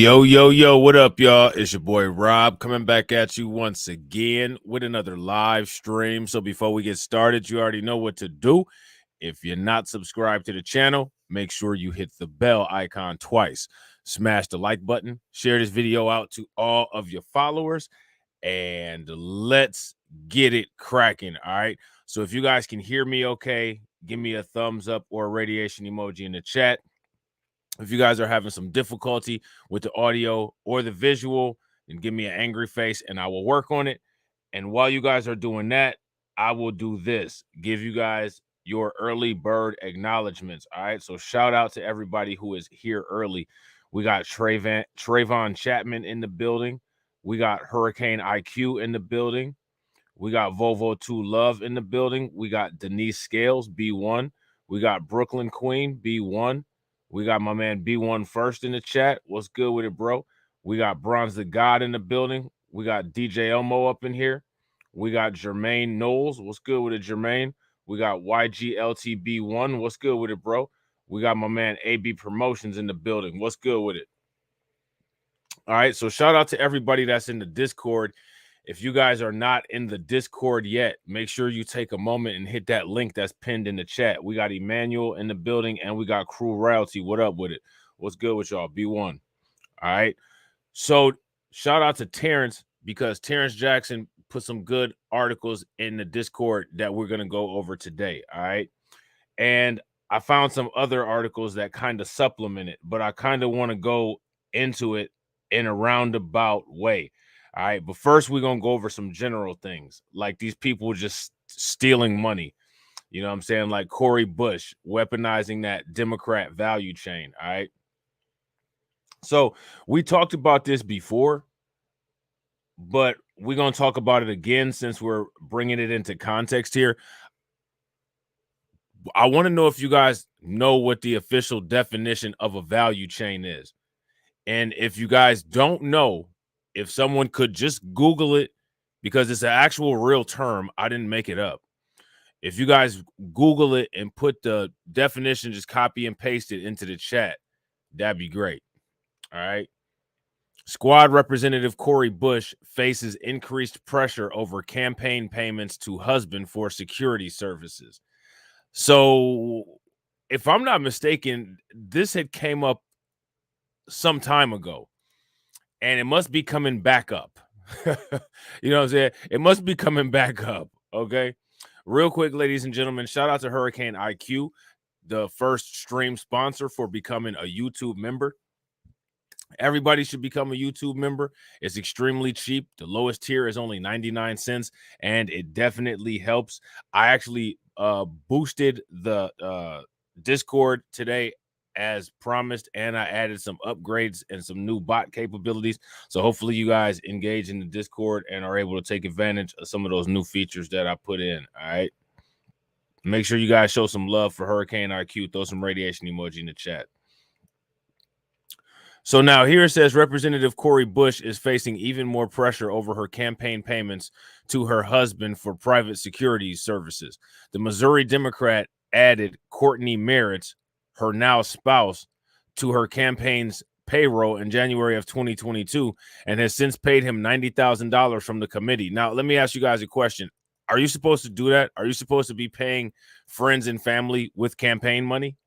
Yo, what up, y'all? It's your boy Rob coming back at you once again with another live stream. So before we get started, you already know what to do. If you're not subscribed to the channel, make sure you hit the bell icon twice. Smash the like button, share this video out to all of your followers, and let's get it cracking, all right? So if you guys can hear me okay, give me a thumbs up or a radiation emoji in the chat. If you guys are having some difficulty with the audio or the visual, then give me an angry face and I will work on it. And while you guys are doing that, I will do this, give you guys your early bird acknowledgments. All right. So shout out to everybody who is here early. We got Trayvon Chapman in the building. We got Hurricane IQ in the building. We got Volvo 2 Love in the building. We got Denise Scales, B1. We got Brooklyn Queen, B1. We got my man B1 First in the chat. What's good with it, bro? We got Bronze the God in the building. We got DJ Elmo up in here. We got Jermaine Knowles. What's good with it, Jermaine? We got YGLTB1. What's good with it, bro? We got my man AB Promotions in the building. What's good with it? All right, so shout out to everybody that's in the Discord. If you guys are not in the Discord yet, make sure you take a moment and hit that link that's pinned in the chat. We got Emmanuel in the building and we got Crew Royalty. What up with it? What's good with y'all? B1. All right. So shout out to Terrence because Terrence Jackson put some good articles in the Discord that we're going to go over today. All right. And I found some other articles that kind of supplement it, but I kind of want to go into it in a roundabout way. All right, but first we're going to go over some general things, like these people just stealing money. You know what I'm saying? Like Cori Bush weaponizing that Democrat value chain, all right? So we talked about this before, but we're going to talk about it again since we're bringing it into context here. I want to know if you guys know what the official definition of a value chain is. And if you guys don't know, if someone could just Google it, because it's an actual real term. I didn't make it up. If you guys Google it and put the definition, just copy and paste it into the chat, that'd be great. All right. Squad Representative Cori Bush faces increased pressure over campaign payments to husband for security services. So if I'm not mistaken, this had came up some time ago. And it must be coming back up. You know what I'm saying? It must be coming back up. Okay. Real quick, ladies and gentlemen, shout out to Hurricane IQ, the first stream sponsor for becoming a YouTube member. Everybody should become a YouTube member. It's extremely cheap. The lowest tier is only 99 cents, and it definitely helps. I actually boosted the Discord today as promised, and I added some upgrades and some new bot capabilities. So hopefully you guys engage in the Discord and are able to take advantage of some of those new features that I put in. All right. Make sure you guys show some love for Hurricane IQ. Throw some radiation emoji in the chat. So now here it says Representative Cori Bush is facing even more pressure over her campaign payments to her husband for private security services. The Missouri Democrat added Courtney Merritt, her now spouse, to her campaign's payroll in January of 2022 and has since paid him $90,000 from the committee. Now, let me ask you guys a question. Are you supposed to do that? Are you supposed to be paying friends and family with campaign money?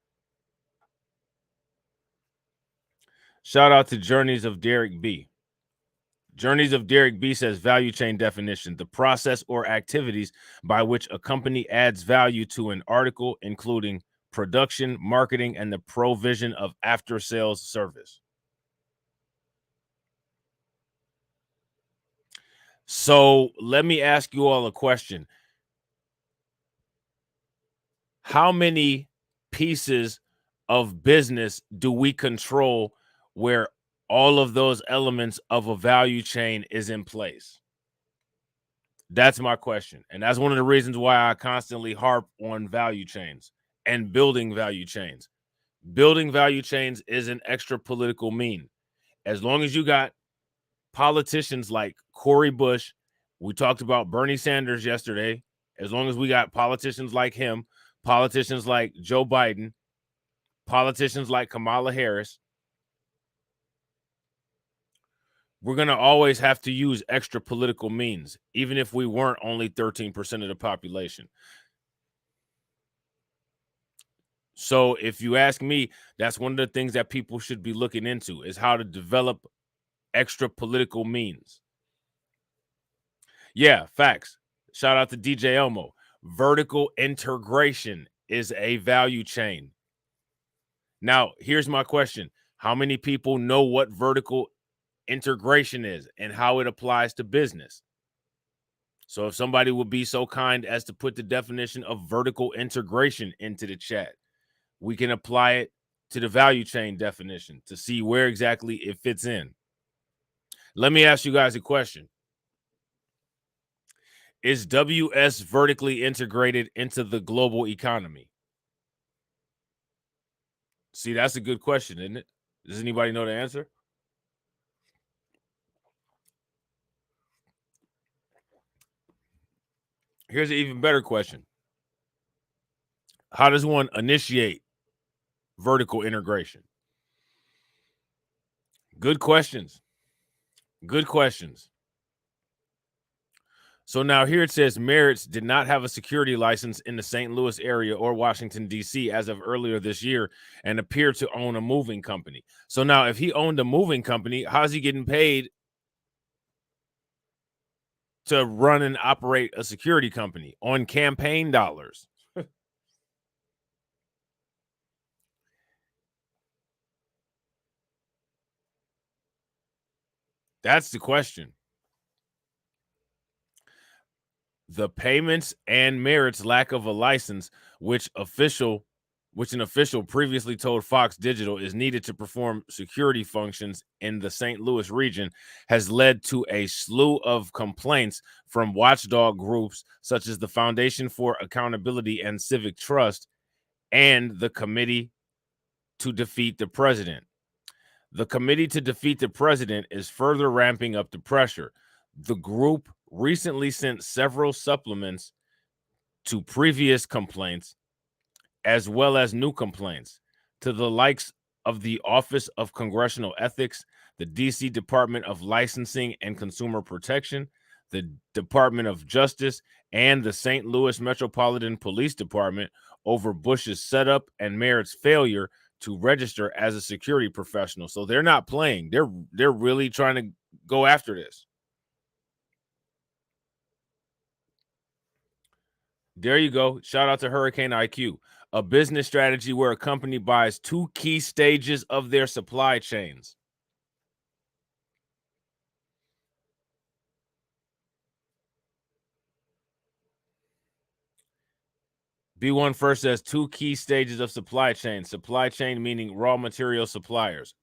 Shout out to Journeys of Derek B. Journeys of Derek B says value chain definition, the process or activities by which a company adds value to an article, including production, marketing, and the provision of after-sales service. So let me ask you all a question. How many pieces of business do we control where all of those elements of a value chain is in place? That's my question. And that's one of the reasons why I constantly harp on value chains and building value chains. Building value chains is an extra political mean. As long as you got politicians like Cori Bush, we talked about Bernie Sanders yesterday, as long as we got politicians like him, politicians like Joe Biden, politicians like Kamala Harris, we're going to always have to use extra political means, even if we weren't only 13% of the population. So if you ask me, that's one of the things that people should be looking into, is how to develop extra political means. Yeah, facts. Shout out to DJ Elmo. Vertical integration is a value chain. Now, here's my question. How many people know what vertical integration is and how it applies to business? So if somebody would be so kind as to put the definition of vertical integration into the chat, we can apply it to the value chain definition to see where exactly it fits in. Let me ask you guys a question. Is WS vertically integrated into the global economy? See, that's a good question, isn't it? Does anybody know the answer? Here's an even better question. How does one initiate vertical integration? Good questions. Good questions. So now here it says Merritt's did not have a security license in the St. Louis area or Washington, D.C. as of earlier this year and appeared to own a moving company. So now if he owned a moving company, how's he getting paid to run and operate a security company on campaign dollars? That's the question. The payments and Merritt's lack of a license, which an official previously told Fox Digital is needed to perform security functions in the St. Louis region, has led to a slew of complaints from watchdog groups such as the Foundation for Accountability and Civic Trust and the Committee to Defeat the President. The Committee to Defeat the President is further ramping up the pressure. The group recently sent several supplements to previous complaints as well as new complaints to the likes of the Office of Congressional Ethics, the DC Department of Licensing and Consumer Protection, the Department of Justice, and the St. Louis Metropolitan Police Department over Bush's setup and Merritt's failure to register as a security professional. So they're not playing. They're really trying to go after this. There you go. Shout out to Hurricane IQ, a business strategy where a company buys two key stages of their supply chains. B1 first says two key stages of supply chain. Supply chain meaning raw material suppliers.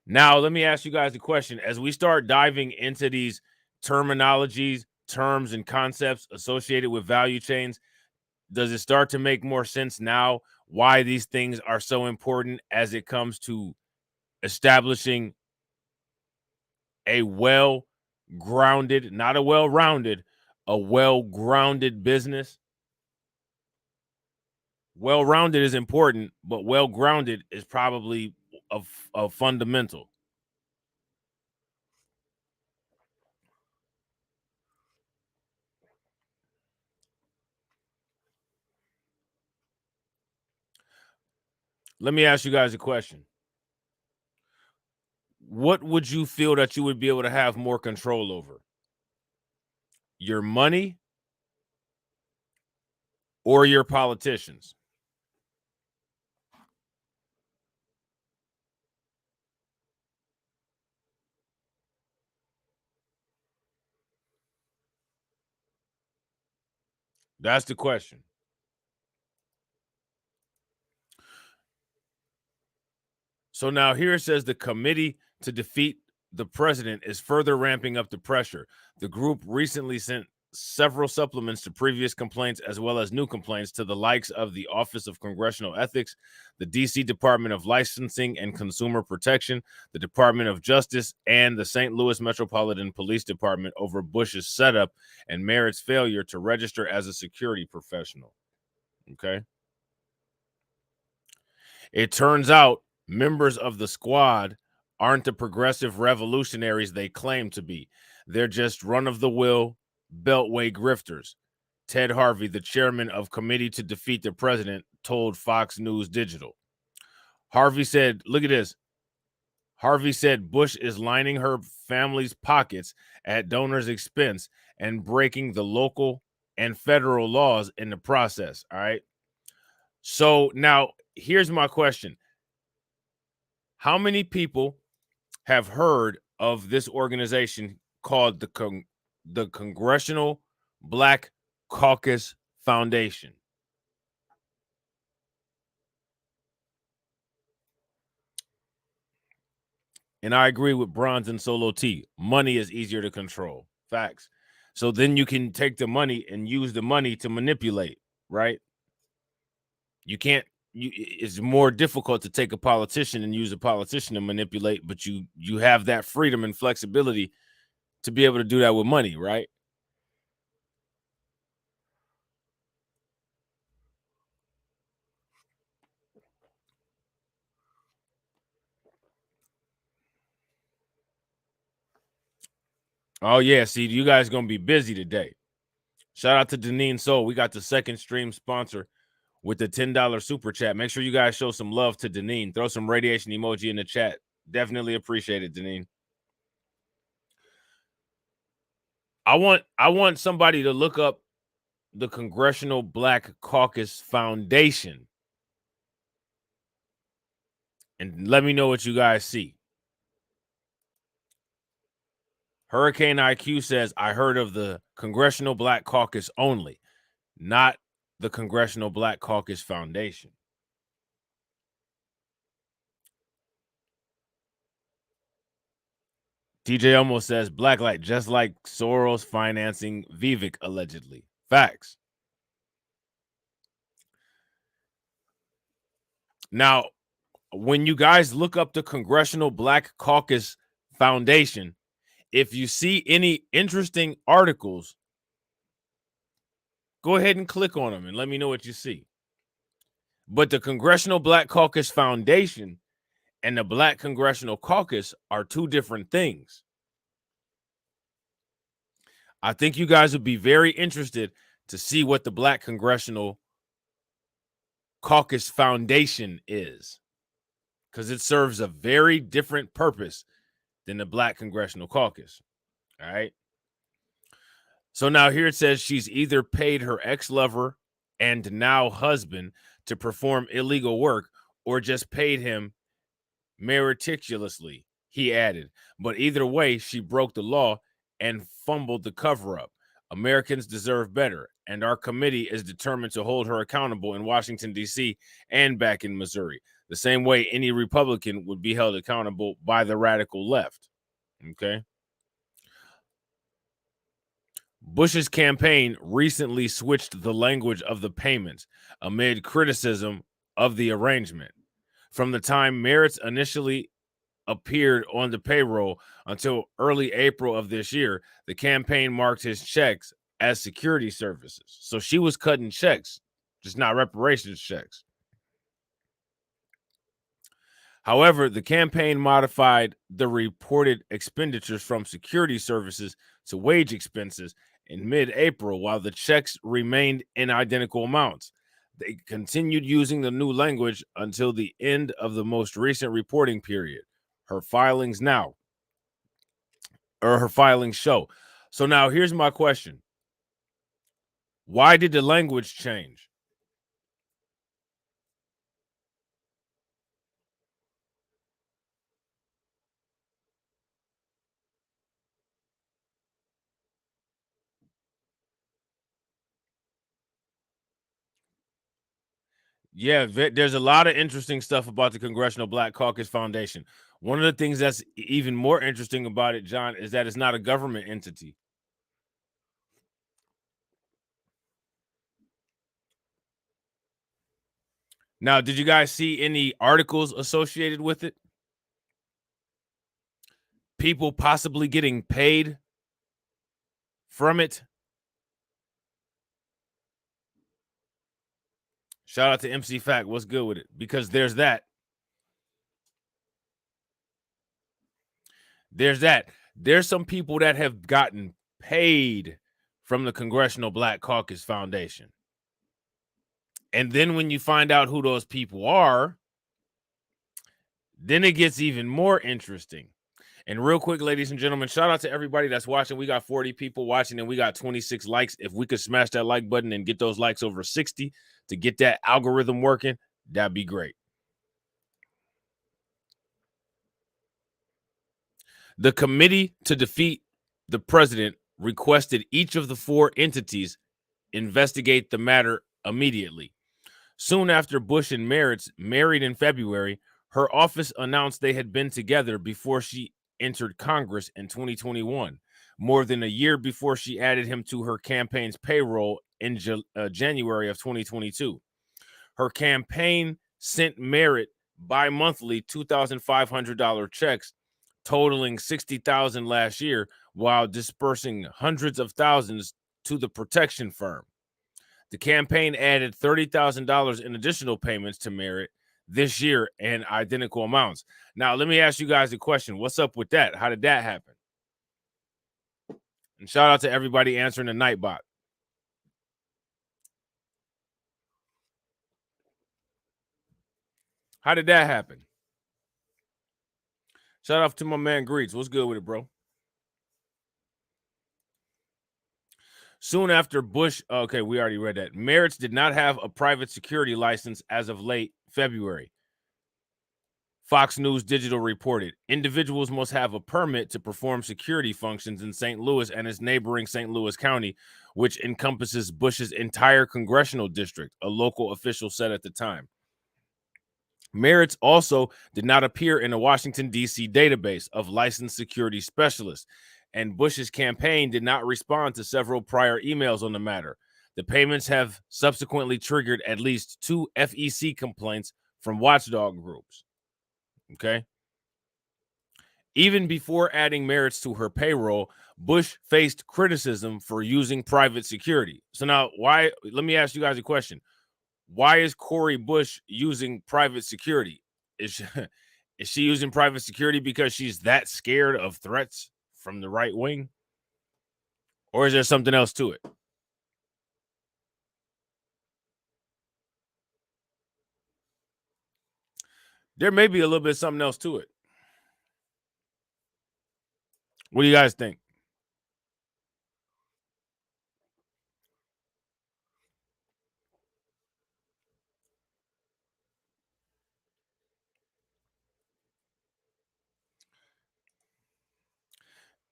Now, let me ask you guys a question. As we start diving into these terminologies, terms, and concepts associated with value chains, does it start to make more sense now why these things are so important as it comes to establishing a well-grounded, not a well-rounded, a well-grounded business? Well-rounded is important, but well-grounded is probably a fundamental. Let me ask you guys a question. What would you feel that you would be able to have more control over? Your money or your politicians? That's the question. So now here it says the Committee to Defeat the President is further ramping up the pressure. The group recently sent several supplements to previous complaints as well as new complaints to the likes of the Office of Congressional Ethics, the DC Department of Licensing and Consumer Protection, the Department of Justice, and the St. Louis Metropolitan Police Department over Bush's setup and Merritt's failure to register as a security professional. Okay. It turns out members of the squad aren't the progressive revolutionaries they claim to be. They're just run-of-the-mill beltway grifters. Ted Harvey, the chairman of Committee to Defeat the President, told Fox News Digital. Harvey said, look at this. Harvey said Bush is lining her family's pockets at donors' expense and breaking the local and federal laws in the process. All right. So now here's my question. How many people have heard of this organization called the Congressional Black Caucus Foundation? And I agree with Bronze and Solo T. Money is easier to control. Facts. So then you can take the money and use the money to manipulate, right? You can't. It's more difficult to take a politician and use a politician to manipulate, but you have that freedom and flexibility to be able to do that with money, right? Oh yeah, see, you guys gonna be busy today. Shout out to Deneen Soul. We got the second stream sponsor with the $10 super chat. Make sure you guys show some love to Deneen. Throw some radiation emoji in the chat. Definitely appreciate it, Deneen. I want somebody to look up the Congressional Black Caucus Foundation and let me know what you guys see. Hurricane IQ says, I heard of the Congressional Black Caucus only, not the Congressional Black Caucus Foundation. DJ almost says Blacklight, just like Soros financing Vivek allegedly. Facts. Now, when you guys look up the Congressional Black Caucus Foundation, if you see any interesting articles, go ahead and click on them and let me know what you see. But the Congressional Black Caucus Foundation and the Black Congressional Caucus are two different things. I think you guys would be very interested to see what the Black Congressional Caucus Foundation is, because it serves a very different purpose than the Black Congressional Caucus. All right. So now here it says she's either paid her ex-lover and now husband to perform illegal work or just paid him meticulously, he added. But either way, she broke the law and fumbled the cover-up. Americans deserve better, and our committee is determined to hold her accountable in Washington, D.C. and back in Missouri, the same way any Republican would be held accountable by the radical left. Okay. Bush's campaign recently switched the language of the payments amid criticism of the arrangement. From the time Merritt's initially appeared on the payroll until early April of this year, the campaign marked his checks as security services. So she was cutting checks, just not reparations checks. However, the campaign modified the reported expenditures from security services to wage expenses in mid-April, while the checks remained in identical amounts. They continued using the new language until the end of the most recent reporting period. Her filings show. So now here's my question. Why did the language change? Yeah, there's a lot of interesting stuff about the Congressional Black Caucus Foundation. One of the things that's even more interesting about it, John, is that it's not a government entity. Now, did you guys see any articles associated with it? People possibly getting paid from it? Shout out to MC Fact. What's good with it? Because there's that. There's that. There's some people that have gotten paid from the Congressional Black Caucus Foundation. And then when you find out who those people are, then it gets even more interesting. And real quick, ladies and gentlemen, shout out to everybody that's watching. We got 40 people watching and we got 26 likes. If we could smash that like button and get those likes over 60 to get that algorithm working, that'd be great. The committee to defeat the president requested each of the four entities investigate the matter immediately. Soon after Bush and Merritt married in February, her office announced they had been together before she entered Congress in 2021, more than a year before she added him to her campaign's payroll in January of 2022. Her campaign sent Merritt bi-monthly $2,500 checks totaling $60,000 last year while dispersing hundreds of thousands to the protection firm. The campaign added $30,000 in additional payments to Merritt this year in identical amounts. Now, let me ask you guys a question. What's up with that? How did that happen? And shout out to everybody answering the Nightbot. How did that happen? Shout out to my man Greets. What's good with it, bro? Soon after Bush, okay, we already read that. Merritt did not have a private security license as of late February. Fox News Digital reported individuals must have a permit to perform security functions in St. Louis and its neighboring St. Louis County, which encompasses Bush's entire congressional district, a local official said at the time. Merritt also did not appear in the Washington, D.C. database of licensed security specialists, and Bush's campaign did not respond to several prior emails on the matter. The payments have subsequently triggered at least 2 FEC complaints from watchdog groups. Okay. Even before adding Merritt to her payroll, Bush faced criticism for using private security. So now, why? Let me ask you guys a question. Why is Cori Bush using private security? Is she using private security because she's that scared of threats from the right wing? Or is there something else to it? There may be a little bit of something else to it. What do you guys think?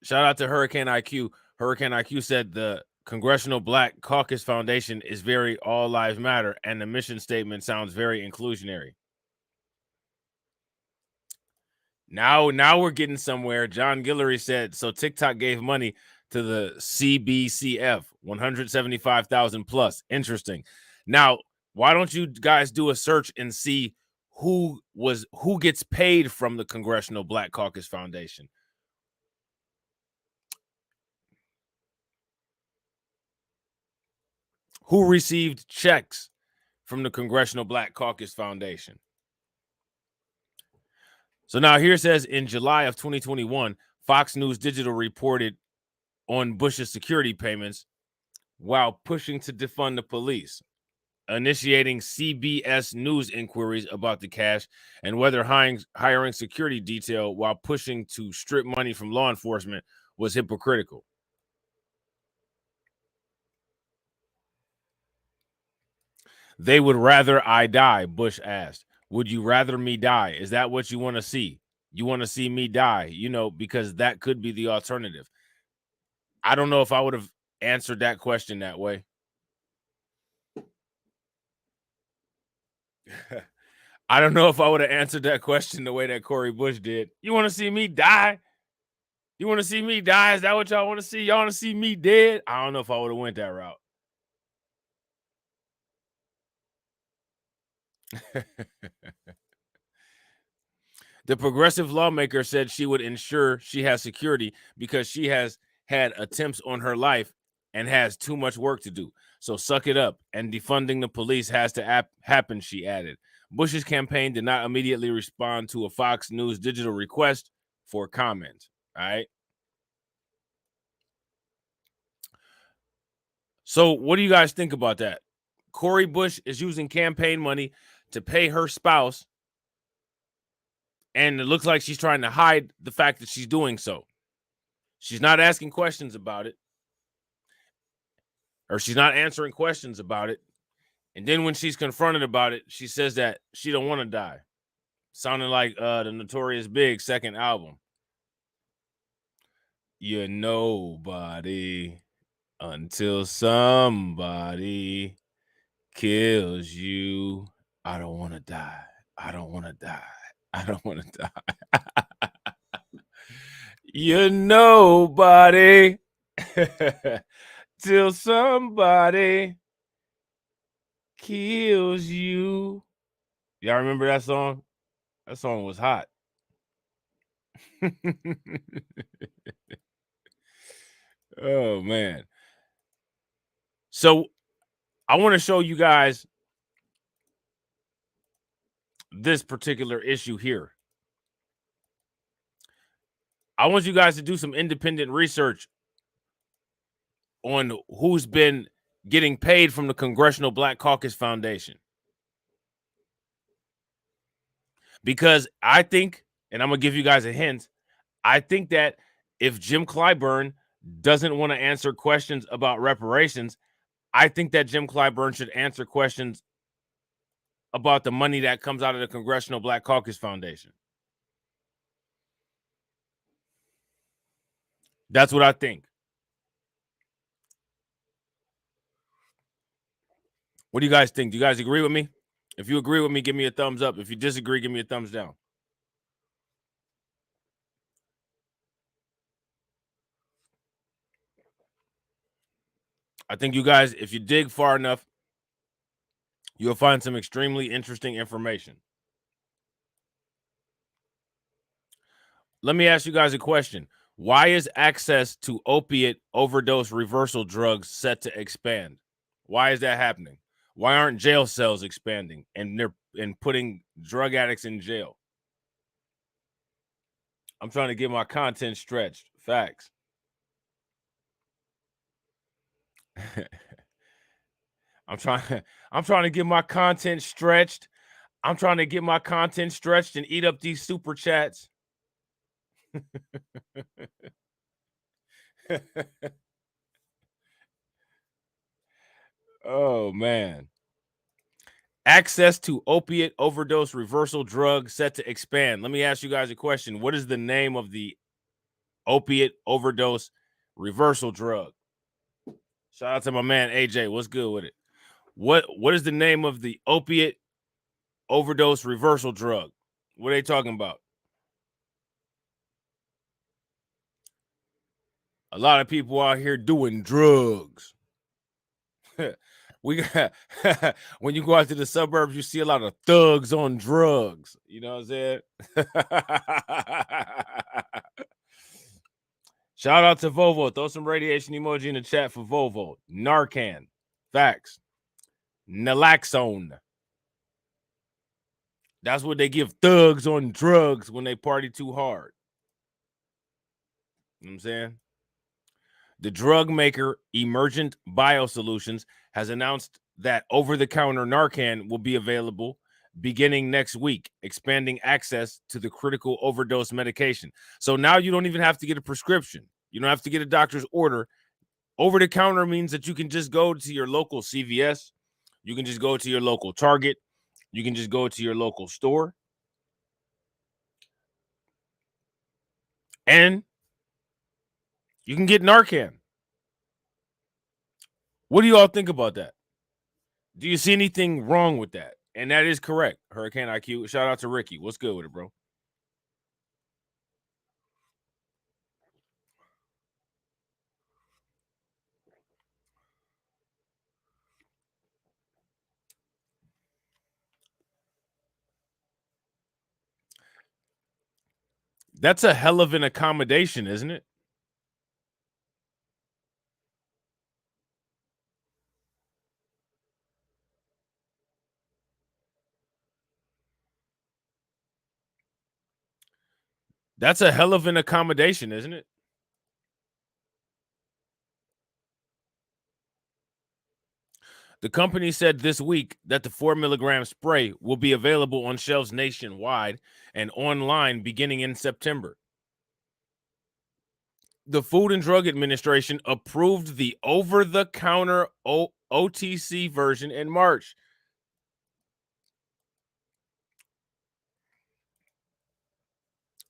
Shout out to Hurricane IQ. Hurricane IQ said the Congressional Black Caucus Foundation is very all lives matter, and the mission statement sounds very inclusionary. Now we're getting somewhere. John Guillory said, so TikTok gave money to the CBCF, 175,000 plus. Interesting. Now, why don't you guys do a search and see who gets paid from the Congressional Black Caucus Foundation? Who received checks from the Congressional Black Caucus Foundation? So now here it says in July of 2021, Fox News Digital reported on Bush's security payments while pushing to defund the police, initiating CBS News inquiries about the cash and whether hiring security detail while pushing to strip money from law enforcement was hypocritical. They would rather I die, Bush asked. Would you rather me die? Is that what you want to see? You want to see me die, because that could be the alternative. I don't know if I would have answered that question that way. I don't know if I would have answered that question the way that Cori Bush did. You want to see me die? You want to see me die? Is that what y'all want to see? Y'all want to see me dead? I don't know if I would have went that route. The progressive lawmaker said she would ensure she has security because she has had attempts on her life and has too much work to do. So suck it up, and defunding the police has to happen, she added. Bush's campaign did not immediately respond to a Fox News Digital request for comment. All right. So what do you guys think about that? Cori Bush is using campaign money to pay her spouse, and it looks like she's trying to hide the fact that she's doing so. She's not asking questions about it, or she's not answering questions about it. And then when she's confronted about it, she says that she don't want to die. Sounding like the Notorious Big second album. You're nobody until somebody kills you. I don't want to die. I don't want to die. I don't want to die. You're nobody till somebody kills you. Y'all remember that song? That song was hot. Oh, man. So I want to show you guys this particular issue here. I want you guys to do some independent research on who's been getting paid from the Congressional Black Caucus Foundation. Because I think, and I'm going to give you guys a hint, I think that if Jim Clyburn doesn't want to answer questions about reparations, I think that Jim Clyburn should answer questions about the money that comes out of the Congressional Black Caucus Foundation. That's what I think. What do you guys think? Do you guys agree with me? If you agree with me, give me a thumbs up. If you disagree, give me a thumbs down. I think you guys, if you dig far enough, you'll find some extremely interesting information. Let me ask you guys a question. Why is access to opiate overdose reversal drugs set to expand? Why is that happening? Why aren't jail cells expanding and they're putting drug addicts in jail? I'm trying to get my content stretched. Facts. I'm trying to get my content stretched. I'm trying to get my content stretched and eat up these super chats. Oh, man. Access to opiate overdose reversal drug set to expand. Let me ask you guys a question. What is the name of the opiate overdose reversal drug? Shout out to my man AJ. What's good with it? What is the name of the opiate overdose reversal drug? What are they talking about? A lot of people out here doing drugs. We got when you go out to the suburbs, you see a lot of thugs on drugs. You know what I'm saying? Shout out to Volvo. Throw some radiation emoji in the chat for Volvo. Narcan. Facts. Naloxone. That's what they give thugs on drugs when they party too hard. You know what I'm saying? The drug maker Emergent Biosolutions has announced that over-the-counter Narcan will be available beginning next week, expanding access to the critical overdose medication. So now you don't even have to get a prescription. You don't have to get a doctor's order. Over-the-counter means that you can just go to your local CVS. You can just go to your local Target. You can just go to your local store. And you can get Narcan. What do you all think about that? Do you see anything wrong with that? And that is correct. Hurricane IQ. Shout out to Ricky. What's good with it, bro? That's a hell of an accommodation, isn't it? That's a hell of an accommodation, isn't it? The company said this week that the 4 milligram spray will be available on shelves nationwide and online beginning in September. The Food and Drug Administration approved the over-the-counter OTC version in March.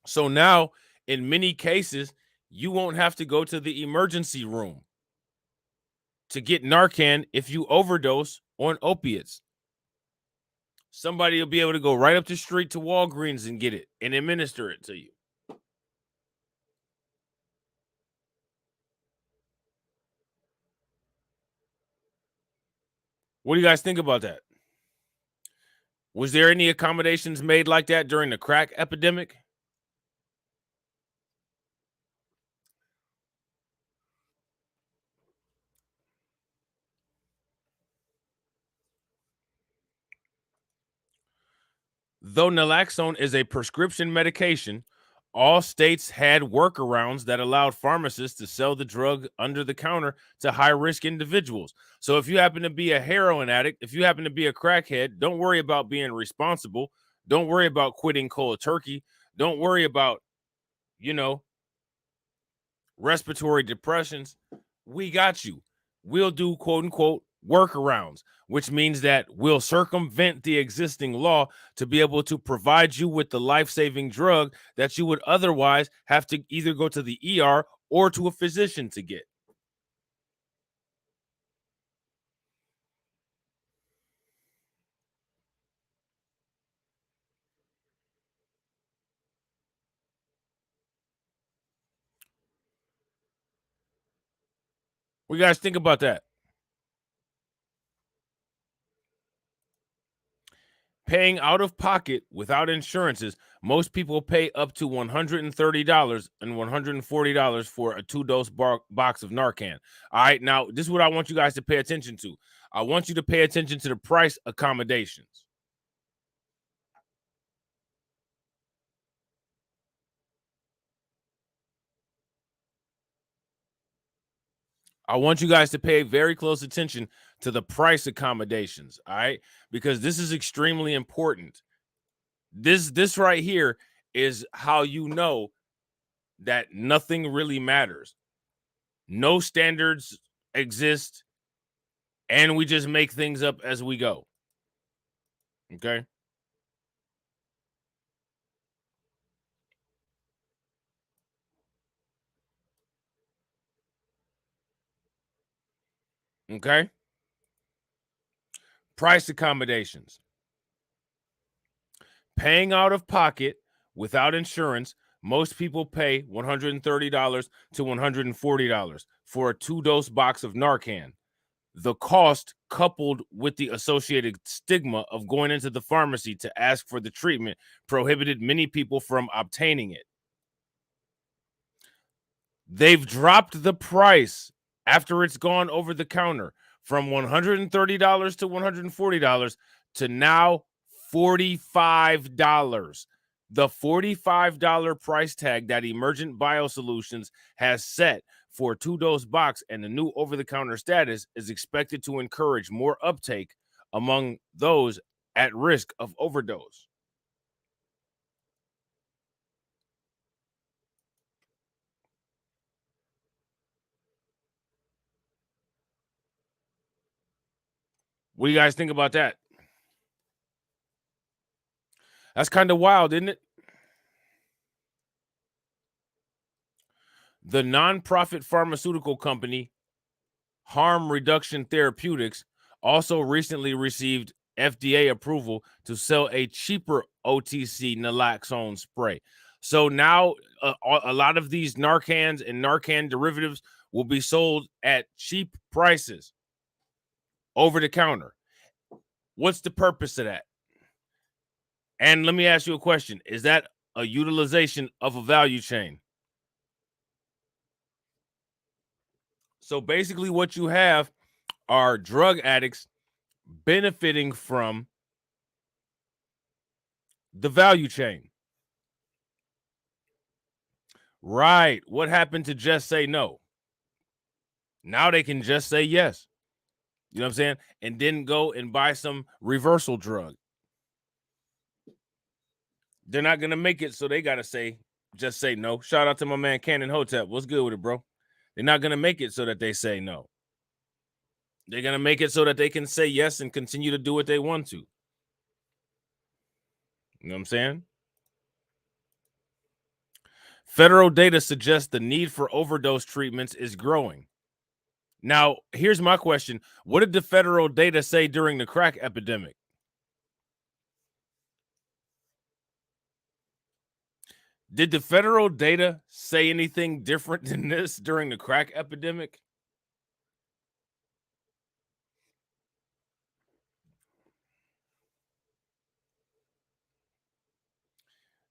So now, in many cases, you won't have to go to the emergency room to get Narcan if you overdose on opiates. Somebody will be able to go right up the street to Walgreens and get it and administer it to you. What do you guys think about that? Was there any accommodations made like that during the crack epidemic? Though naloxone is a prescription medication, all states had workarounds that allowed pharmacists to sell the drug under the counter to high risk individuals. So if you happen to be a heroin addict, if you happen to be a crackhead, don't worry about being responsible. Don't worry about quitting cold turkey. Don't worry about, you know, respiratory depressions. We got you. We'll do quote unquote workarounds, which means that we'll circumvent the existing law to be able to provide you with the life-saving drug that you would otherwise have to either go to the ER or to a physician to get. What do you guys think about that? Paying out of pocket without insurances, most people pay up to $130 and $140 for a two-dose box of Narcan. All right, now this is what I want you guys to pay attention to. I want you to pay attention to the price accommodations. I want you guys to pay very close attention to the price accommodations, all right? Because this is extremely important. This right here is how you know that nothing really matters. No standards exist and we just make things up as we go. Okay? Okay? Price accommodations. Paying out of pocket without insurance, most people pay $130 to $140 for a two-dose box of Narcan. The cost, coupled with the associated stigma of going into the pharmacy to ask for the treatment, prohibited many people from obtaining it. They've dropped the price after it's gone over the counter from $130 to $140 to now $45. The $45 price tag that Emergent Biosolutions has set for a two-dose box and the new over-the-counter status is expected to encourage more uptake among those at risk of overdose. What do you guys think about that? That's kind of wild, isn't it? The nonprofit pharmaceutical company Harm Reduction Therapeutics also recently received FDA approval to sell a cheaper OTC naloxone spray. So now a lot of these Narcans and Narcan derivatives will be sold at cheap prices over the counter. What's the purpose of that? And let me ask you a question. Is that a utilization of a value chain? So basically what you have are drug addicts benefiting from the value chain. Right. What happened to just say no? Now they can just say yes. You know what I'm saying? And then go and buy some reversal drug. They're not gonna make it, so they gotta just say no. Shout out to my man Cannon Hotep. What's good with it, bro? They're not gonna make it so that they say no. They're gonna make it so that they can say yes and continue to do what they want to. You know what I'm saying? Federal data suggests the need for overdose treatments is growing. Now, here's my question. What did the federal data say during the crack epidemic? Did the federal data say anything different than this during the crack epidemic?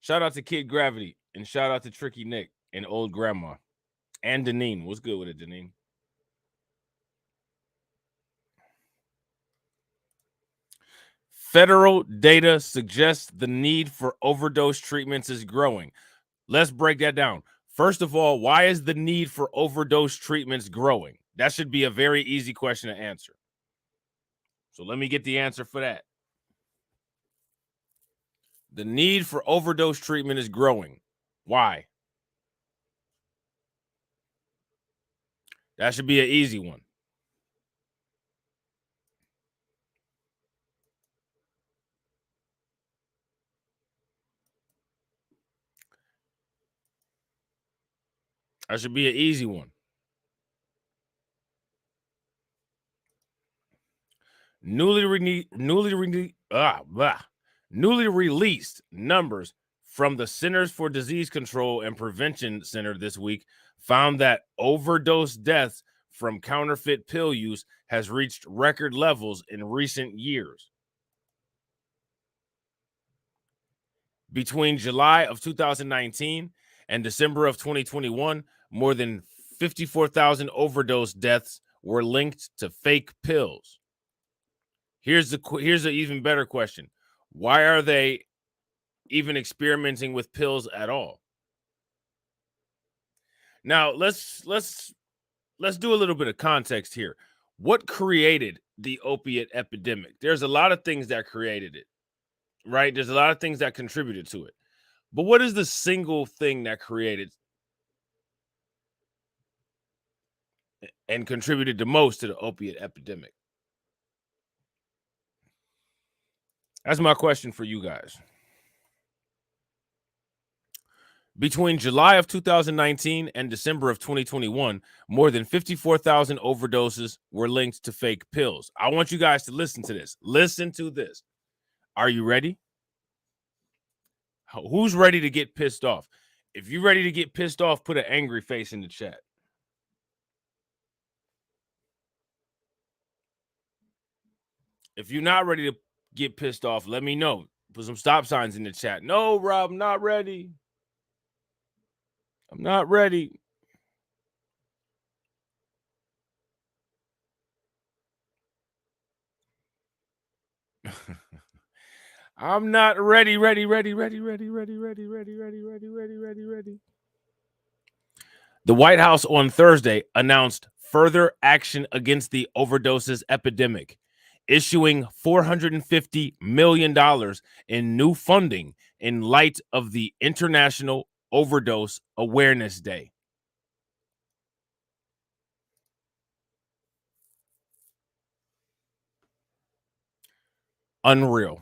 Shout out to Kid Gravity and shout out to Tricky Nick and Old Grandma and Deneen. What's good with it, Deneen? Federal data suggests the need for overdose treatments is growing. Let's break that down. First of all, why is the need for overdose treatments growing? That should be a very easy question to answer. So let me get the answer for that. The need for overdose treatment is growing. Why? That should be an easy one. That should be an easy one. Newly released numbers from the Centers for Disease Control and Prevention Center this week found that overdose deaths from counterfeit pill use has reached record levels in recent years. Between July of 2019 and December of 2021, more than 54,000 overdose deaths were linked to fake pills. Here's an even better question. Why are they even experimenting with pills at all? Now, let's do a little bit of context here. What created the opiate epidemic? There's a lot of things that created it, right? There's a lot of things that contributed to it. But what is the single thing that created and contributed the most to the opiate epidemic? That's my question for you guys. Between July of 2019 and December of 2021, more than 54,000 overdoses were linked to fake pills. I want you guys to listen to this. Listen to this. Are you ready? Who's ready to get pissed off? If you're ready to get pissed off, put an angry face in the chat. If you're not ready to get pissed off, let me know. Put some stop signs in the chat. No, Rob, I'm not ready. I'm not ready. I'm not ready. The White House on Thursday announced further action against the overdoses epidemic, issuing $450 million in new funding in light of the International Overdose Awareness Day. Unreal.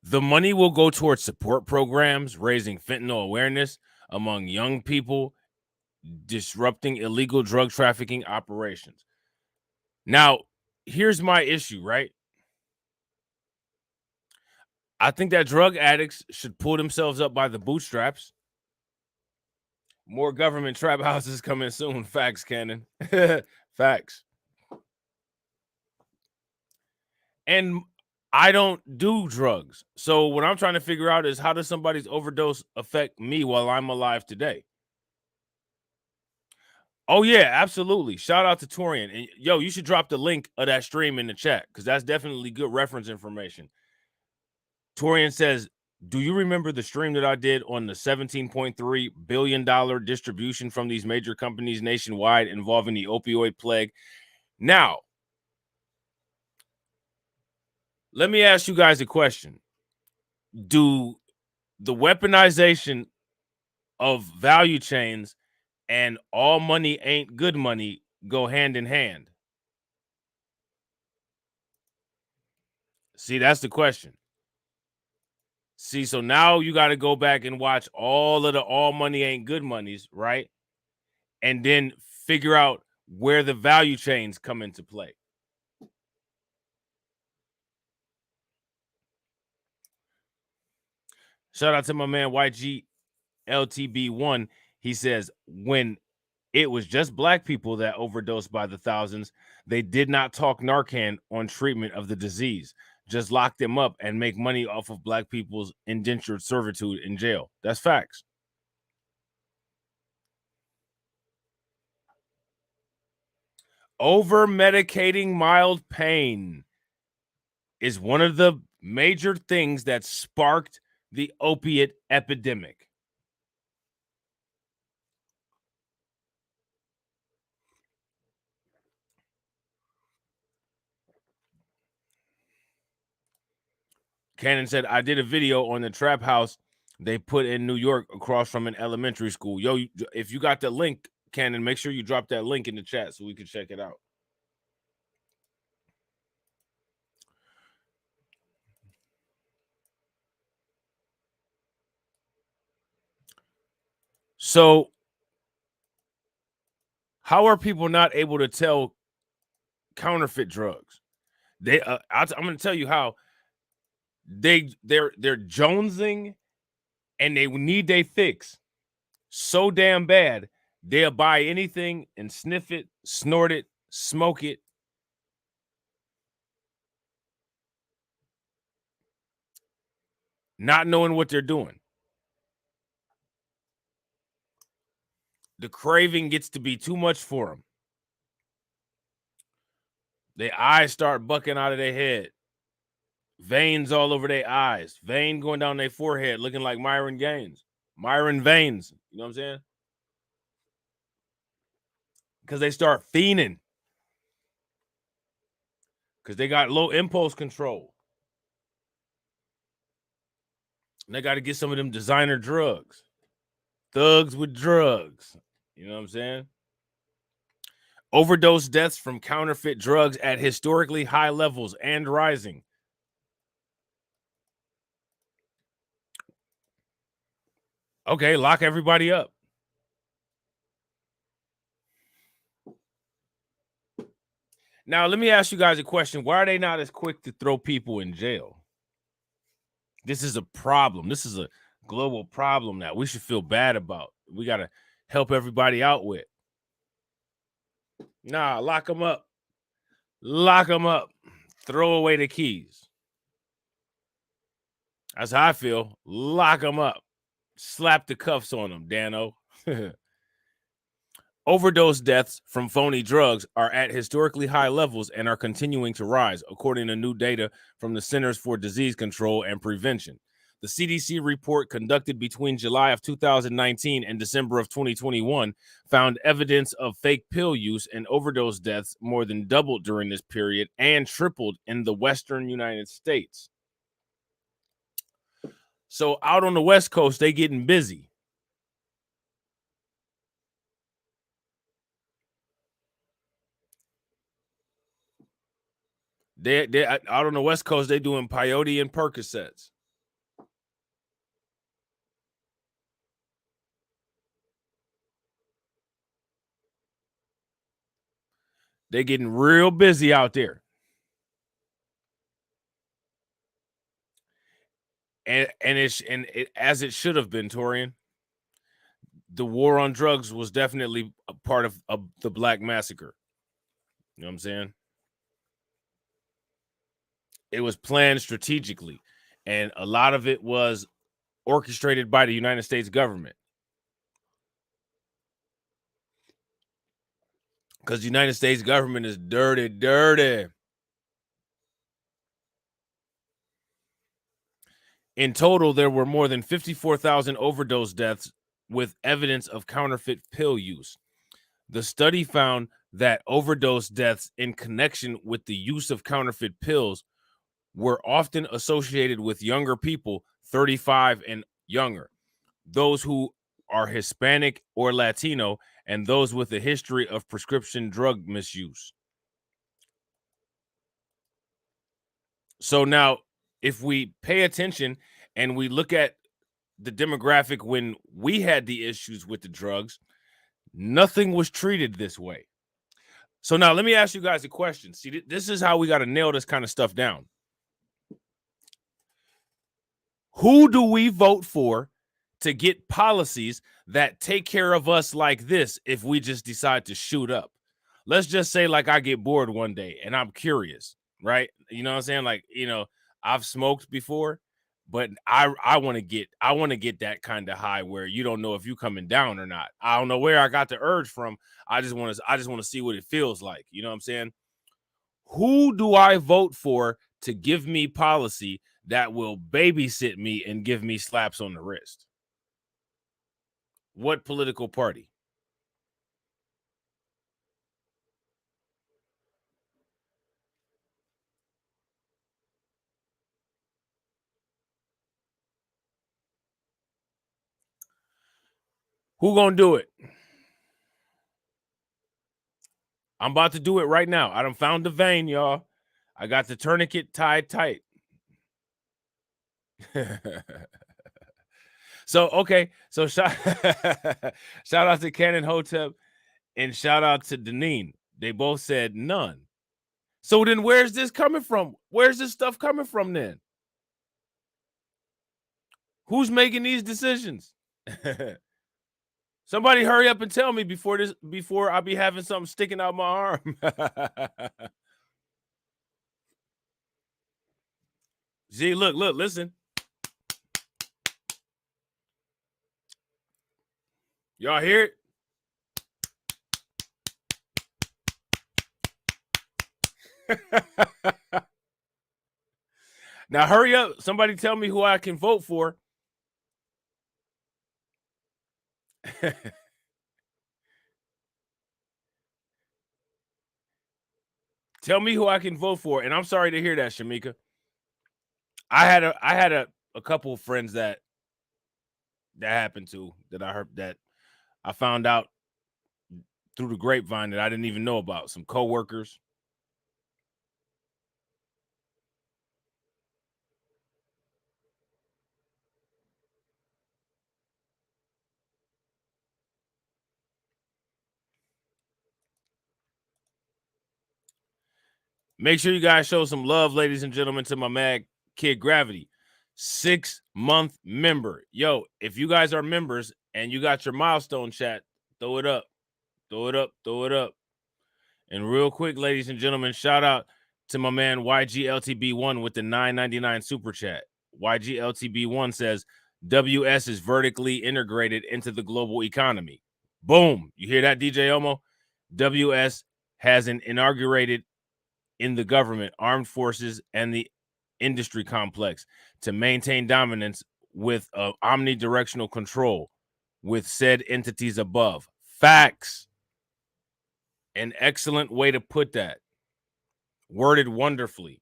The money will go towards support programs, raising fentanyl awareness among young people, disrupting illegal drug trafficking operations. Now, here's my issue, right? I think that drug addicts should pull themselves up by the bootstraps. More government trap houses coming soon. Facts, Cannon. Facts. And I don't do drugs. So what I'm trying to figure out is how does somebody's overdose affect me while I'm alive today? Oh, yeah, absolutely. Shout out to Torian. And yo, you should drop the link of that stream in the chat because that's definitely good reference information. Torian says, do you remember the stream that I did on the $17.3 billion distribution from these major companies nationwide involving the opioid plague? Now, let me ask you guys a question. Do the weaponization of value chains and all money ain't good money go hand in hand? See, that's the question. See, so now you got to go back and watch all of the all money ain't good monies, right? And then figure out where the value chains come into play. Shout out to my man YGLTB1. He says, when it was just black people that overdosed by the thousands, they did not talk Narcan on treatment of the disease, just lock them up and make money off of black people's indentured servitude in jail. That's facts. Over medicating mild pain is one of the major things that sparked the opiate epidemic. Cannon said, I did a video on the trap house they put in New York across from an elementary school. Yo, if you got the link, Cannon, make sure you drop that link in the chat so we can check it out. So, how are people not able to tell counterfeit drugs? I'm going to tell you how. They're jonesing and they need their fix so damn bad they'll buy anything and sniff it, snort it, smoke it, not knowing what they're doing. The craving gets to be too much for them. Their eyes start bucking out of their head. Veins all over their eyes. Vein going down their forehead looking like Myron Gaines. Myron Veins. You know what I'm saying? Because they start fiending. Because they got low impulse control. And they got to get some of them designer drugs. Thugs with drugs. You know what I'm saying? Overdose deaths from counterfeit drugs at historically high levels and rising. Okay, lock everybody up. Now, let me ask you guys a question. Why are they not as quick to throw people in jail? This is a problem. This is a global problem that we should feel bad about. We got to help everybody out with. Nah, lock them up. Lock them up. Throw away the keys. That's how I feel. Lock them up. Slap the cuffs on them, Dano. Overdose deaths from phony drugs are at historically high levels and are continuing to rise, according to new data from the Centers for Disease Control and Prevention. The CDC report conducted between July of 2019 and December of 2021 found evidence of fake pill use and overdose deaths more than doubled during this period and tripled in the Western United States. So out on the West Coast, they getting busy. They out on the West Coast, they doing peyote and Percocets. They getting real busy out there. And as it should have been, Torian. The war on drugs was definitely a part of the Black Massacre. You know what I'm saying? It was planned strategically, and a lot of it was orchestrated by the United States government. Because the United States government is dirty. In total, there were more than 54,000 overdose deaths with evidence of counterfeit pill use. The study found that overdose deaths in connection with the use of counterfeit pills were often associated with younger people, 35 and younger, those who are Hispanic or Latino, and those with a history of prescription drug misuse. So now, if we pay attention and we look at the demographic when we had the issues with the drugs, nothing was treated this way. So now let me ask you guys a question. See, this is how we got to nail this kind of stuff down. Who do we vote for to get policies that take care of us like this if we just decide to shoot up? Let's just say, like, I get bored one day and I'm curious, right? You know what I'm saying? Like, I've smoked before, but I want to get that kind of high where you don't know if you coming down or not. I don't know where I got the urge from. I just want to see what it feels like. You know what I'm saying? Who do I vote for to give me policy that will babysit me and give me slaps on the wrist? What political party? Who gonna do it? I'm about to do it right now. I done found the vein, y'all. I got the tourniquet tied tight. So, okay. So shout out to Cannon Hotep and shout out to Deneen. They both said none. So then where's this coming from? Where's this stuff coming from then? Who's making these decisions? Somebody hurry up and tell me before I be having something sticking out my arm. See, look, listen. Y'all hear it? Now hurry up. Somebody tell me who I can vote for. Tell me who I can vote for. And I'm sorry to hear that, Shamika. I had a couple of friends that happened to, that I heard, that I found out through the grapevine that I didn't even know about. Some coworkers. Make sure you guys show some love, ladies and gentlemen, to my Mad Kid Gravity, 6-month member. Yo, if you guys are members and you got your milestone chat, throw it up. Throw it up. Throw it up. And real quick, ladies and gentlemen, shout out to my man YGLTB1 with the $9.99 super chat. YGLTB1 says, WS is vertically integrated into the global economy. Boom. You hear that, DJ Omo? WS has an inaugurated in the government, armed forces, and the industry complex to maintain dominance with omnidirectional control with said entities above. Facts. An excellent way to put that. Worded wonderfully.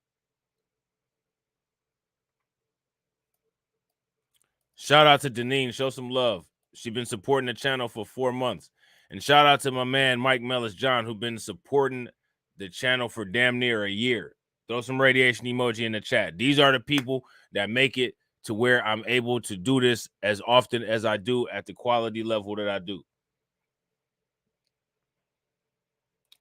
Shout out to Deneen. Show some love. She's been supporting the channel for 4 months. And shout out to my man, Mike Mellis John, who's been supporting the channel for damn near a year. Throw some radiation emoji in the chat. These are the people that make it to where I'm able to do this as often as I do at the quality level that I do.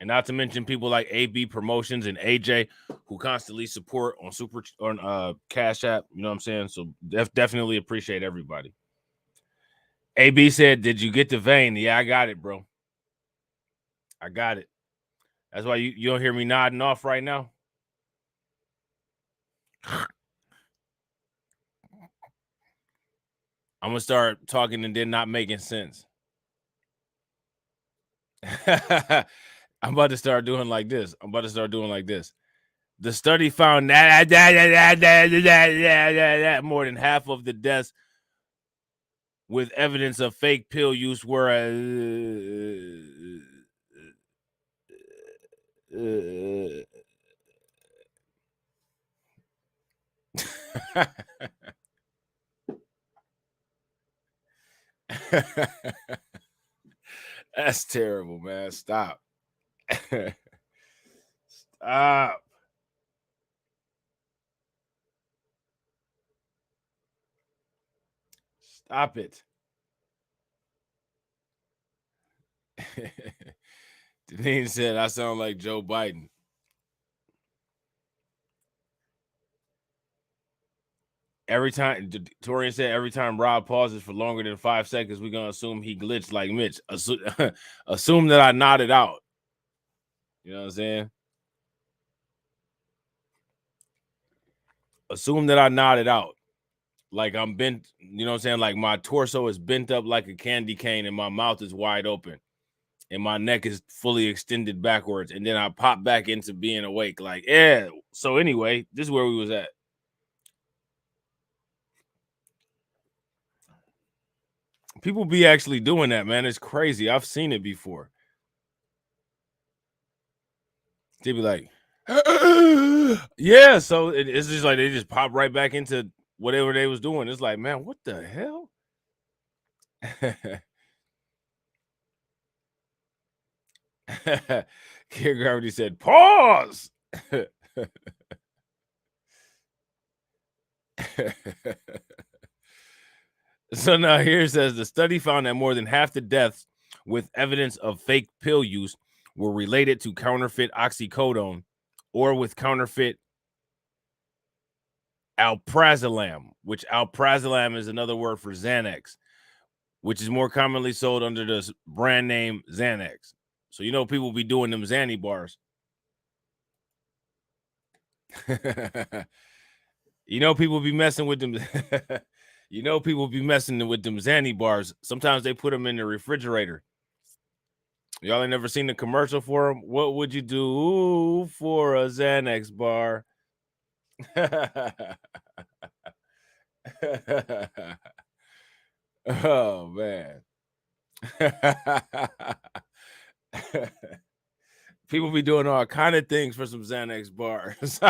And not to mention people like AB Promotions and AJ, who constantly support on Cash App. You know what I'm saying? So definitely appreciate everybody. AB said, "Did you get the vein?" Yeah, I got it, bro. I got it. That's why you don't hear me nodding off right now. I'm gonna start talking and then not making sense. I'm about to start doing like this. The study found that more than half of the deaths with evidence of fake pill use were That's terrible, man. Stop. Stop. Stop it. Deneen said, I sound like Joe Biden. Every time, Torian said, every time Rob pauses for longer than 5 seconds, we're going to assume he glitched like Mitch. Assume that I nodded out. You know what I'm saying? Assume that I nodded out. Like I'm bent, you know what I'm saying? Like my torso is bent up like a candy cane and my mouth is wide open and my neck is fully extended backwards. And then I pop back into being awake. Like, yeah. So anyway, this is where we was at. People be actually doing that, man. It's crazy. I've seen it before. They be like, yeah. So it's just like they just pop right back into whatever they was doing. It's like, man, what the hell? Care Gravity said, pause. So now here it says the study found that more than half the deaths with evidence of fake pill use were related to counterfeit oxycodone or with counterfeit alprazolam, which alprazolam is another word for Xanax, which is more commonly sold under the brand name Xanax. So, you know, people be doing them Xanny bars. You know, people be messing with them. You know, people be messing with them Xanny bars. Sometimes they put them in the refrigerator. Y'all ain't never seen the commercial for them? What would you do for a Xanax bar? Oh, man. People be doing all kind of things for some Xanax bars.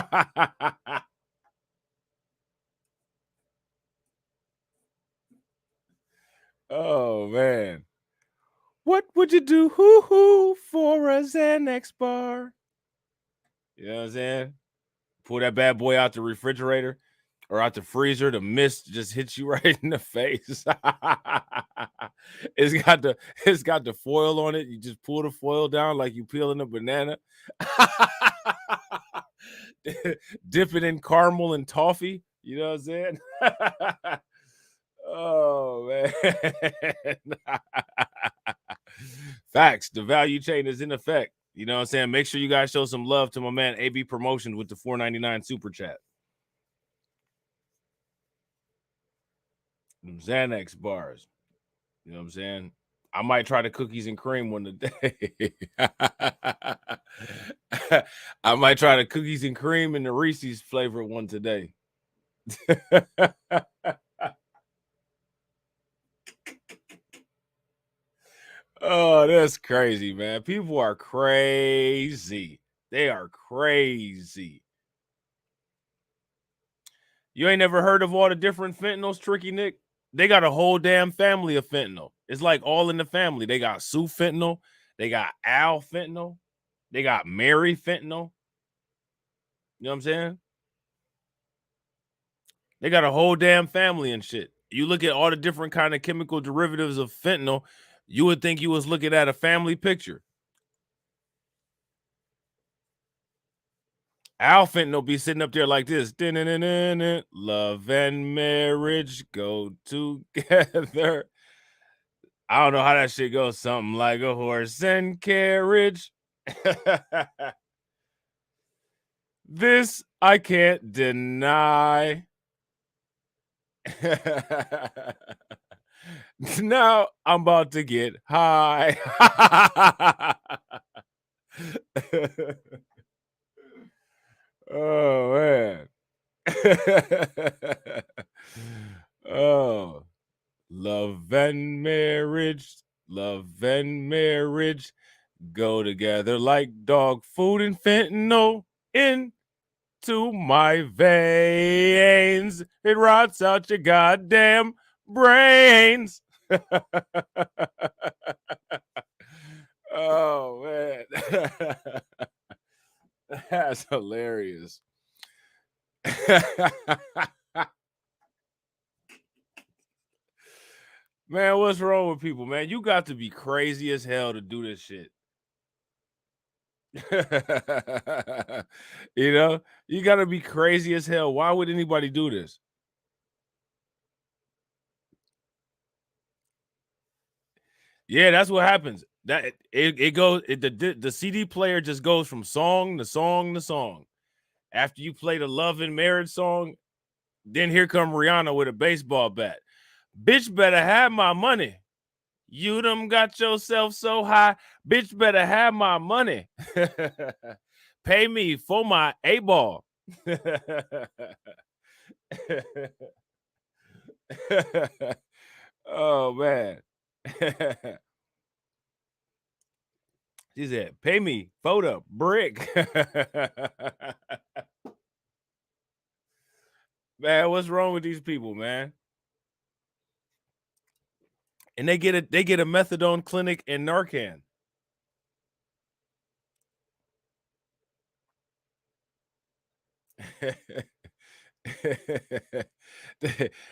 Oh, man. What would you do for a Xanax bar? You know what I'm saying? Pull that bad boy out the refrigerator or out the freezer. The mist just hits you right in the face. It's got the foil on it. You just pull the foil down like you peeling a banana. Dip it in caramel and toffee. You know what I'm saying? Oh, man. Facts. The value chain is in effect. You know what I'm saying? Make sure you guys show some love to my man AB Promotions with the $4.99 super chat. Them Xanax bars. You know what I'm saying? I might try the cookies and cream one today. I might try the cookies and cream and the Reese's flavor one today. Oh, that's crazy, man. People are crazy. They are crazy. You ain't never heard of all the different fentanyls, Tricky Nick? They got a whole damn family of fentanyl. It's like all in the family. They got Sue fentanyl. They got Al fentanyl. They got Mary fentanyl. You know what I'm saying? They got a whole damn family and shit. You look at all the different kind of chemical derivatives of fentanyl, you would think you was looking at a family picture. Al fentanyl be sitting up there like this. Love and marriage go together. I don't know how that shit goes. Something like a horse and carriage. This I can't deny. Now I'm about to get high. Oh man. Oh, love and marriage go together like dog food and fentanyl into my veins. It rots out your goddamn brains. Oh man. That's hilarious. Man, what's wrong with people, man? You got to be crazy as hell to do this shit. You know, you got to be crazy as hell. Why would anybody do this? Yeah, that's what happens. That it goes the CD player just goes from song to song to song. After you play the love and marriage song, then here come Rihanna with a baseball bat. Bitch better have my money. You done got yourself so high. Bitch better have my money. Pay me for my A ball. Oh man. She said, pay me for the brick. Man, what's wrong with these people, man? And they get a methadone clinic in Narcan.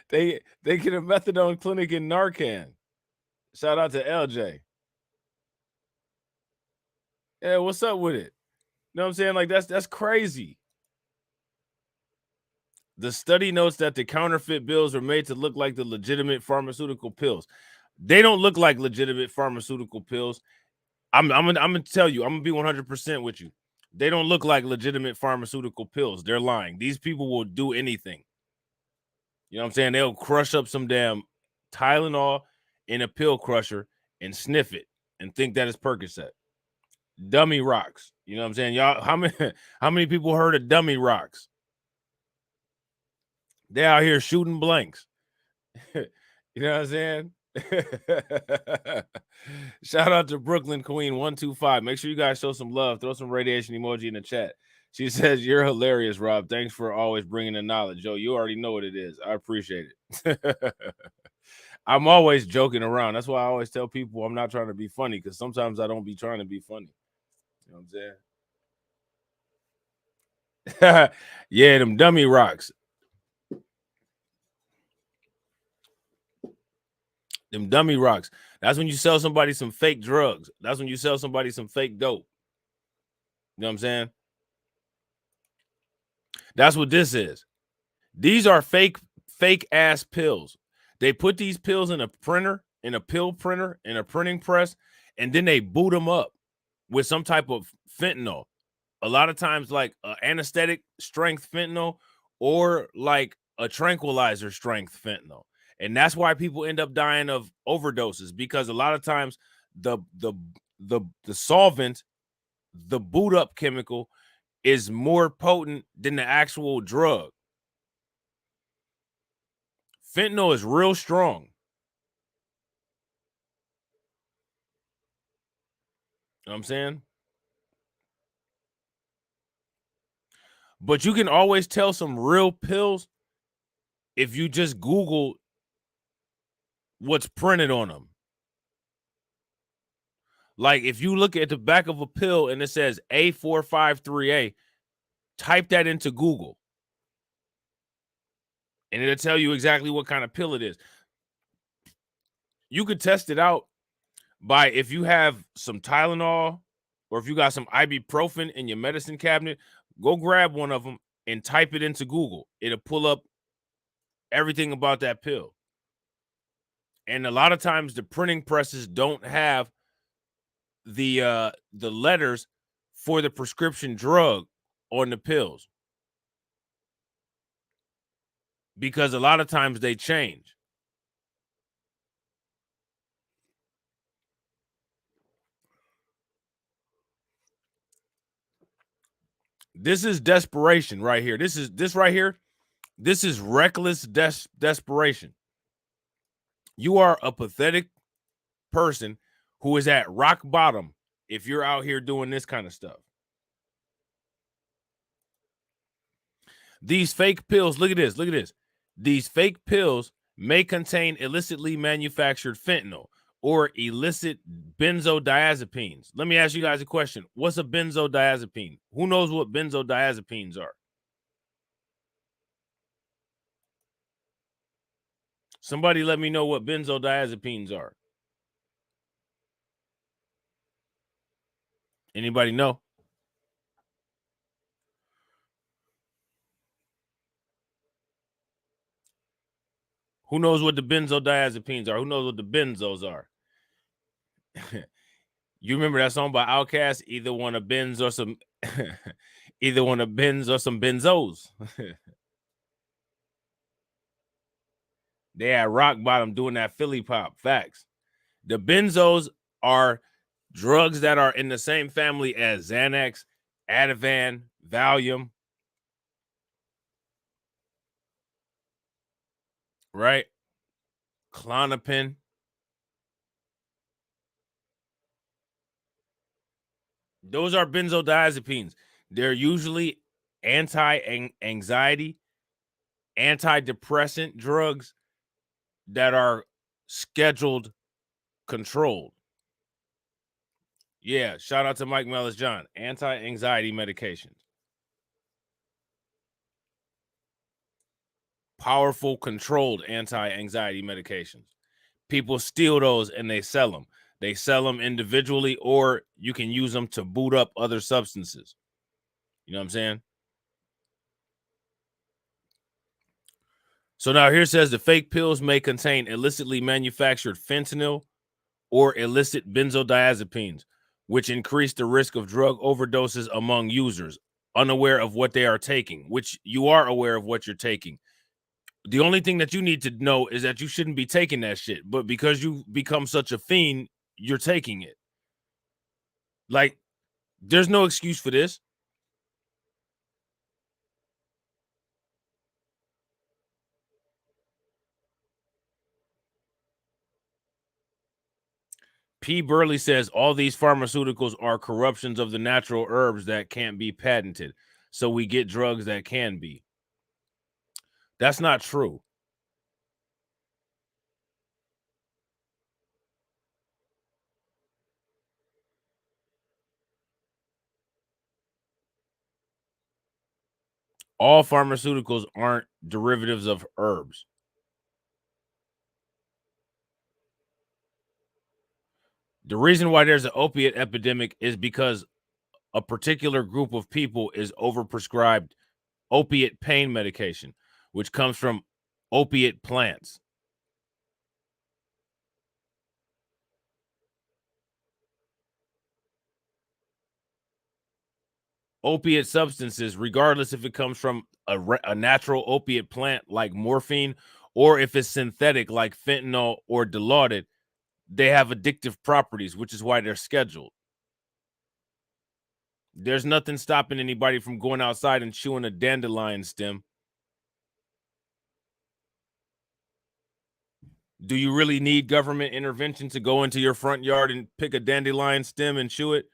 they, they get a methadone clinic in Narcan. Shout out to LJ. Yeah, what's up with it? You know what I'm saying? Like that's crazy. The study notes that the counterfeit pills are made to look like the legitimate pharmaceutical pills. They don't look like legitimate pharmaceutical pills. I'm gonna tell you, I'm gonna be 100% with you. They don't look like legitimate pharmaceutical pills. They're lying. These people will do anything. You know what I'm saying? They'll crush up some damn Tylenol in a pill crusher and sniff it and think that it's Percocet. Dummy rocks. You know what I'm saying? Y'all, how many people heard of dummy rocks? They out here shooting blanks. You know what I'm saying? Shout out to Brooklyn Queen 125. Make sure you guys show some love. Throw some radiation emoji in the chat. She says, "You're hilarious, Rob. Thanks for always bringing the knowledge." Yo, you already know what it is. I appreciate it. I'm always joking around. That's why I always tell people I'm not trying to be funny, because sometimes I don't be trying to be funny. You know what I'm saying? Yeah, them dummy rocks. Them dummy rocks. That's when you sell somebody some fake drugs. That's when you sell somebody some fake dope. You know what I'm saying? That's what this is. These are fake ass pills. They put these pills in a printer, in a pill printer, in a printing press, and then they boot them up with some type of fentanyl. A lot of times, like anesthetic strength fentanyl or like a tranquilizer strength fentanyl. And that's why people end up dying of overdoses, because a lot of times the solvent, the boot up chemical, is more potent than the actual drug. Fentanyl is real strong. You know what I'm saying? But you can always tell some real pills if you just Google what's printed on them. Like if you look at the back of a pill and it says A453A, type that into Google and it'll tell you exactly what kind of pill it is. You could test it out by, if you have some Tylenol or if you got some ibuprofen in your medicine cabinet, go grab one of them and type it into Google. It'll pull up everything about that pill. And a lot of times the printing presses don't have the letters for the prescription drug on the pills, because a lot of times they change. This is desperation right here. This right here. This is reckless desperation. You are a pathetic person who is at rock bottom if you're out here doing this kind of stuff. These fake pills, look at this, look at this. These fake pills may contain illicitly manufactured fentanyl or illicit benzodiazepines. Let me ask you guys a question. What's a benzodiazepine? Who knows what benzodiazepines are? Somebody let me know what benzodiazepines are. Anybody know? Who knows what the benzodiazepines are? Who knows what the benzos are? You remember that song by Outkast? Either one of Benz or some either one of Benz or some benzos. They at rock bottom doing that Philly pop. Facts. The benzos are drugs that are in the same family as Xanax, Ativan, Valium. Right? Klonopin. Those are benzodiazepines. They're usually anti-anxiety, antidepressant drugs that are scheduled, controlled. Yeah, shout out to Mike Mellis John. Anti-anxiety medications. Powerful, controlled anti-anxiety medications. People steal those and they sell them. They sell them individually, or you can use them to boot up other substances. You know what I'm saying? So now here says the fake pills may contain illicitly manufactured fentanyl or illicit benzodiazepines, which increase the risk of drug overdoses among users, unaware of what they are taking, which you are aware of what you're taking. The only thing that you need to know is that you shouldn't be taking that shit, but because you become such a fiend, you're taking it. Like, there's no excuse for this. P. Burley says all these pharmaceuticals are corruptions of the natural herbs that can't be patented. So we get drugs that can be. That's not true. All pharmaceuticals aren't derivatives of herbs. The reason why there's an opiate epidemic is because a particular group of people is overprescribed opiate pain medication, which comes from opiate plants. Opiate substances, regardless if it comes from a natural opiate plant like morphine or if it's synthetic like fentanyl or dilaudid, they have addictive properties, which is why they're scheduled. There's nothing stopping anybody from going outside and chewing a dandelion stem. Do you really need government intervention to go into your front yard and pick a dandelion stem and chew it?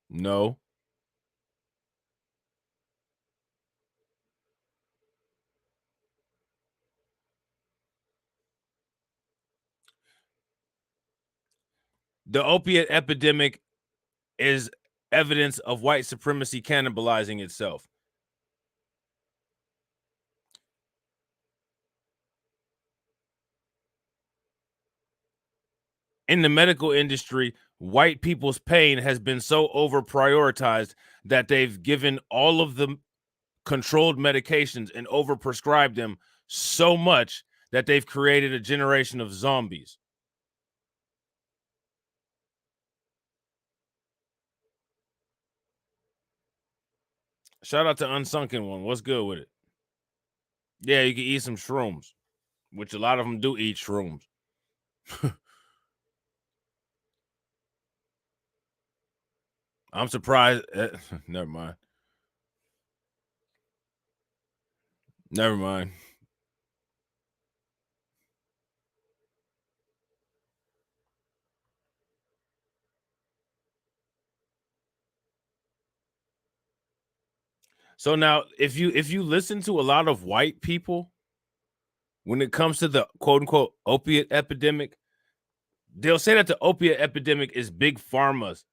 No. The opiate epidemic is evidence of white supremacy cannibalizing itself. In the medical industry, white people's pain has been so over prioritized that they've given all of the controlled medications and overprescribed them so much that they've created a generation of zombies. Shout out to Unsunken One. What's good with it? Yeah, you can eat some shrooms, which a lot of them do eat shrooms. I'm surprised. Never mind. Never mind. So now, if you listen to a lot of white people when it comes to the quote unquote opiate epidemic, they'll say that the opiate epidemic is big pharma's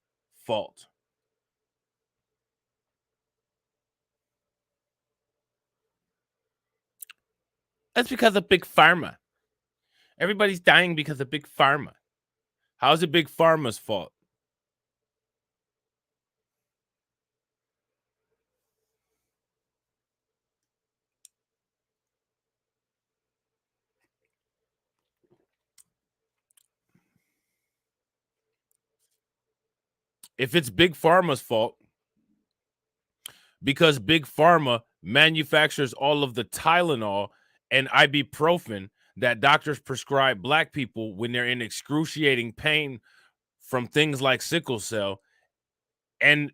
fault. That's because of big pharma. Everybody's dying because of big pharma. How is it big pharma's fault? If it's big pharma's fault, because big pharma manufactures all of the Tylenol and ibuprofen that doctors prescribe black people when they're in excruciating pain from things like sickle cell, and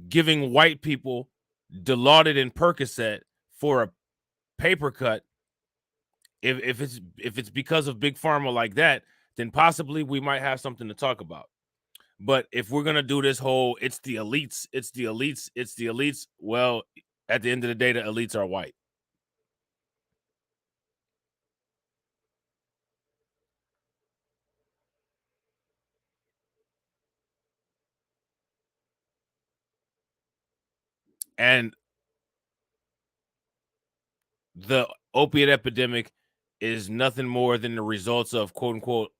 giving white people Dilaudid and Percocet for a paper cut. If it's because of big pharma like that, then possibly we might have something to talk about. But if we're gonna do this whole it's the elites, it's the elites, it's the elites, well, at the end of the day, the elites are white. And the opiate epidemic is nothing more than the results of quote unquote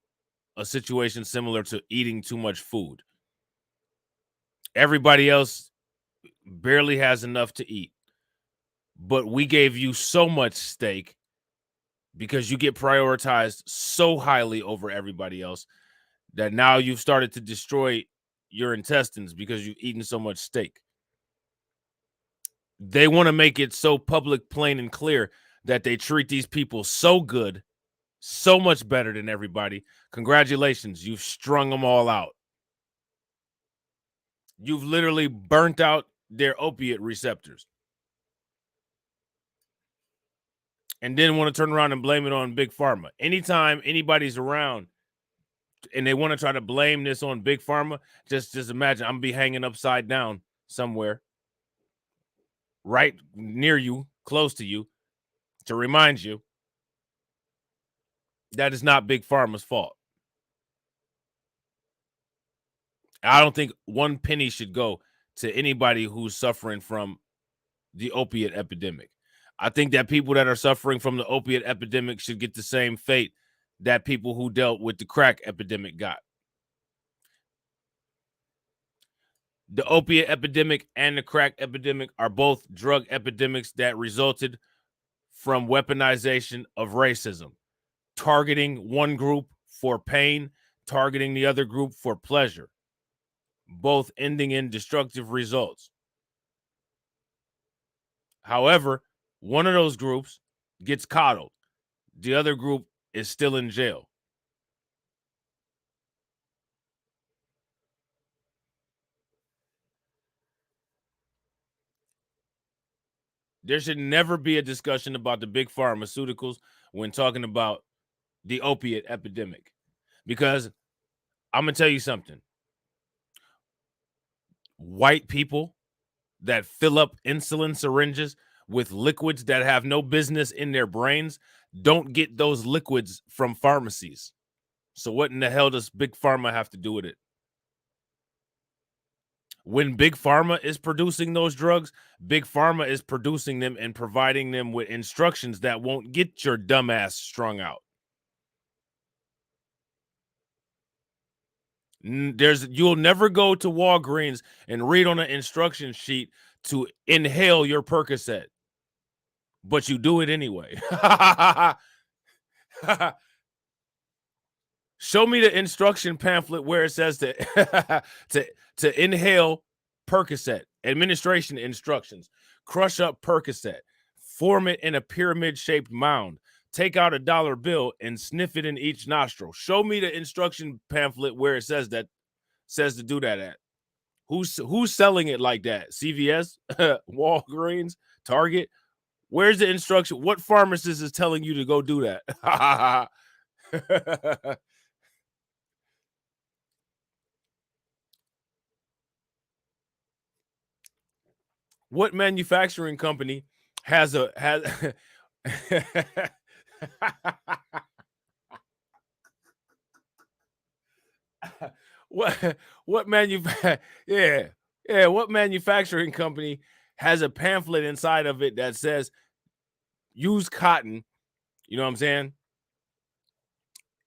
a situation similar to eating too much food. Everybody else barely has enough to eat, but we gave you so much steak because you get prioritized so highly over everybody else that now you've started to destroy your intestines because you've eaten so much steak. They want to make it so public, plain, and clear that they treat these people so good, so much better than everybody. Congratulations, you've strung them all out. You've literally burnt out their opiate receptors. And then want to turn around and blame it on Big Pharma. Anytime anybody's around and they want to try to blame this on Big Pharma, just imagine I'm be hanging upside down somewhere right near you, close to you, to remind you that is not Big Pharma's fault. I don't think one penny should go to anybody who's suffering from the opiate epidemic. I think that people that are suffering from the opiate epidemic should get the same fate that people who dealt with the crack epidemic got. The opiate epidemic and the crack epidemic are both drug epidemics that resulted from weaponization of racism, targeting one group for pain, targeting the other group for pleasure, both ending in destructive results. However, one of those groups gets coddled, the other group is still in jail. There should never be a discussion about the big pharmaceuticals when talking about the opiate epidemic. Because I'm going to tell you something. White people that fill up insulin syringes with liquids that have no business in their brains don't get those liquids from pharmacies. So what in the hell does Big Pharma have to do with it? When Big Pharma is producing those drugs, Big Pharma is producing them and providing them with instructions that won't get your dumbass strung out. You'll never go to Walgreens and read on an instruction sheet to inhale your Percocet, but you do it anyway. Show me the instruction pamphlet where it says to to inhale Percocet. Administration instructions: crush up Percocet, form it in a pyramid-shaped mound, take out a dollar bill and sniff it in each nostril. Show me the instruction pamphlet where it says to do that at. Who's selling it like that? CVS, Walgreens, Target. Where's the instruction? What pharmacist is telling you to go do that? What manufacturing company has what what what manufacturing company has a pamphlet inside of it that says use cotton, you know what I'm saying,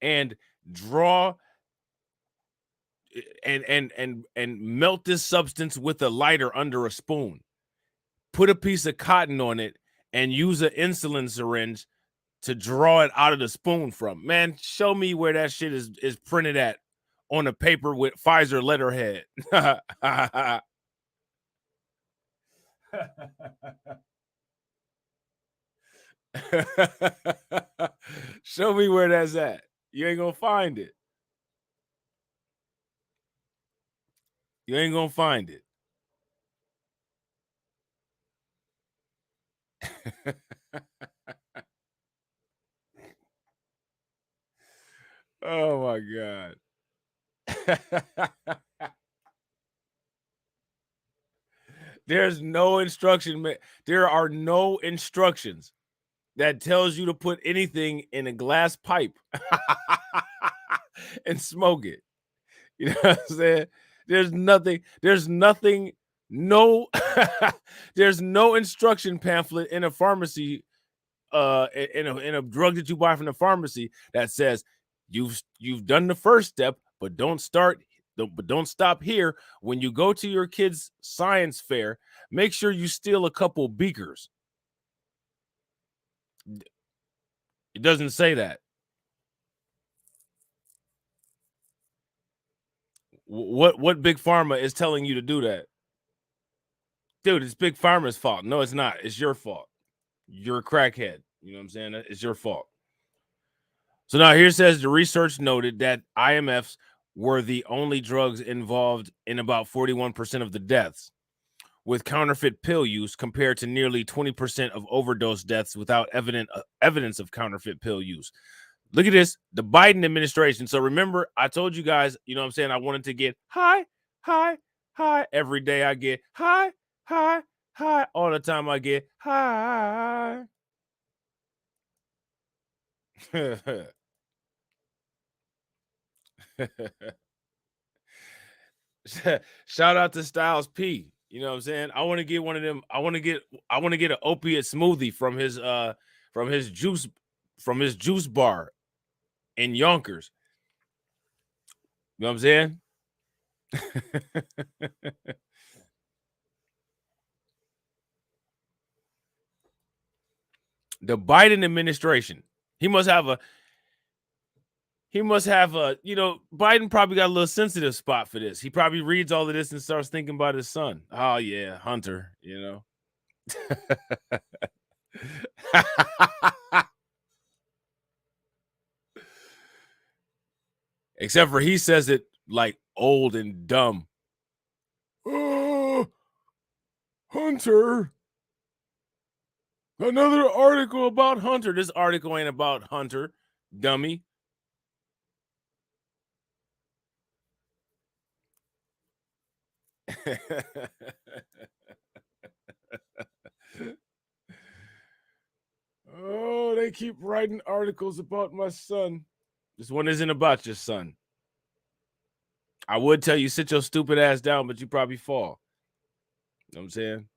and draw and melt this substance with a lighter under a spoon, put a piece of cotton on it, and use an insulin syringe to draw it out of the spoon from. Man, show me where that shit is printed at on a paper with Pfizer letterhead. Show me where that's at. You ain't gonna find it. You ain't gonna find it. Oh my god. There's no instruction. There are no instructions that tells you to put anything in a glass pipe and smoke it. You know what I'm saying? There's nothing, no, there's no instruction pamphlet in a pharmacy, in a drug that you buy from the pharmacy that says you've done the first step, but don't stop here. When you go to your kid's science fair, make sure you steal a couple beakers. It doesn't say that. What big pharma is telling you to do that? Dude, it's big pharma's fault. No, it's not. It's your fault. You're a crackhead. You know what I'm saying? It's your fault. So now here says the research noted that IMFs were the only drugs involved in about 41% of the deaths with counterfeit pill use, compared to nearly 20% of overdose deaths without evidence of counterfeit pill use. Look at this, the Biden administration. So remember, I told you guys, you know what I'm saying, I wanted to get high, high, high. Every day I get high, high, high. All the time I get high. Shout out to Styles P. You know what I'm saying? I want to get one of them. I want to get an opiate smoothie from his juice bar in Yonkers. You know what I'm saying? The Biden administration. He must have a, you know, Biden probably got a little sensitive spot for this. He probably reads all of this and starts thinking about his son. Oh yeah, Hunter, you know. Except for he says it like old and dumb. Oh, Hunter. Another article about Hunter. This article ain't about Hunter, dummy. Oh, they keep writing articles about my son. This one isn't about your son. I would tell you sit your stupid ass down, but you probably fall. You know what I'm saying?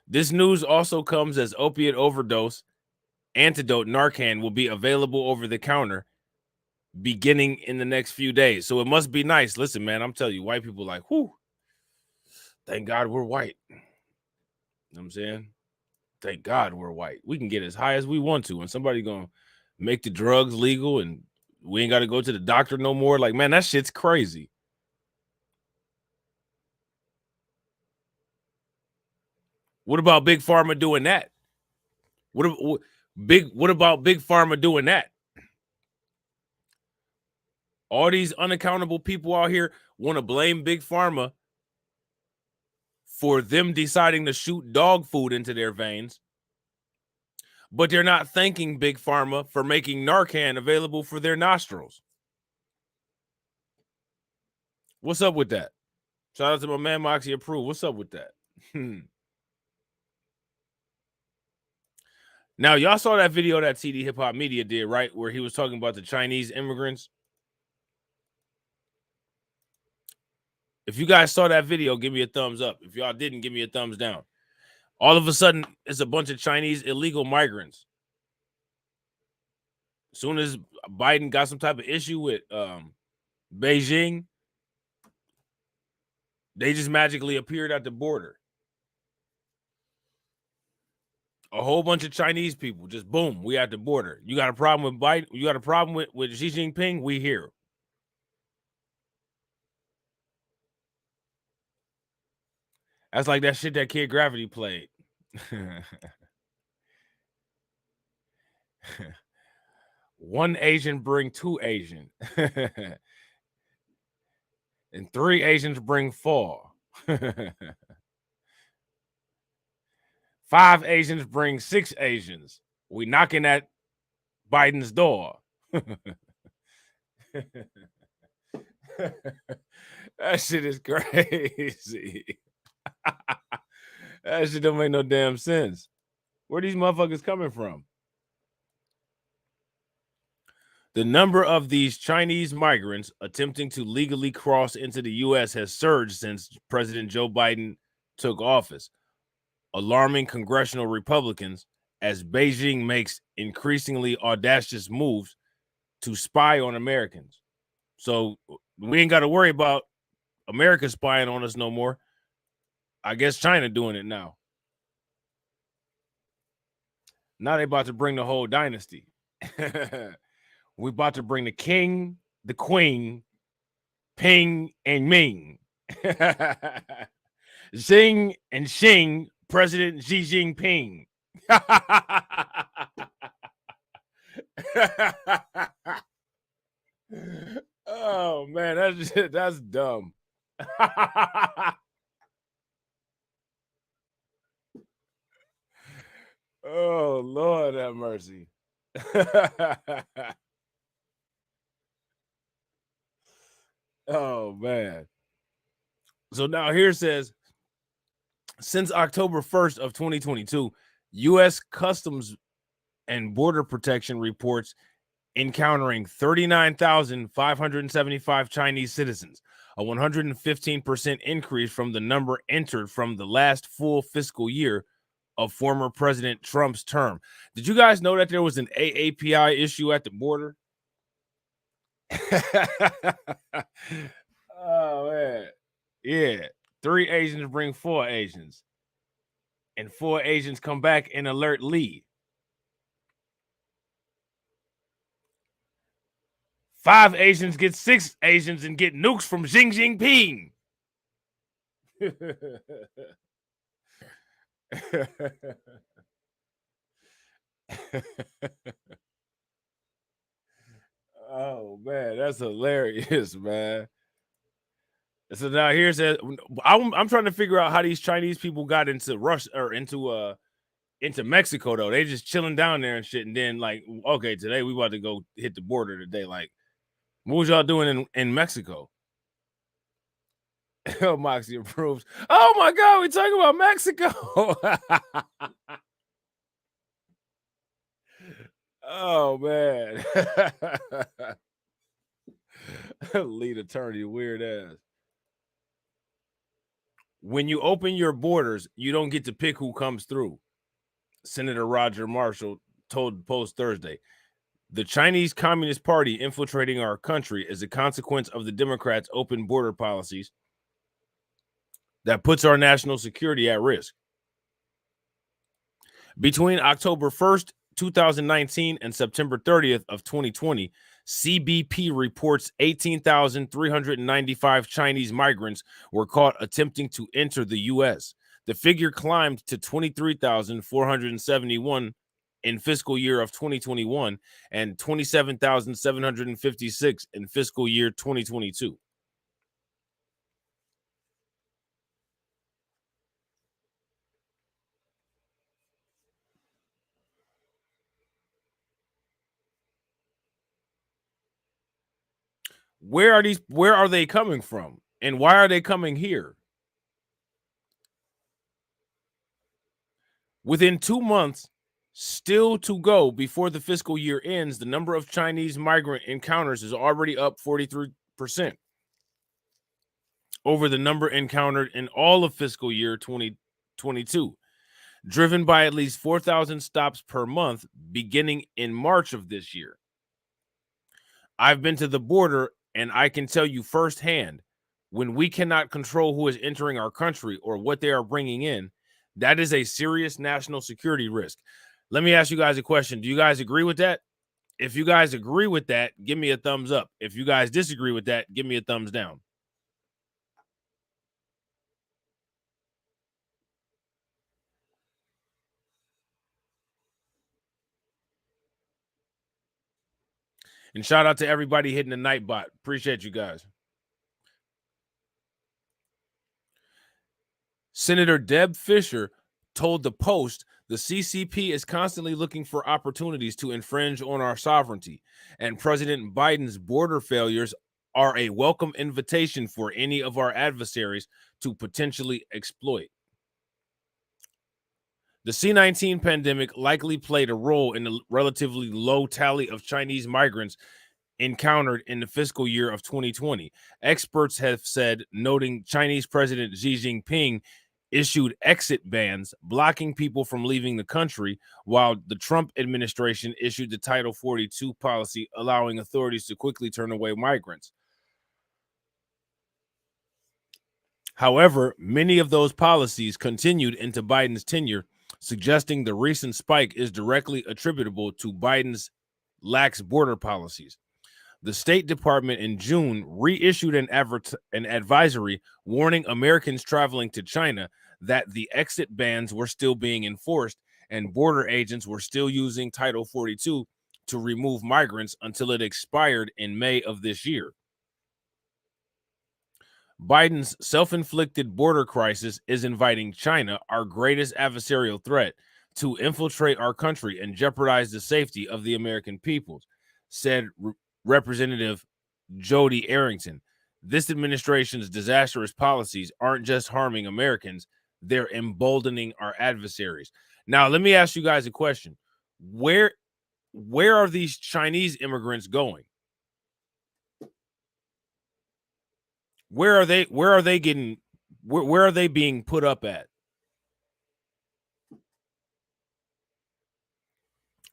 This news also comes as opiate overdose antidote Narcan will be available over the counter beginning in the next few days. So it must be nice. Listen, man, I'm telling you, white people like, whoo, thank God we're white. You know what I'm saying? Thank God we're white. We can get as high as we want to, and somebody gonna make the drugs legal, and we ain't got to go to the doctor no more. Like, man, that shit's crazy. What about Big Pharma doing that? What about Big Pharma doing that? All these unaccountable people out here want to blame Big Pharma for them deciding to shoot dog food into their veins, but they're not thanking Big Pharma for making Narcan available for their nostrils. What's up with that? Shout out to my man Moxie Approved. What's up with that? Now, y'all saw that video that TD Hip Hop Media did, right? Where he was talking about the Chinese immigrants. If you guys saw that video, give me a thumbs up. If y'all didn't, give me a thumbs down. All of a sudden, it's a bunch of Chinese illegal migrants. As soon as Biden got some type of issue with Beijing, they just magically appeared at the border. A whole bunch of Chinese people, just boom, we at the border. You got a problem with Biden? You got a problem with Xi Jinping? We here. That's like that shit that Kid Gravity played. One Asian bring two Asian. And three Asians bring four. 5 Asians bring 6 Asians. We knocking at Biden's door. That shit is crazy. That shit don't make no damn sense. Where these motherfuckers coming from? The number of these Chinese migrants attempting to legally cross into the U.S. has surged since President Joe Biden took office, alarming congressional Republicans as Beijing makes increasingly audacious moves to spy on Americans. So we ain't got to worry about America spying on us no more. I guess China doing it now. Now they about to bring the whole dynasty. We about to bring the king, the queen, Ping, and Ming. Xing and Xing, President Xi Jinping. Oh man, that's dumb. Oh Lord have mercy. Oh man. So now here it says, since October 1st of 2022, U.S. Customs and Border Protection reports encountering 39,575 Chinese citizens, a 115% increase from the number entered from the last full fiscal year of former President Trump's term. Did you guys know that there was an AAPI issue at the border? Oh man, yeah. 3 Asians bring 4 Asians, and 4 Asians come back and alert Lee. 5 Asians get 6 Asians and get nukes from Xi Jinping. Oh man, that's hilarious, man. So now here's that. I'm trying to figure out how these Chinese people got into Russia or into Mexico though. They just chilling down there and shit. And then like, okay, today we about to go hit the border today. Like, what was y'all doing in Mexico? Oh, Moxie approves. Oh my God, we talking about Mexico. Oh man. Lead attorney, weird ass. When you open your borders, you don't get to pick who comes through. Senator Roger Marshall told Post Thursday. The Chinese Communist Party infiltrating our country is a consequence of the Democrats' open border policies that puts our national security at risk. Between October 1st, 2019 and September 30th of 2020, CBP reports 18,395 Chinese migrants were caught attempting to enter the U.S. The figure climbed to 23,471 in fiscal year of 2021 and 27,756 in fiscal year 2022. Where are they coming from? And why are they coming here? Within 2 months, still to go before the fiscal year ends, the number of Chinese migrant encounters is already up 43% over the number encountered in all of fiscal year 2022, driven by at least 4,000 stops per month beginning in March of this year. I've been to the border, and I can tell you firsthand, when we cannot control who is entering our country or what they are bringing in, that is a serious national security risk. Let me ask you guys a question. Do you guys agree with that? If you guys agree with that, give me a thumbs up. If you guys disagree with that, give me a thumbs down. And shout out to everybody hitting the night bot. Appreciate you guys. Senator Deb Fisher told the Post the CCP is constantly looking for opportunities to infringe on our sovereignty, and President Biden's border failures are a welcome invitation for any of our adversaries to potentially exploit. The C-19 pandemic likely played a role in the relatively low tally of Chinese migrants encountered in the fiscal year of 2020. Experts have said, noting Chinese President Xi Jinping issued exit bans blocking people from leaving the country, while the Trump administration issued the Title 42 policy allowing authorities to quickly turn away migrants. However, many of those policies continued into Biden's tenure, suggesting the recent spike is directly attributable to Biden's lax border policies. The State Department in June reissued an advisory warning Americans traveling to China that the exit bans were still being enforced and border agents were still using Title 42 to remove migrants until it expired in May of this year. Biden's self-inflicted border crisis is inviting China, our greatest adversarial threat, to infiltrate our country and jeopardize the safety of the American people, said Representative Jody Arrington. This administration's disastrous policies aren't just harming Americans, they're emboldening our adversaries. Now, let me ask you guys a question. Where are these Chinese immigrants going? Where are they getting where are they being put up at?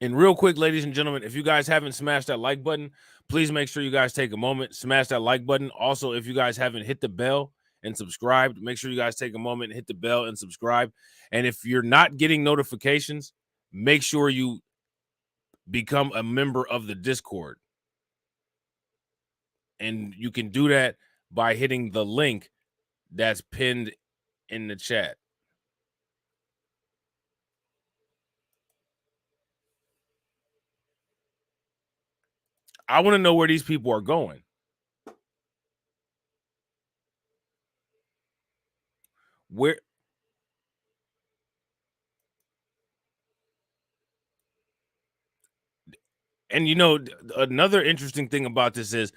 And real quick, ladies and gentlemen, if you guys haven't smashed that like button, please make sure you guys take a moment, smash that like button. Also, if you guys haven't hit the bell and subscribed, make sure you guys take a moment and hit the bell and subscribe. And if you're not getting notifications, make sure you become a member of the Discord. And you can do that by hitting the link that's pinned in the chat. I want to know where these people are going. Where? And you know, another interesting thing about this is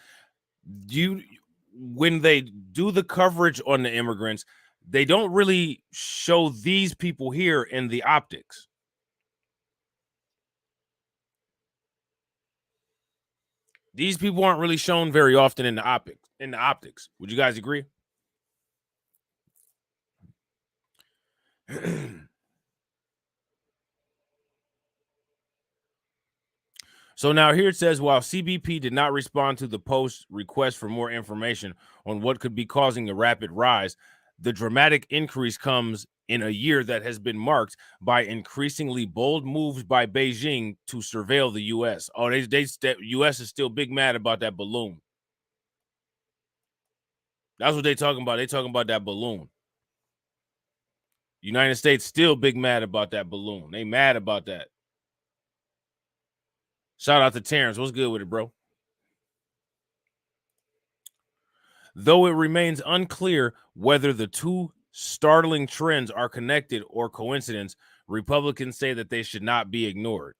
when they do the coverage on the immigrants, they don't really show these people here in the optics. These people aren't really shown very often in the optics. Would you guys agree? So now here it says, while CBP did not respond to the Post's request for more information on what could be causing the rapid rise, the dramatic increase comes in a year that has been marked by increasingly bold moves by Beijing to surveil the U.S. Oh, U.S. is still big mad about that balloon. That's what they talking about. They talking about that balloon. United States still big mad about that balloon. They mad about that. Shout out to Terrence. What's good with it, bro? Though it remains unclear whether the two startling trends are connected or coincidence, Republicans say that they should not be ignored.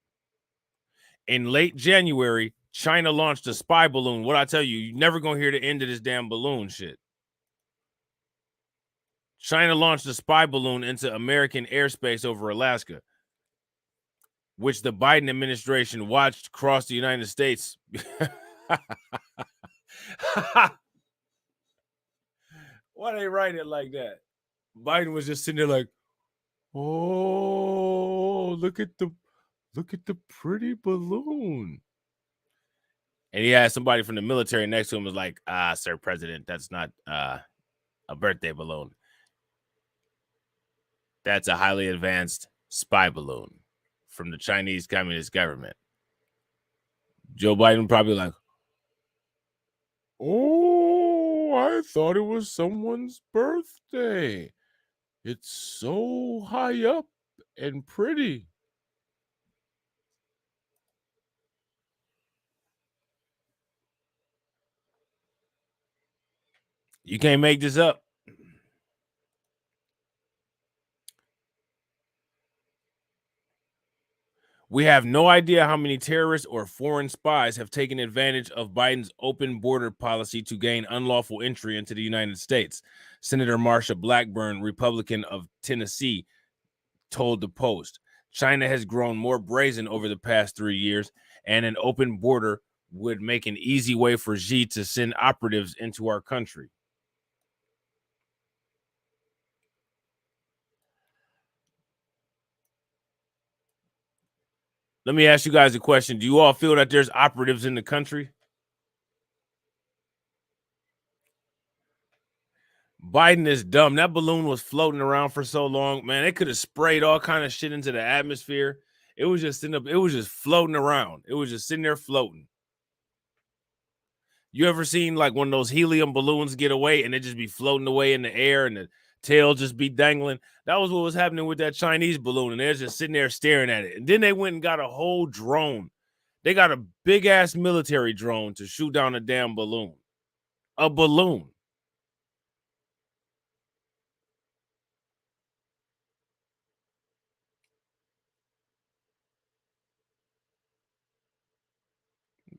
In late January, China launched a spy balloon. What I tell you, you're never going to hear the end of this damn balloon shit. China launched a spy balloon into American airspace over Alaska, which the Biden administration watched cross the United States. Why they write it like that? Biden was just sitting there like, oh, look at the pretty balloon. And he had somebody from the military next to him was like, Sir President, that's not a birthday balloon. That's a highly advanced spy balloon from the Chinese Communist government. Joe Biden probably like, oh, I thought it was someone's birthday. It's so high up and pretty. You can't make this up. We have no idea how many terrorists or foreign spies have taken advantage of Biden's open border policy to gain unlawful entry into the United States. Senator Marsha Blackburn, Republican of Tennessee, told the Post. China has grown more brazen over the past 3 years, and an open border would make an easy way for Xi to send operatives into our country. Let me ask you guys a question. Do you all feel that there's operatives in the country? Biden is dumb. That balloon was floating around for so long, man. They could have sprayed all kind of shit into the atmosphere. It was just sitting up. It was just floating around. It was just sitting there floating. You ever seen like one of those helium balloons get away and it just be floating away in the air and the tail just be dangling? That was what was happening with that Chinese balloon, and they're just sitting there staring at it. And then they went and got a whole drone. They got a big ass military drone to shoot down a damn balloon. A balloon.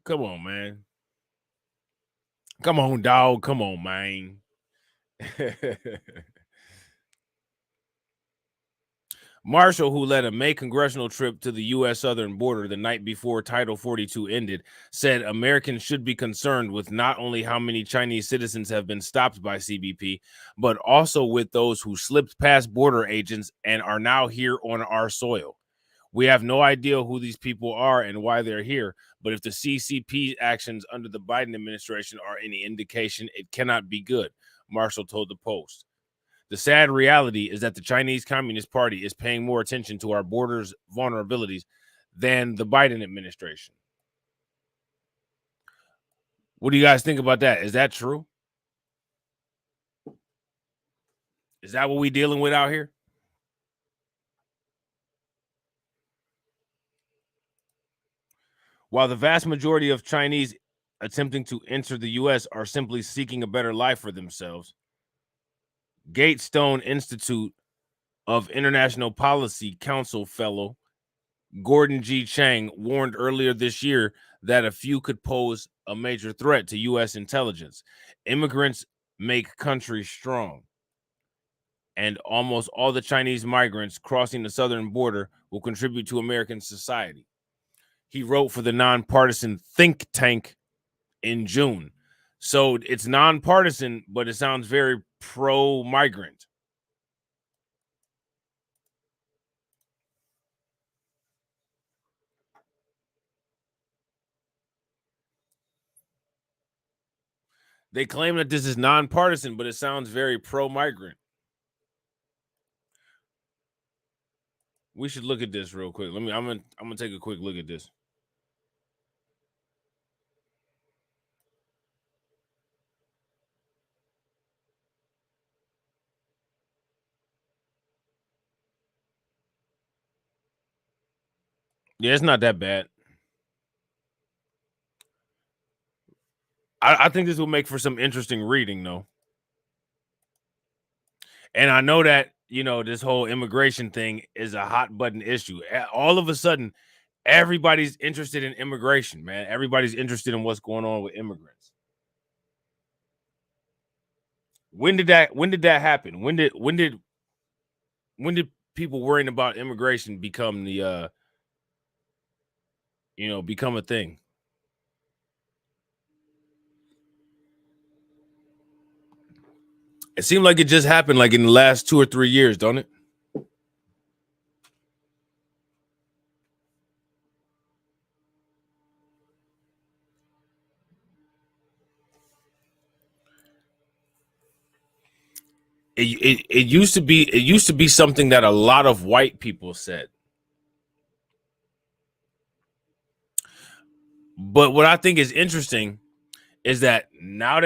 Come on, man. Come on, dog. Come on, man. Marshall, who led a May congressional trip to the U.S. southern border the night before Title 42 ended, said Americans should be concerned with not only how many Chinese citizens have been stopped by CBP, but also with those who slipped past border agents and are now here on our soil. We have no idea who these people are and why they're here, but if the CCP actions under the Biden administration are any indication, it cannot be good, Marshall told the Post. The sad reality is that the Chinese Communist Party is paying more attention to our borders' vulnerabilities than the Biden administration. What do you guys think about that? Is that true? Is that what we're dealing with out here? While the vast majority of Chinese attempting to enter the U.S. are simply seeking a better life for themselves, Gatestone Institute of International Policy Council fellow Gordon G. Chang warned earlier this year that a few could pose a major threat to U.S. intelligence. Immigrants make countries strong, and almost all the Chinese migrants crossing the southern border will contribute to American society. He wrote for the nonpartisan think tank in June. So it's nonpartisan, but it sounds very pro-migrant. They claim that this is nonpartisan, but it sounds very pro-migrant. We should look at this real quick. I'm gonna take a quick look at this. Yeah, it's not that bad. I think this will make for some interesting reading, though. And I know that, this whole immigration thing is a hot button issue. All of a sudden, everybody's interested in immigration, man. Everybody's interested in what's going on with immigrants. When did that happen? When did people worrying about immigration become become a thing? It seemed like it just happened like in the last 2 or 3 years, don't it? It used to be something that a lot of white people said. But what I think is interesting is that now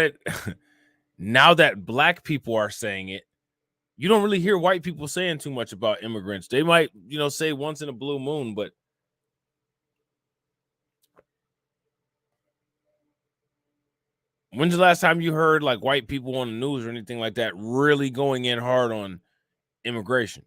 that black people are saying it, you don't really hear white people saying too much about immigrants. They might, say once in a blue moon, but when's the last time you heard like white people on the news or anything like that really going in hard on immigration?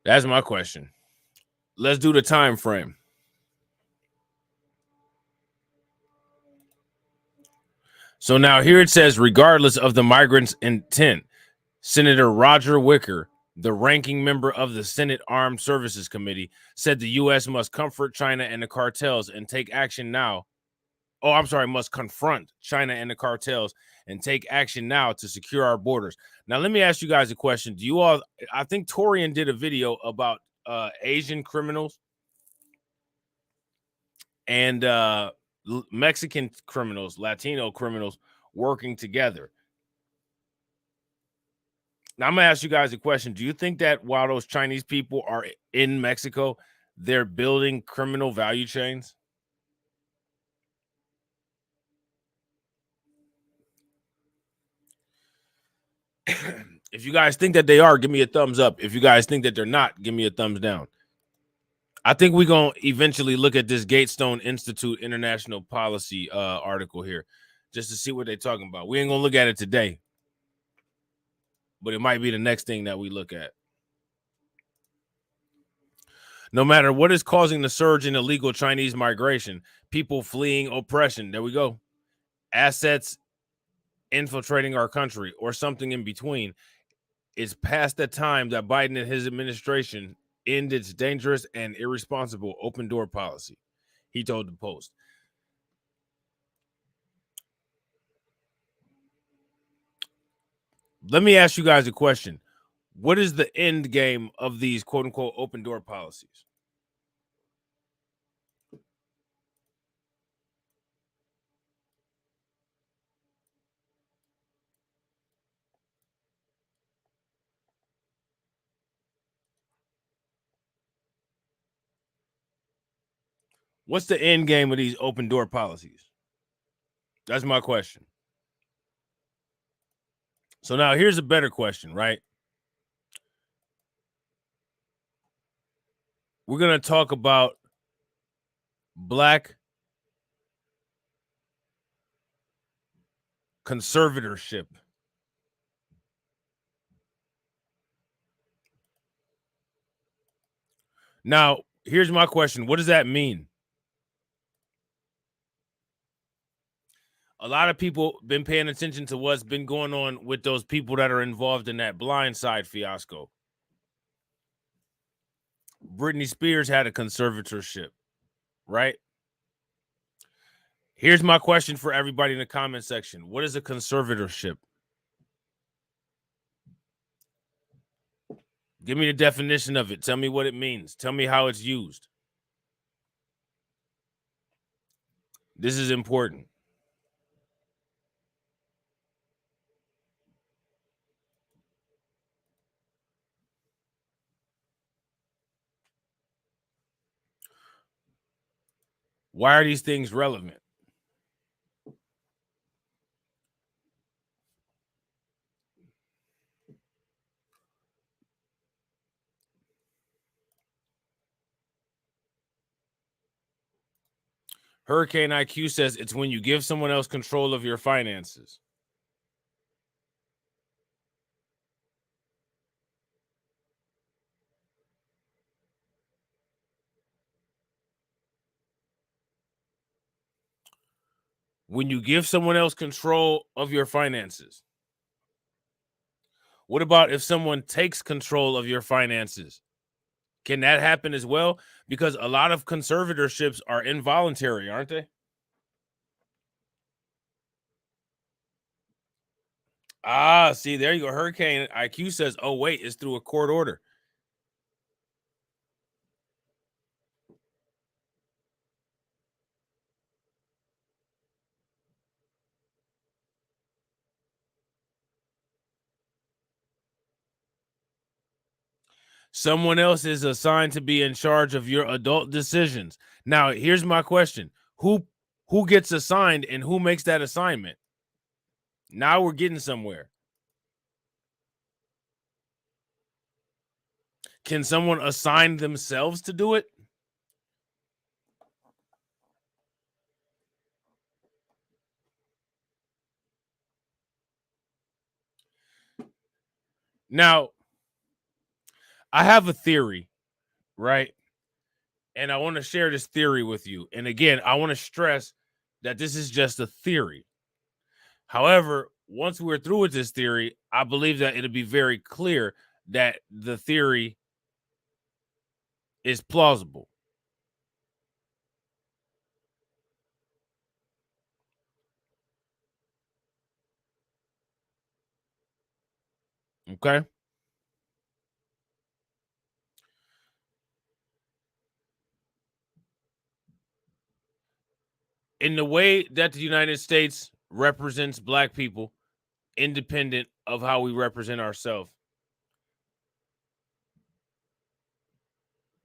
That's my question. Let's do the time frame. So now here it says, regardless of the migrants' intent, Senator Roger Wicker, the ranking member of the Senate Armed Services Committee, said the U.S. must comfort China and the cartels and take action now. Oh, I'm sorry, must confront China and the cartels and take action now to secure our borders. Now, let me ask you guys a question. Do you all, I think Torian did a video about Asian criminals and Mexican criminals, Latino criminals working together. Now, I'm going to ask you guys a question. Do you think that while those Chinese people are in Mexico, they're building criminal value chains? If you guys think that they are, give me a thumbs up. If you guys think that they're not, give me a thumbs down. I think we're going to eventually look at this Gatestone Institute International Policy article here just to see what they're talking about. We ain't going to look at it today, but it might be the next thing that we look at. No matter what is causing the surge in illegal Chinese migration, people fleeing oppression, there we go, assets infiltrating our country, or something in between, it's past the time that Biden and his administration end its dangerous and irresponsible open door policy, he told the Post. Let me ask you guys a question. What is the end game of these quote unquote open door policies? What's the end game of these open door policies? That's my question. So now here's a better question, right? We're going to talk about black conservatorship. Now, here's my question. What does that mean? A lot of people been paying attention to what's been going on with those people that are involved in that Blindside fiasco. Britney Spears had a conservatorship, right? Here's my question for everybody in the comment section. What is a conservatorship? Give me the definition of it. Tell me what it means. Tell me how it's used. This is important. Why are these things relevant? Hurricane IQ says it's when you give someone else control of your finances. When you give someone else control of your finances. What about if someone takes control of your finances? Can that happen as well? Because a lot of conservatorships are involuntary, aren't they? Ah, see, there you go. Hurricane IQ says, oh, wait, it's through a court order. Someone else is assigned to be in charge of your adult decisions. Now, here's my question. Who gets assigned and who makes that assignment? Now we're getting somewhere. Can someone assign themselves to do it? Now, I have a theory, right? And I want to share this theory with you. And again, I want to stress that this is just a theory. However, once we're through with this theory, I believe that it'll be very clear that the theory is plausible. Okay. In the way that the United States represents Black people, independent of how we represent ourselves,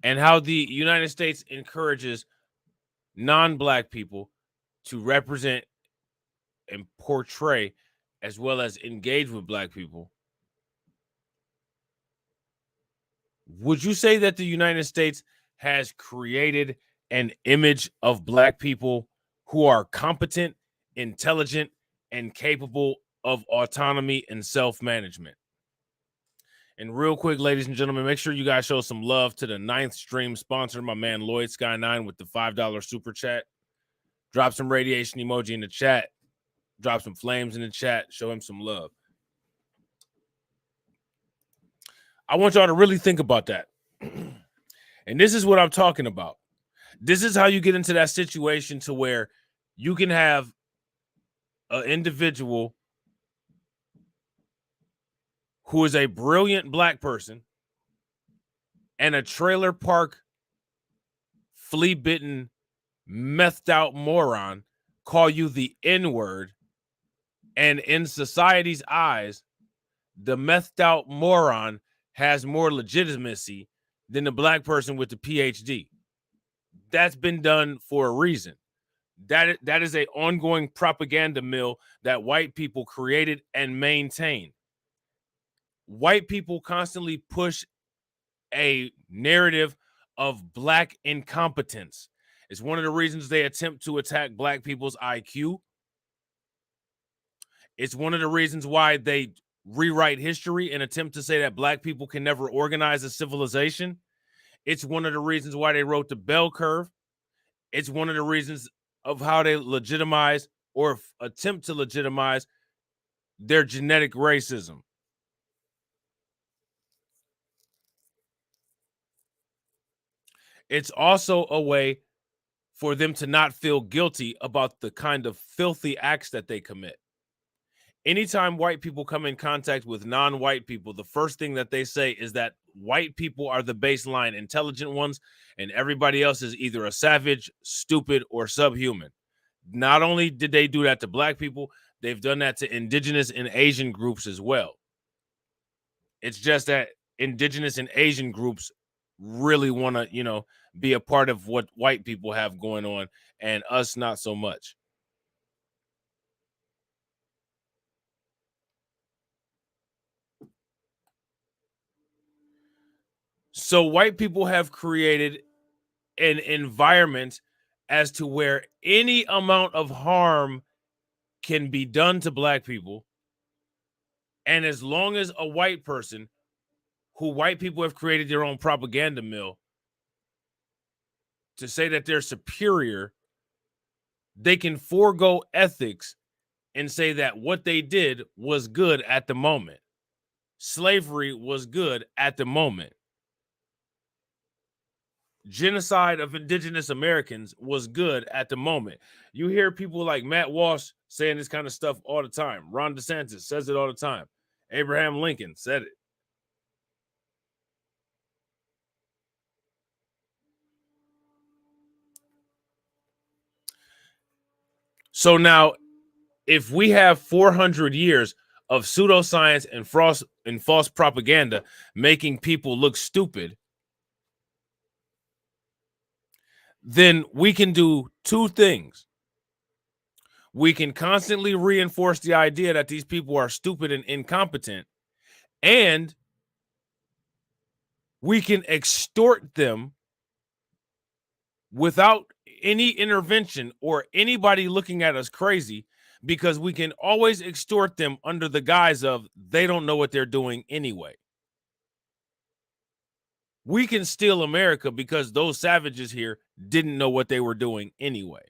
and how the United States encourages non-Black people to represent and portray as well as engage with Black people. Would you say that the United States has created an image of Black people who are competent, intelligent, and capable of autonomy and self-management? And real quick, ladies and gentlemen, make sure you guys show some love to the ninth stream sponsor, my man Lloyd Sky9 with the $5 super chat. Drop some radiation emoji in the chat. Drop some flames in the chat. Show him some love. I want y'all to really think about that. And this is what I'm talking about. This is how you get into that situation to where you can have an individual who is a brilliant Black person and a trailer park flea-bitten, methed out moron call you the N-word, and in society's eyes, the methed out moron has more legitimacy than the Black person with the PhD. That's been done for a reason. That is a ongoing propaganda mill that white people created and maintain. White people constantly push a narrative of Black incompetence. It's one of the reasons they attempt to attack Black people's IQ. It's one of the reasons why they rewrite history and attempt to say that Black people can never organize a civilization. It's one of the reasons why they wrote the bell curve. It's one of the reasons of how they legitimize or attempt to legitimize their genetic racism. It's also a way for them to not feel guilty about the kind of filthy acts that they commit. Anytime white people come in contact with non-white people, the first thing that they say is that white people are the baseline intelligent ones, and everybody else is either a savage, stupid, or subhuman. Not only did they do that to Black people, they've done that to indigenous and Asian groups as well. It's just that indigenous and Asian groups really want to, be a part of what white people have going on and us not so much. So white people have created an environment as to where any amount of harm can be done to black people. And as long as a white person, who white people have created their own propaganda mill to say that they're superior, they can forego ethics and say that what they did was good at the moment. Slavery was good at the moment. Genocide of indigenous Americans was good at the moment. You hear people like Matt Walsh saying this kind of stuff all the time. Ron DeSantis says it all the time. Abraham Lincoln said it. So now, if we have 400 years of pseudoscience and false propaganda making people look stupid, then we can do two things. We can constantly reinforce the idea that these people are stupid and incompetent, and we can extort them without any intervention or anybody looking at us crazy, because we can always extort them under the guise of they don't know what they're doing anyway. We can steal America because those savages here didn't know what they were doing anyway.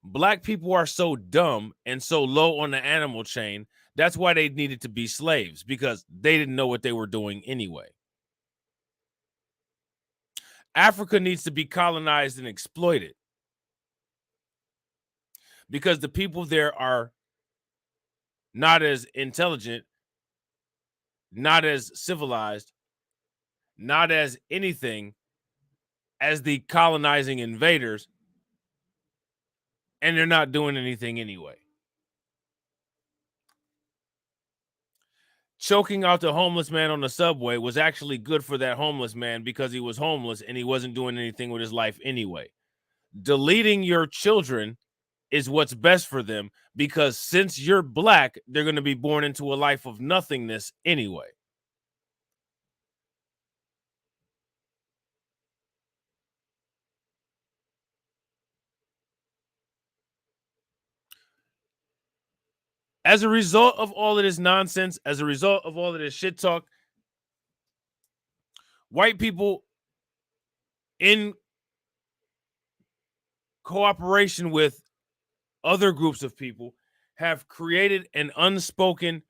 Black people are so dumb and so low on the animal chain. That's why they needed to be slaves, because they didn't know what they were doing anyway. Africa needs to be colonized and exploited because the people there are not as intelligent, not as civilized, not as anything as the colonizing invaders, and they're not doing anything anyway. Choking out the homeless man on the subway was actually good for that homeless man because he was homeless and he wasn't doing anything with his life anyway. Deleting your children is what's best for them, because since you're black, they're going to be born into a life of nothingness anyway. As a result of all of this nonsense, as a result of all of this shit talk, white people, in cooperation with other groups of people, have created an unspoken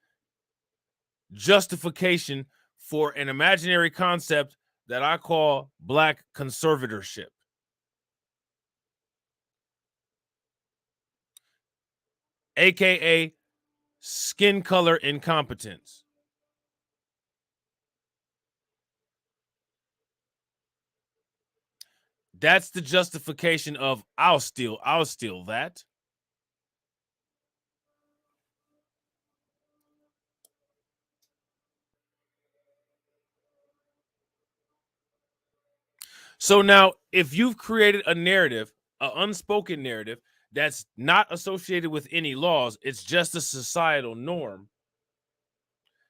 justification for an imaginary concept that I call black conservatorship. AKA skin color incompetence. That's the justification of I'll steal that. So now, if you've created a narrative, an unspoken narrative that's not associated with any laws, it's just a societal norm.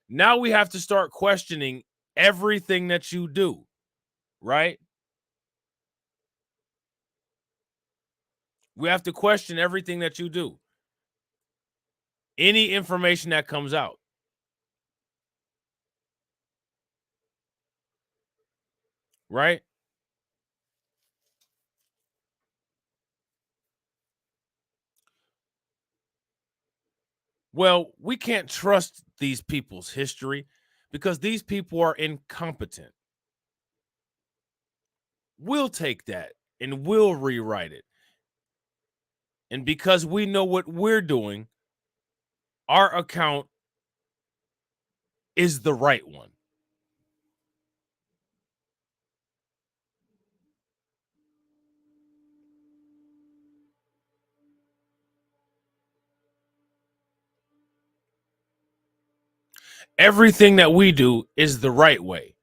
Now we have to start questioning everything that you do, right? We have to question everything that you do. Any information that comes out. Right? Well, we can't trust these people's history because these people are incompetent. We'll take that and we'll rewrite it. And because we know what we're doing, our account is the right one. Everything that we do is the right way.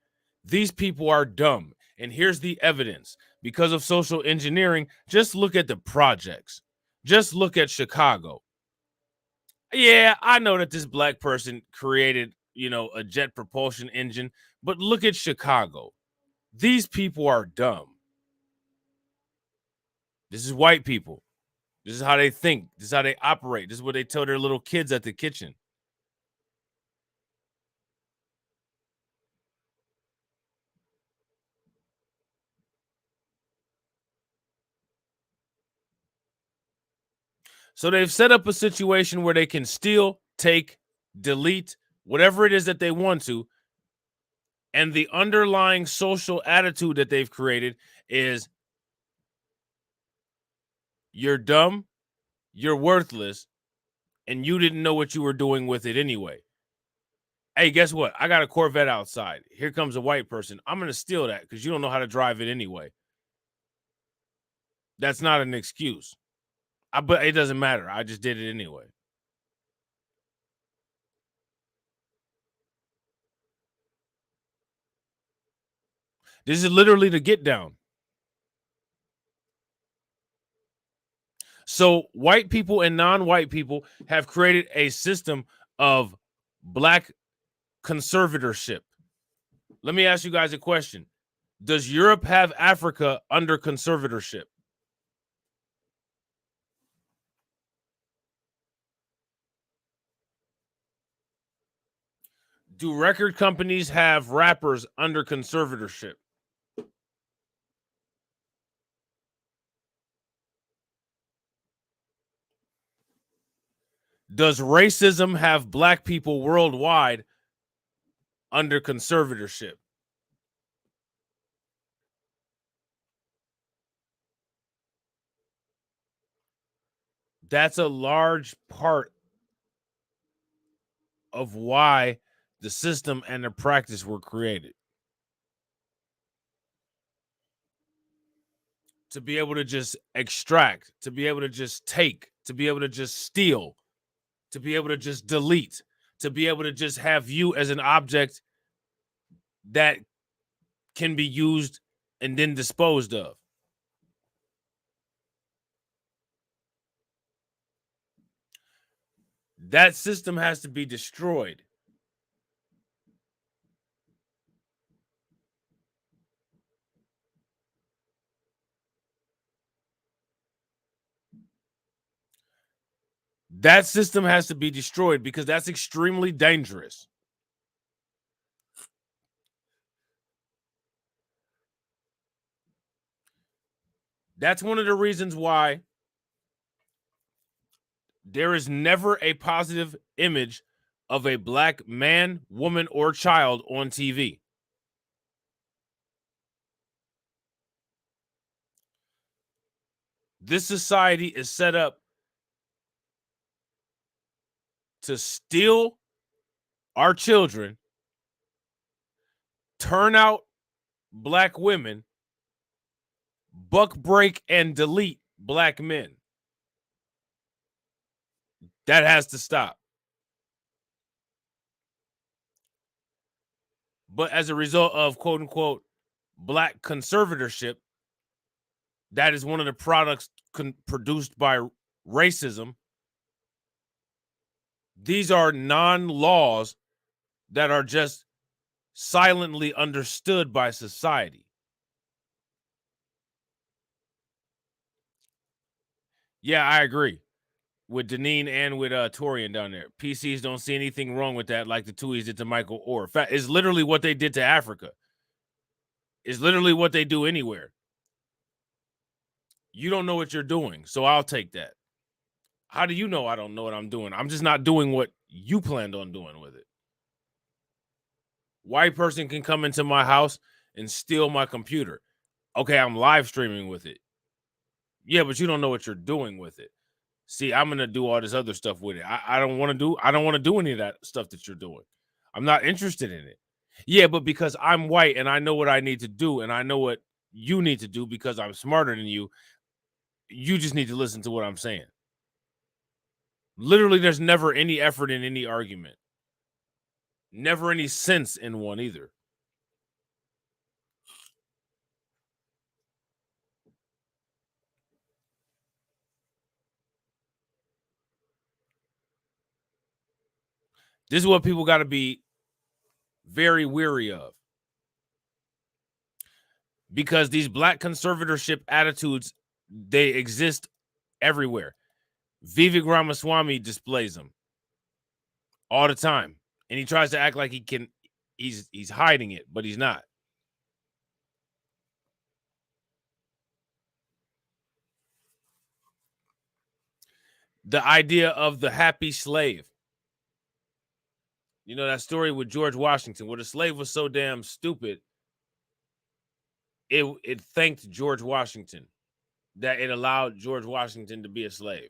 These people are dumb And here's the evidence. Because of social engineering, just look at the projects. Just look at Chicago. Yeah, I know that this black person created, a jet propulsion engine, but look at Chicago. These people are dumb. This is white people. This is how they think. This is how they operate. This is what they tell their little kids at the kitchen. So they've set up a situation where they can steal, take, delete, whatever it is that they want to. And the underlying social attitude that they've created is you're dumb, you're worthless, and you didn't know what you were doing with it anyway. Hey, guess what? I got a Corvette outside. Here comes a white person. I'm going to steal that because you don't know how to drive it anyway. That's not an excuse. But it doesn't matter. I just did it anyway. This is literally the get down. So white people and non-white people have created a system of black conservatorship. Let me ask you guys a question. Does Europe have Africa under conservatorship? Do record companies have rappers under conservatorship? Does racism have black people worldwide under conservatorship? That's a large part of why the system and the practice were created. To be able to just extract, to be able to just take, to be able to just steal, to be able to just delete, to be able to just have you as an object that can be used and then disposed of. That system has to be destroyed. That system has to be destroyed because that's extremely dangerous. That's one of the reasons why there is never a positive image of a black man, woman, or child on TV. This society is set up to steal our children, turn out black women, buck break and delete black men. That has to stop. But as a result of quote unquote black conservatorship, that is one of the products produced by racism. These are non-laws that are just silently understood by society. Yeah, I agree with Deneen and with Torian down there. PCs don't see anything wrong with that, like the Tuies did to Michael Orr. In fact, it's literally what they did to Africa. It's literally what they do anywhere. You don't know what you're doing, so I'll take that. How do you know I don't know what I'm doing? I'm just not doing what you planned on doing with it. White person can come into my house and steal my computer. Okay, I'm live streaming with it. Yeah, but you don't know what you're doing with it. See, I'm gonna do all this other stuff with it. I don't want to do any of that stuff that you're doing. I'm not interested in it. Yeah, but because I'm white and I know what I need to do and I know what you need to do because I'm smarter than you, you just need to listen to what I'm saying. Literally, there's never any effort in any argument. Never any sense in one either. This is what people got to be very weary of. Because these black conservatorship attitudes, they exist everywhere. Vivek Ramaswamy displays them all the time. And he tries to act like he's hiding it, but he's not. The idea of the happy slave. You know, that story with George Washington, where the slave was so damn stupid, it thanked George Washington, that it allowed George Washington to be a slave.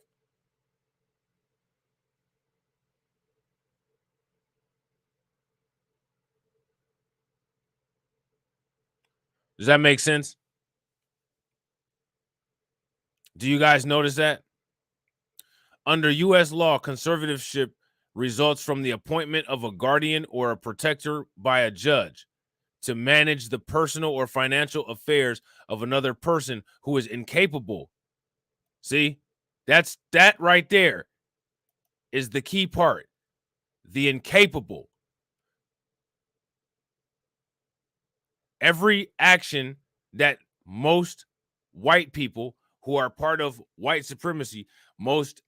Does that make sense? Do you guys notice that? Under U.S. law, conservatorship results from the appointment of a guardian or a protector by a judge to manage the personal or financial affairs of another person who is incapable. See, that right there is the key part. The incapable. Every action that most white people who are part of white supremacy, most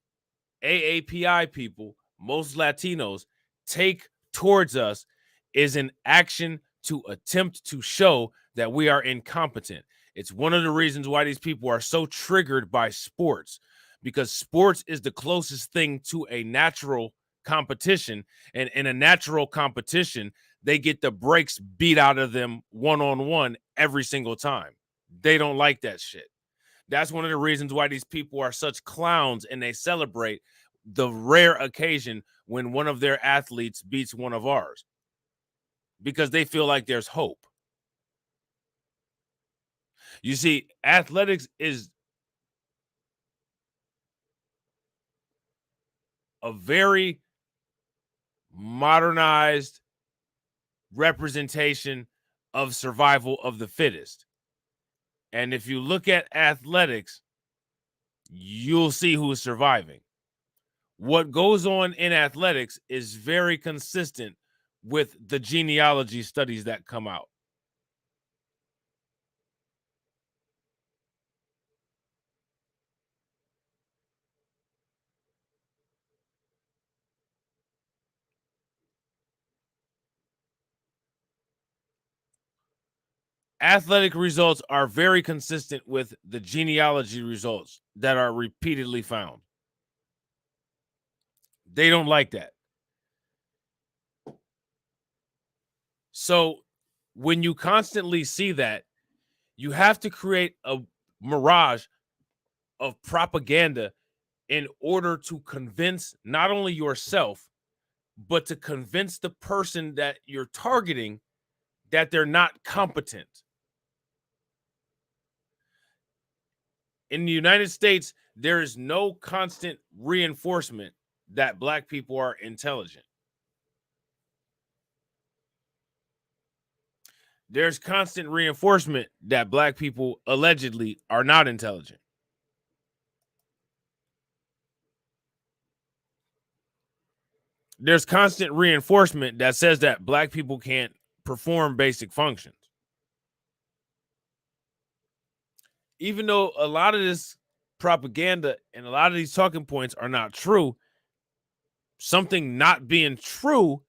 AAPI people, most Latinos take towards us is an action to attempt to show that we are incompetent. It's one of the reasons why these people are so triggered by sports, because sports is the closest thing to a natural competition. And in a natural competition, they get the brakes beat out of them one-on-one every single time. They don't like that shit. That's one of the reasons why these people are such clowns, and they celebrate the rare occasion when one of their athletes beats one of ours, because they feel like there's hope. You see, athletics is a very modernized representation of survival of the fittest. And if you look at athletics, you'll see who's surviving. What goes on in athletics is very consistent with the genealogy studies that come out. Athletic results are very consistent with the genealogy results that are repeatedly found. They don't like that. So when you constantly see that, you have to create a mirage of propaganda in order to convince not only yourself, but to convince the person that you're targeting that they're not competent. In the United States, there is no constant reinforcement that black people are intelligent. There's constant reinforcement that black people allegedly are not intelligent. There's constant reinforcement that says that black people can't perform basic functions. Even though a lot of this propaganda and a lot of these talking points are not true, something not being true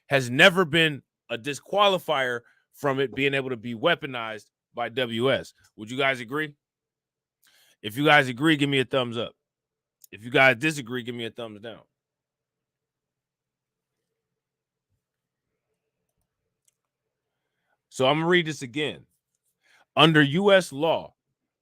has never been a disqualifier from it being able to be weaponized by WS. Would you guys agree? If you guys agree, give me a thumbs up. If you guys disagree, give me a thumbs down. So I'm going to read this again. Under U.S. law,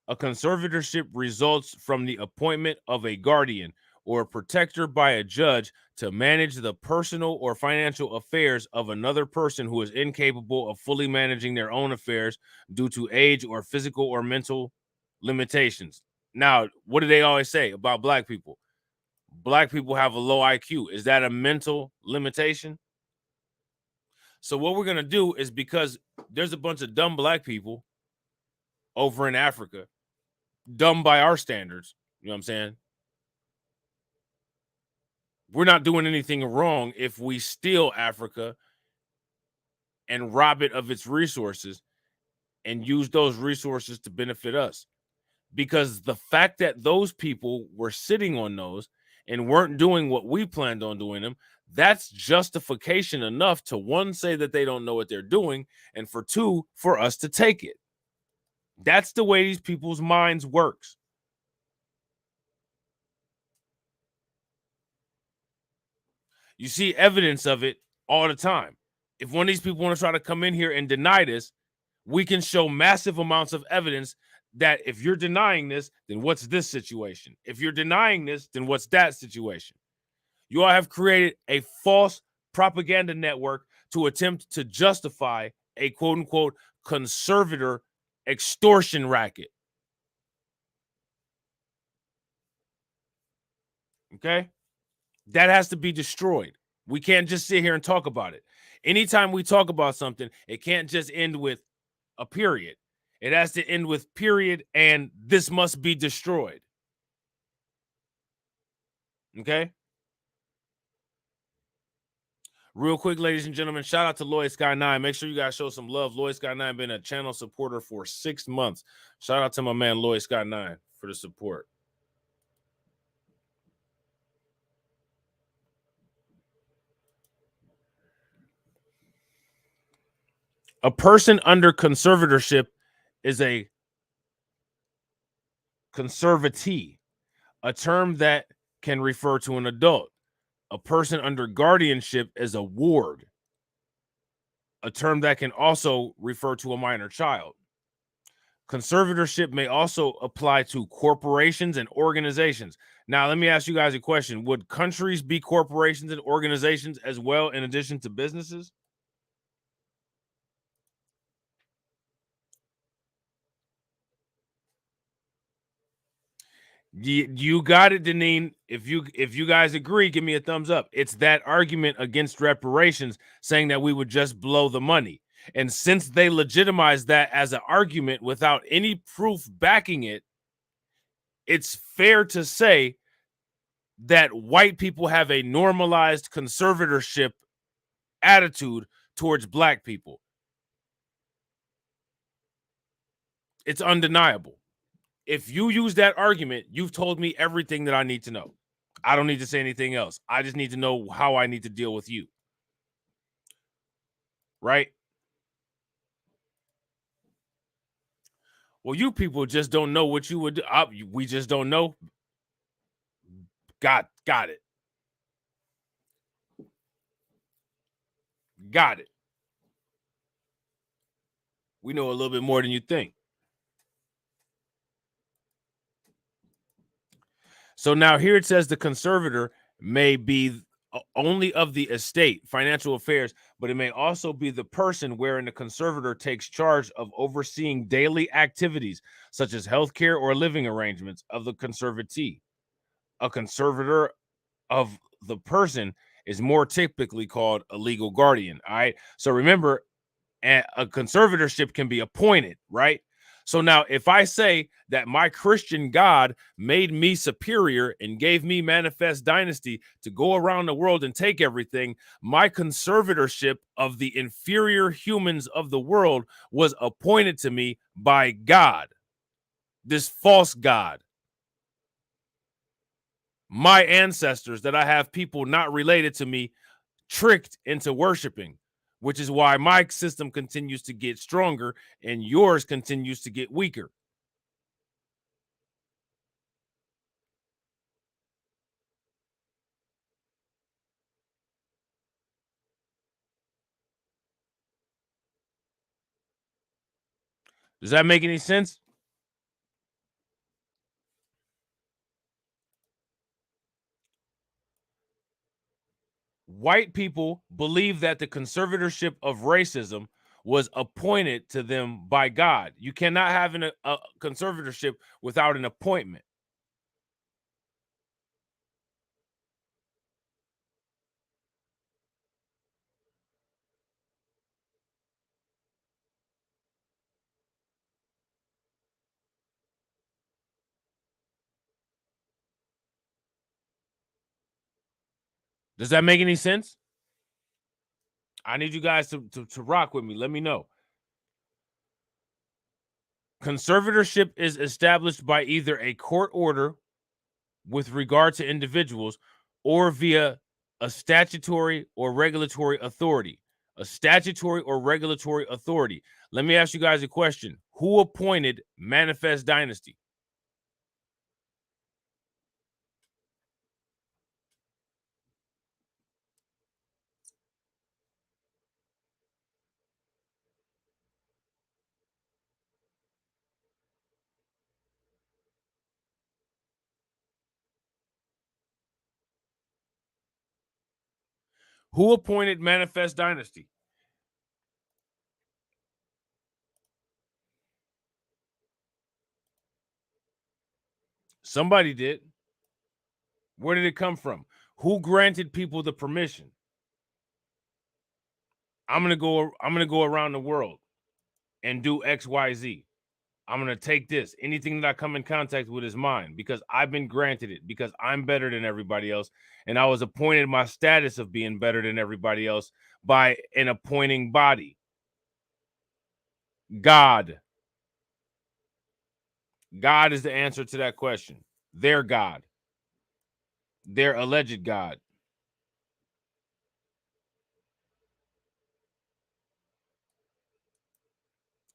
a conservatorship results from the appointment of a guardian or a protector by a judge to manage the personal or financial affairs of another person who is incapable of fully managing their own affairs due to age or physical or mental limitations. Now, what do they always say about black people? Black people have a low IQ. Is that a mental limitation? So what we're going to do is, because there's a bunch of dumb black people over in Africa, dumb by our standards, you know what I'm saying? We're not doing anything wrong if we steal Africa and rob it of its resources and use those resources to benefit us. Because the fact that those people were sitting on those and weren't doing what we planned on doing them, that's justification enough to one, say that they don't know what they're doing, and for two, for us to take it. That's the way these people's minds works. You see evidence of it all the time. If one of these people want to try to come in here and deny this, we can show massive amounts of evidence that if you're denying this, then what's this situation? If you're denying this, then what's that situation? You all have created a false propaganda network to attempt to justify a quote unquote conservator extortion racket. Okay? That has to be destroyed. We can't just sit here and talk about it. Anytime we talk about something, it can't just end with a period. It has to end with period and this must be destroyed. Okay? Real quick, ladies and gentlemen, shout out to Lloyd Sky 9. Make sure you guys show some love. Lloyd Sky 9 been a channel supporter for 6 months. Shout out to my man Lloyd Sky 9 for the support. A person under conservatorship is a conservatee, a term that can refer to an adult. A person under guardianship is a ward, a term that can also refer to a minor child. Conservatorship may also apply to corporations and organizations. Now, let me ask you guys a question. Would countries be corporations and organizations as well, in addition to businesses? You got it, Deneen. If you guys agree, give me a thumbs up. It's that argument against reparations, saying that we would just blow the money. And since they legitimize that as an argument without any proof backing it, it's fair to say that white people have a normalized conservatorship attitude towards black people. It's undeniable. If you use that argument, you've told me everything that I need to know. I don't need to say anything else. I just need to know how I need to deal with you. Right? Well, you people just don't know what you would do. We just don't know. Got it. Got it. We know a little bit more than you think. So now here it says the conservator may be only of the estate, financial affairs, but it may also be the person wherein the conservator takes charge of overseeing daily activities such as healthcare or living arrangements of the conservatee. A conservator of the person is more typically called a legal guardian. All right. So remember, a conservatorship can be appointed, right? So now, if I say that my Christian God made me superior and gave me manifest dynasty to go around the world and take everything, my conservatorship of the inferior humans of the world was appointed to me by God, this false God. My ancestors, that I have people not related to me tricked into worshiping, which is why my system continues to get stronger and yours continues to get weaker. Does that make any sense? White people believe that the conservatorship of racism was appointed to them by God. You cannot have a conservatorship without an appointment. Does that make any sense? I need you guys to rock with me. Let me know. Conservatorship is established by either a court order with regard to individuals or via a statutory or regulatory authority. A statutory or regulatory authority. Let me ask you guys a question. Who appointed Manifest Dynasty? Who appointed Manifest Dynasty? Somebody did. Where did it come from? Who granted people the permission? I'm gonna go around the world and do XYZ. I'm gonna take this. Anything that I come in contact with is mine because I've been granted it, because I'm better than everybody else. And I was appointed my status of being better than everybody else by an appointing body. God. God is the answer to that question. Their God. Their alleged God.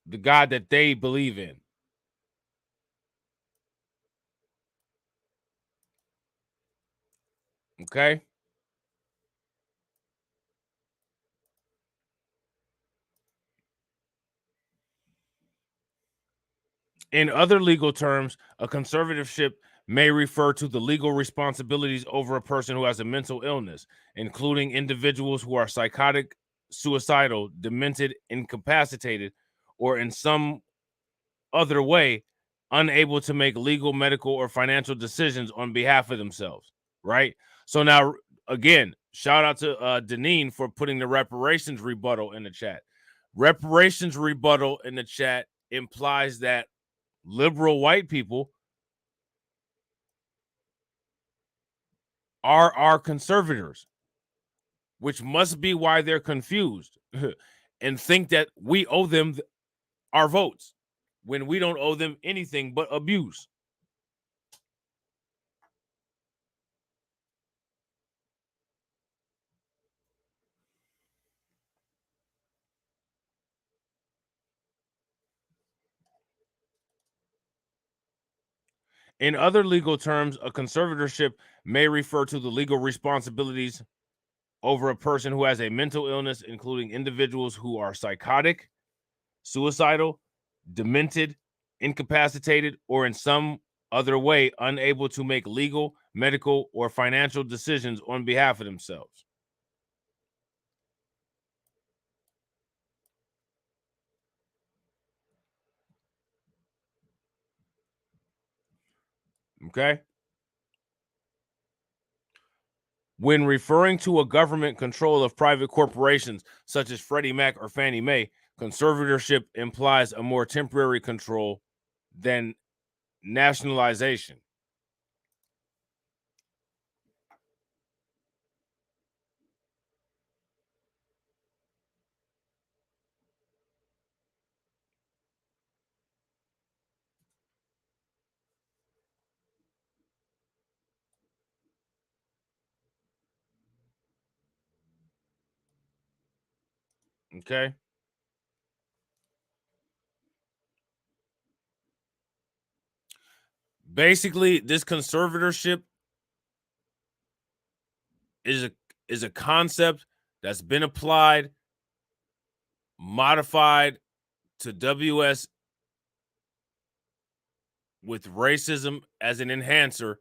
The God that they believe in. Okay? In other legal terms, a conservatorship may refer to the legal responsibilities over a person who has a mental illness, including individuals who are psychotic, suicidal, demented, incapacitated, or in some other way unable to make legal, medical, or financial decisions on behalf of themselves. Right? So now, again, shout out to Deneen for putting the reparations rebuttal in the chat. Reparations rebuttal in the chat implies that liberal white people are our conservators, which must be why they're confused and think that we owe them our votes when we don't owe them anything but abuse. In other legal terms, a conservatorship may refer to the legal responsibilities over a person who has a mental illness, including individuals who are psychotic, suicidal, demented, incapacitated, or in some other way unable to make legal, medical, or financial decisions on behalf of themselves. Okay? When referring to a government control of private corporations such as Freddie Mac or Fannie Mae, conservatorship implies a more temporary control than nationalization. Okay? Basically, this conservatorship is a concept that's been applied, modified to WS with racism as an enhancer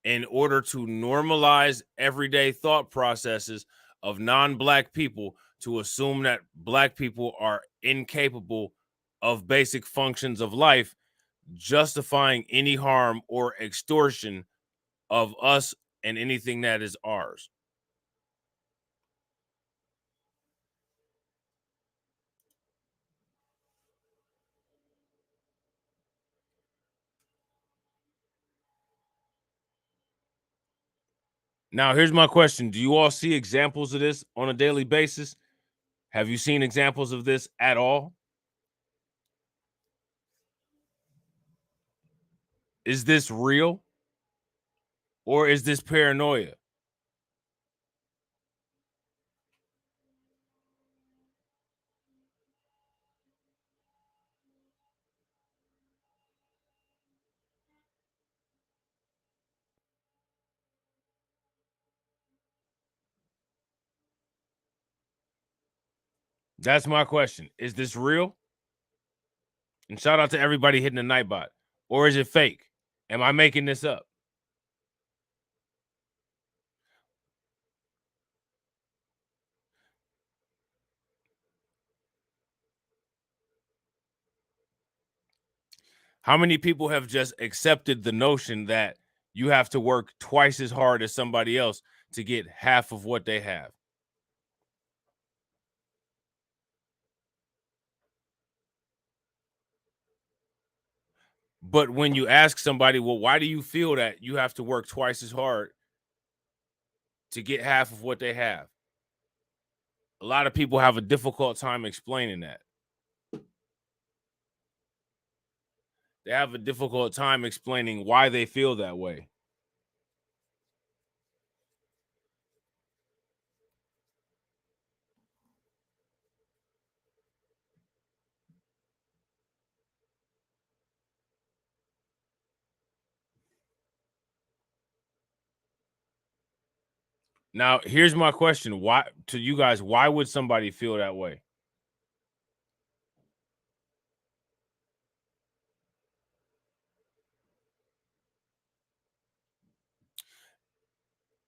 in order to normalize everyday thought processes of non-black people, to assume that black people are incapable of basic functions of life, justifying any harm or extortion of us and anything that is ours. Now, here's my question. Do you all see examples of this on a daily basis? Have you seen examples of this at all? Is this real or is this paranoia? That's my question. Is this real? And shout out to everybody hitting the Nightbot. Or is it fake? Am I making this up? How many people have just accepted the notion that you have to work twice as hard as somebody else to get half of what they have? But when you ask somebody, well, why do you feel that you have to work twice as hard to get half of what they have? A lot of people have a difficult time explaining that. They have a difficult time explaining why they feel that way. Now, here's my question. Why to you guys, why would somebody feel that way?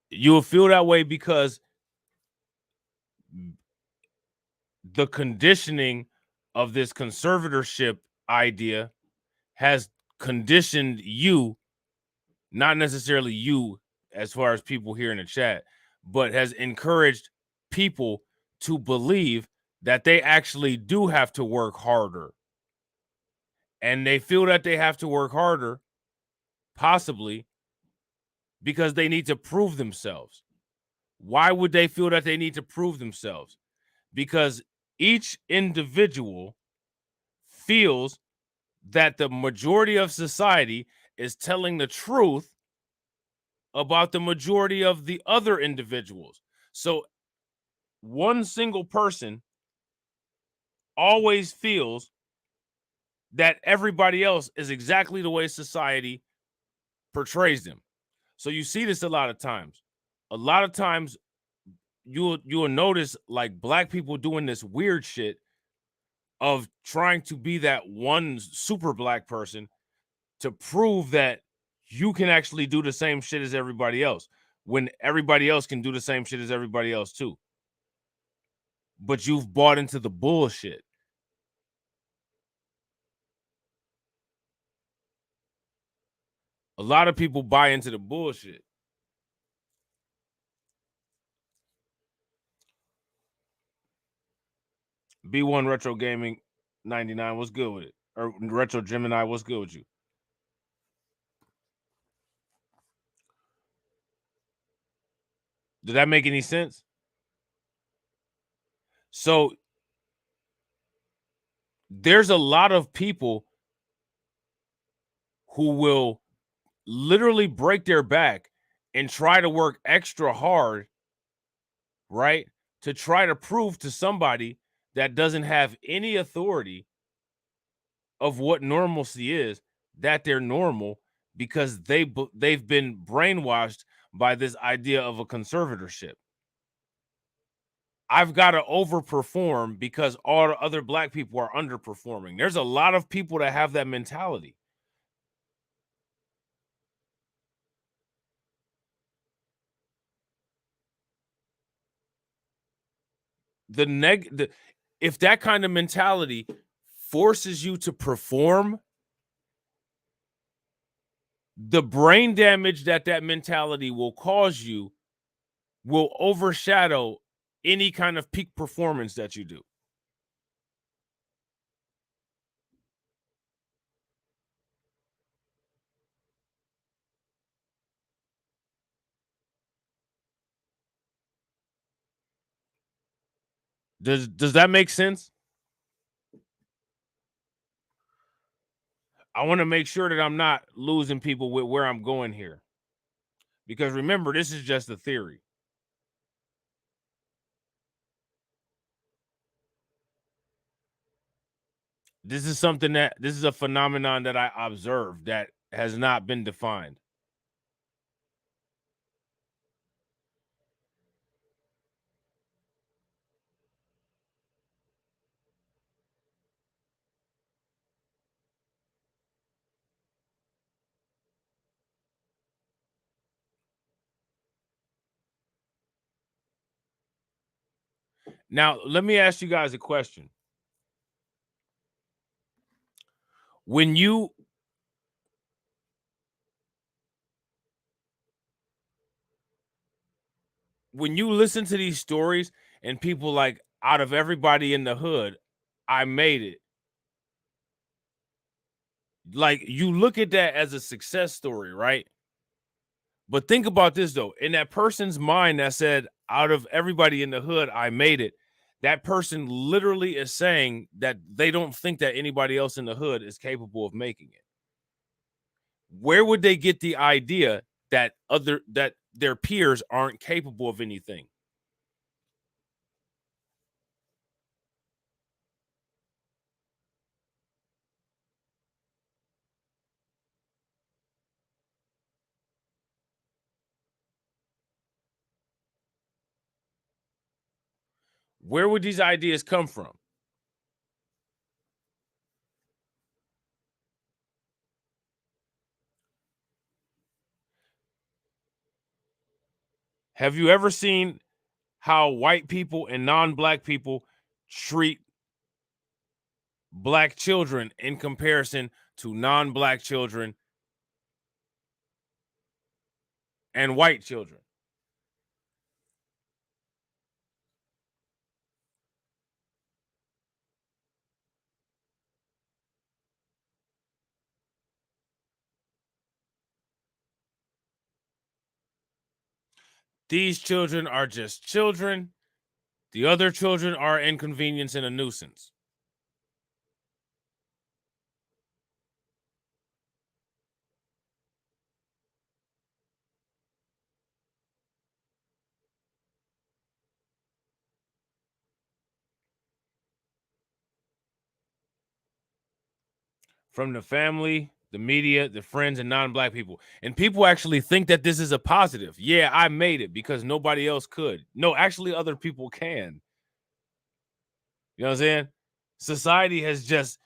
You'll feel that way because the conditioning of this conservatorship idea has conditioned you, not necessarily you as far as people here in the chat, but has encouraged people to believe that they actually do have to work harder. And they feel that they have to work harder, possibly because they need to prove themselves. Why would they feel that they need to prove themselves? Because each individual feels that the majority of society is telling the truth about the majority of the other individuals. So one single person always feels that everybody else is exactly the way society portrays them. So you see this a lot of times. A lot of times you'll notice like black people doing this weird shit of trying to be that one super black person to prove that you can actually do the same shit as everybody else when everybody else can do the same shit as everybody else too. But you've bought into the bullshit. A lot of people buy into the bullshit. B1 Retro Gaming 99, what's good with it? Or Retro Gemini, what's good with you? Did that make any sense? So there's a lot of people who will literally break their back and try to work extra hard, right? To try to prove to somebody that doesn't have any authority of what normalcy is that they're normal because they've been brainwashed by this idea of a conservatorship. I've got to overperform because all the other black people are underperforming. There's a lot of people that have that mentality. If that kind of mentality forces you to perform, the brain damage that that mentality will cause you will overshadow any kind of peak performance that you do. Does that make sense? I want to make sure that I'm not losing people with where I'm going here. Because remember, this is just a theory. This is a phenomenon that I observed that has not been defined. Now, let me ask you guys a question. When you listen to these stories and people like, out of everybody in the hood, I made it. Like, you look at that as a success story, right? But think about this though. In that person's mind that said, out of everybody in the hood, I made it. That person literally is saying that they don't think that anybody else in the hood is capable of making it. Where would they get the idea that their peers aren't capable of anything? Where would these ideas come from? Have you ever seen how white people and non-black people treat black children in comparison to non-black children and white children? These children are just children. The other children are inconvenience and a nuisance. From the family, the media, the friends, and non-black people. And people actually think that this is a positive. Yeah, I made it because nobody else could. No, actually, other people can. You know what I'm saying? Society has just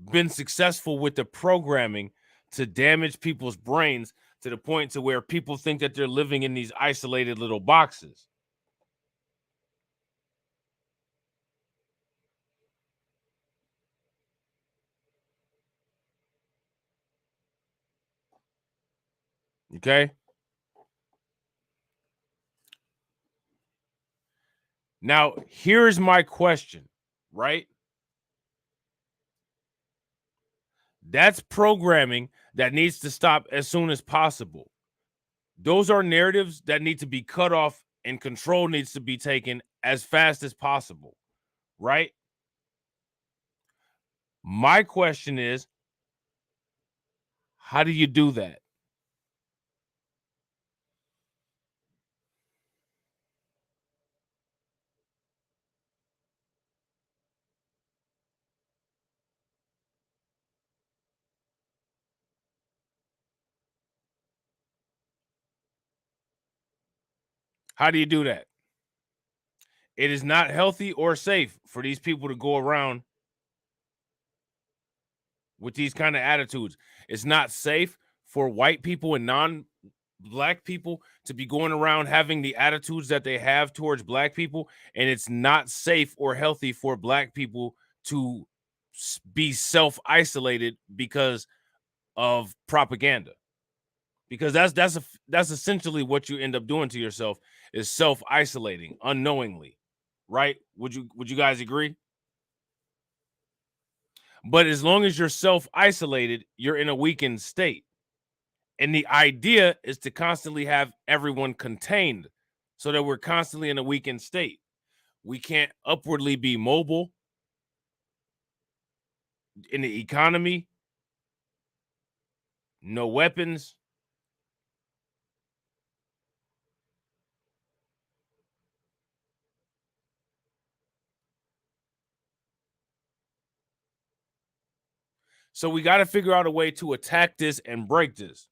been successful with the programming to damage people's brains to the point to where people think that they're living in these isolated little boxes. Okay? Now, here's my question, right? That's programming that needs to stop as soon as possible. Those are narratives that need to be cut off and control needs to be taken as fast as possible, right? My question is, how do you do that? How do you do that? It is not healthy or safe for these people to go around with these kind of attitudes. It's not safe for white people and non-black people to be going around having the attitudes that they have towards black people, and it's not safe or healthy for black people to be self-isolated because of propaganda. Because that's essentially what you end up doing to yourself is self-isolating unknowingly, right? Would you guys agree? But as long as you're self-isolated, you're in a weakened state. And the idea is to constantly have everyone contained so that we're constantly in a weakened state. We can't upwardly be mobile in the economy, no weapons. So we got to figure out a way to attack this and break this.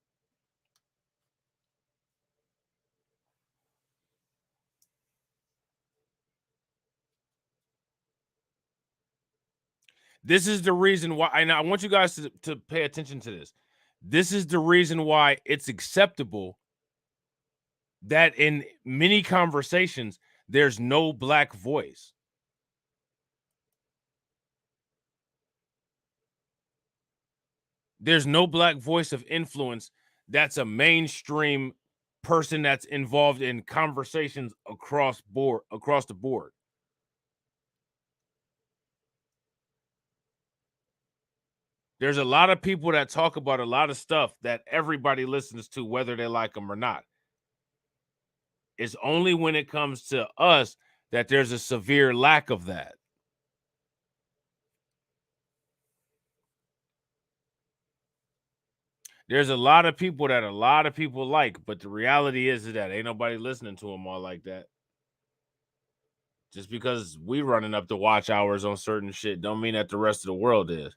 This is the reason why, and I want you guys to pay attention to this. This is the reason why it's acceptable that in many conversations, there's no black voice. There's no black voice of influence that's a mainstream person that's involved in conversations across the board. There's a lot of people that talk about a lot of stuff that everybody listens to, whether they like them or not. It's only when it comes to us that there's a severe lack of that. There's a lot of people that a lot of people like, but the reality is that ain't nobody listening to them all like that. Just because we running up the watch hours on certain shit don't mean that the rest of the world is.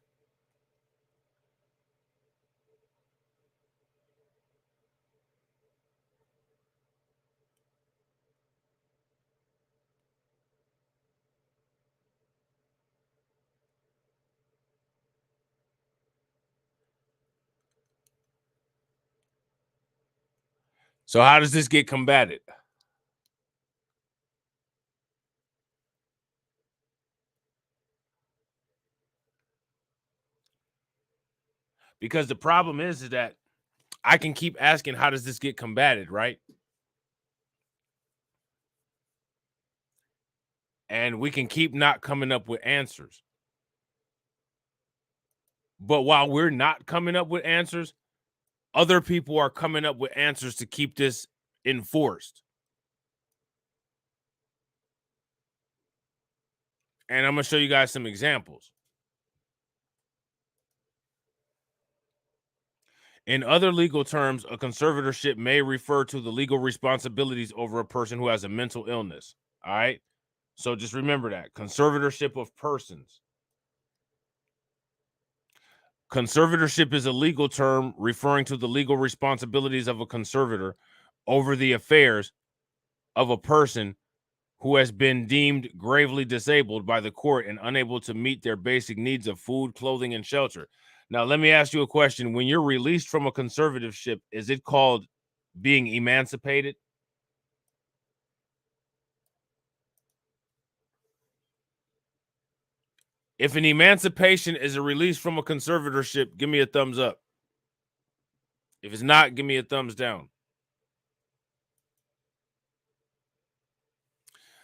So how does this get combated? Because the problem is that I can keep asking, how does this get combated, right? And we can keep not coming up with answers. But while we're not coming up with answers, other people are coming up with answers to keep this enforced. And I'm going to show you guys some examples. In other legal terms, a conservatorship may refer to the legal responsibilities over a person who has a mental illness. All right. So just remember that conservatorship of persons. Conservatorship is a legal term referring to the legal responsibilities of a conservator over the affairs of a person who has been deemed gravely disabled by the court and unable to meet their basic needs of food, clothing, and shelter. Now, let me ask you a question. When you're released from a conservatorship, is it called being emancipated? If an emancipation is a release from a conservatorship, give me a thumbs up. If it's not, give me a thumbs down.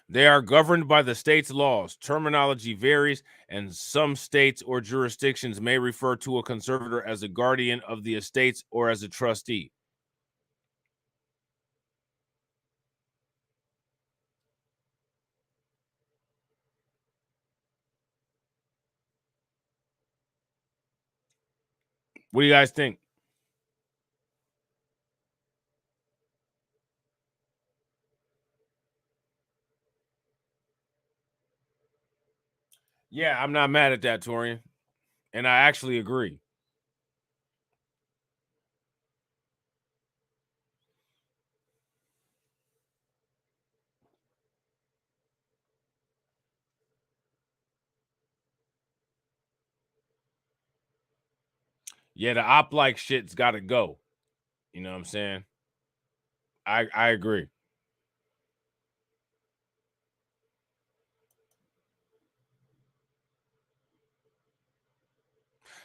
They are governed by the state's laws. Terminology varies, and some states or jurisdictions may refer to a conservator as a guardian of the estates or as a trustee. What do you guys think? Yeah, I'm not mad at that, Torian. And I actually agree. Yeah, the op like shit's got to go. You know what I'm saying? I agree.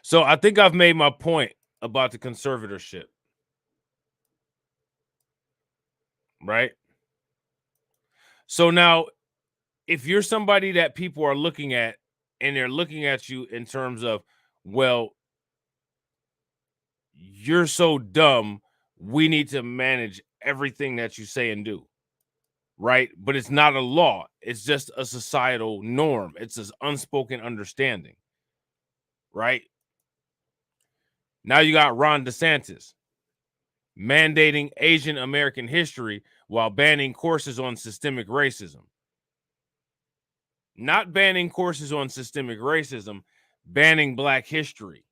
So I think I've made my point about the conservatorship, right? So now, if you're somebody that people are looking at and they're looking at you in terms of, well, you're so dumb, we need to manage everything that you say and do. right? But it's not a law. It's just a societal norm. It's an unspoken understanding, right? Now you got Ron DeSantis mandating Asian American history while banning courses on systemic racism. Not banning courses on systemic racism, banning Black history.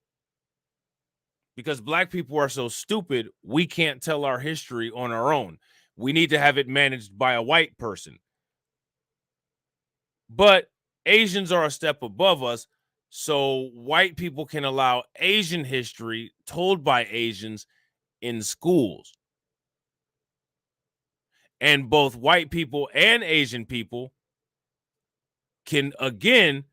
Because Black people are so stupid, we can't tell our history on our own. We need to have it managed by a white person. But Asians are a step above us, so white people can allow Asian history told by Asians in schools. And both white people and Asian people can again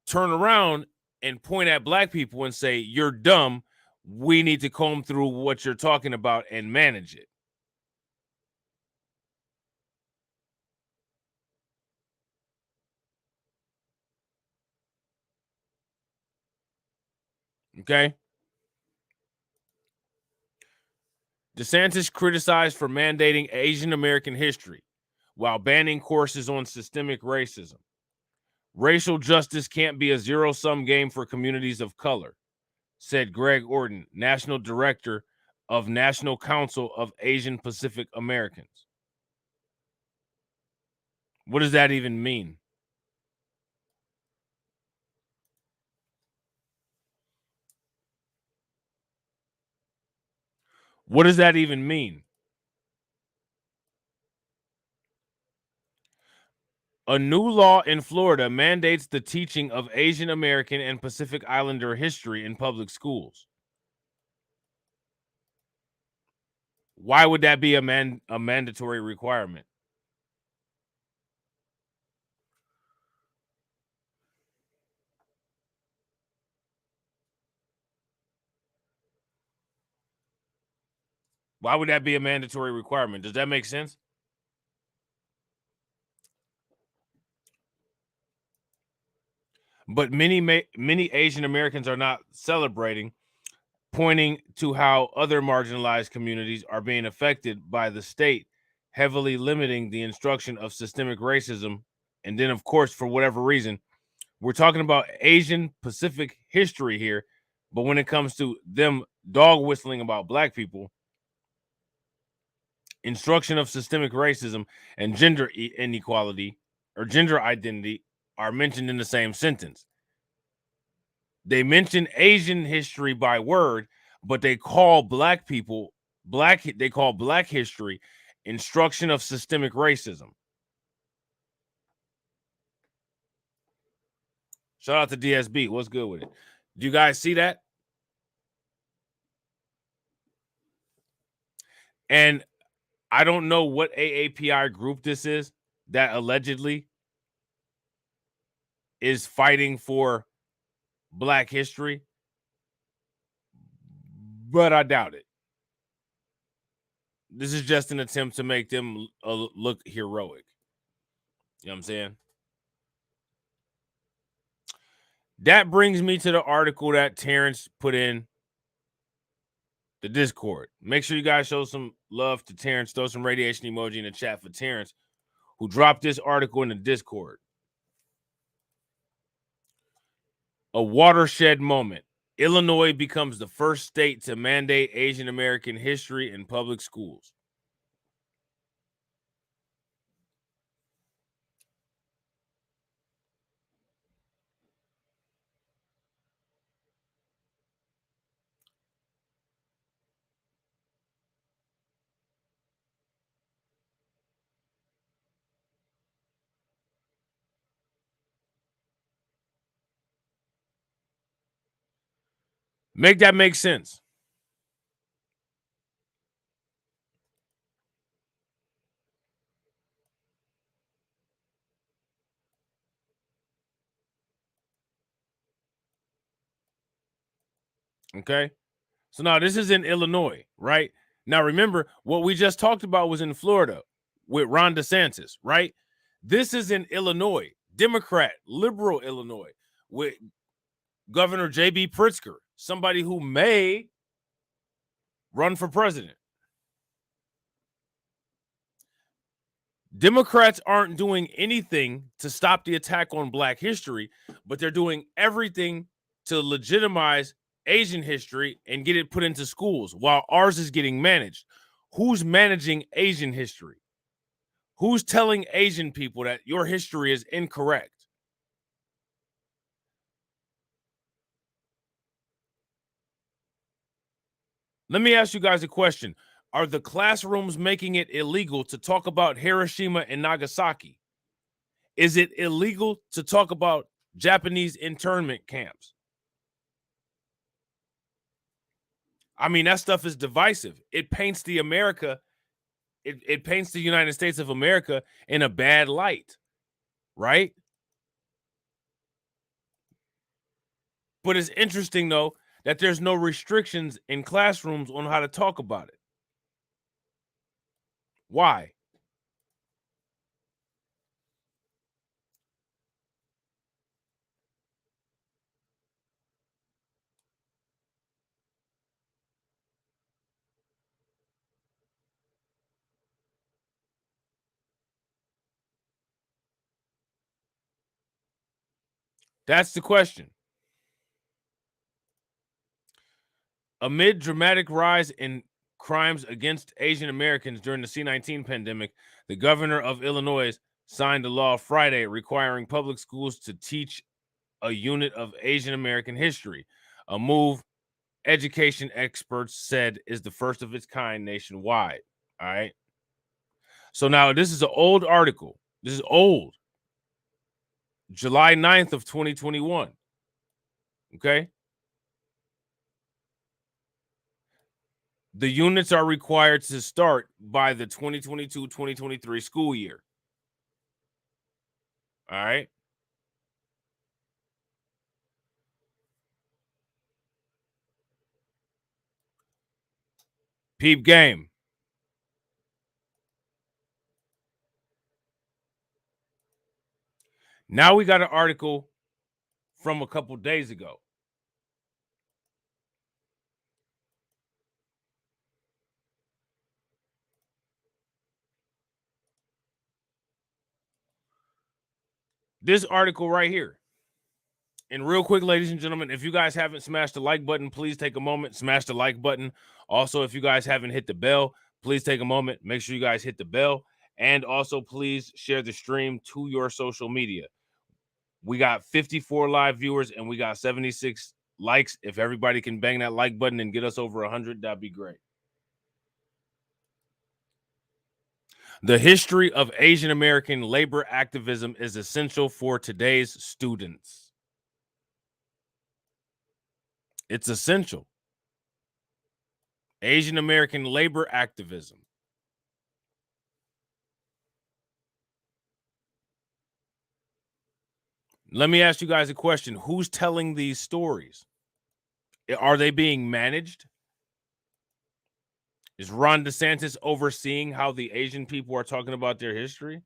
turn around and point at Black people and say, you're dumb. We need to comb through what you're talking about and manage it. Okay. DeSantis criticized for mandating Asian American history while banning courses on systemic racism. Racial justice can't be a zero-sum game for communities of color, said Greg Orton, National Director of National Council of Asian Pacific Americans. What does that even mean? What does that even mean? A new law in Florida mandates the teaching of Asian American and Pacific Islander history in public schools. Why would that be a mandatory requirement? Why would that be a mandatory requirement? Does that make sense? But many Asian Americans are not celebrating, pointing to how other marginalized communities are being affected by the state heavily limiting the instruction of systemic racism. And then, of course, for whatever reason, we're talking about Asian Pacific history here, but when it comes to them dog whistling about Black people, instruction of systemic racism and gender inequality or gender identity are mentioned in the same sentence. They mention Asian history by word, but they call Black people they call Black history instruction of systemic racism. Shout out to DSB. What's good with it? Do you guys see that? And I don't know what AAPI group this is that allegedly is fighting for Black history, but I doubt it. This is just an attempt to make them look heroic. You know what I'm saying? That brings me to the article that Terrence put in the Discord. Make sure you guys show some love to Terrence. Throw some radiation emoji in the chat for Terrence, who dropped this article in the Discord. A watershed moment. Illinois becomes the first state to mandate Asian American history in public schools. Make that make sense. Okay. So now this is in Illinois, right? Now remember, what we just talked about was in Florida with Ron DeSantis, right? This is in Illinois, Democrat, liberal Illinois, with Governor J.B. Pritzker, somebody who may run for president. Democrats aren't doing anything to stop the attack on Black history, but they're doing everything to legitimize Asian history and get it put into schools while ours is getting managed. Who's managing Asian history? Who's telling Asian people that your history is incorrect? Let me ask you guys a question. Are the classrooms making it illegal to talk about Hiroshima and Nagasaki? Is it illegal to talk about Japanese internment camps? I mean, that stuff is divisive. It paints the it paints the United States of America in a bad light, right? But it's interesting, though, that there's no restrictions in classrooms on how to talk about it. Why? That's the question. Amid dramatic rise in crimes against Asian Americans during the C-19 pandemic, the governor of Illinois signed a law Friday requiring public schools to teach a unit of Asian American history, a move education experts said is the first of its kind nationwide. All right. So now this is an old article. This is old. July 9th of 2021. Okay. The units are required to start by the 2022-2023 school year. All right. Peep game. Now we got an article from a couple days ago. This article right here. And real quick, ladies and gentlemen, if you guys haven't smashed the like button, please take a moment, smash the like button. Also, if you guys haven't hit the bell, please take a moment, make sure you guys hit the bell. And also, please share the stream to your social media. We got 54 live viewers and we got 76 likes. If everybody can bang that like button and get us over 100, that'd be great. The history of Asian American labor activism is essential for today's students. It's essential. Asian American labor activism. Let me ask you guys a question. Who's telling these stories? Are they being managed? Is Ron DeSantis overseeing how the Asian people are talking about their history?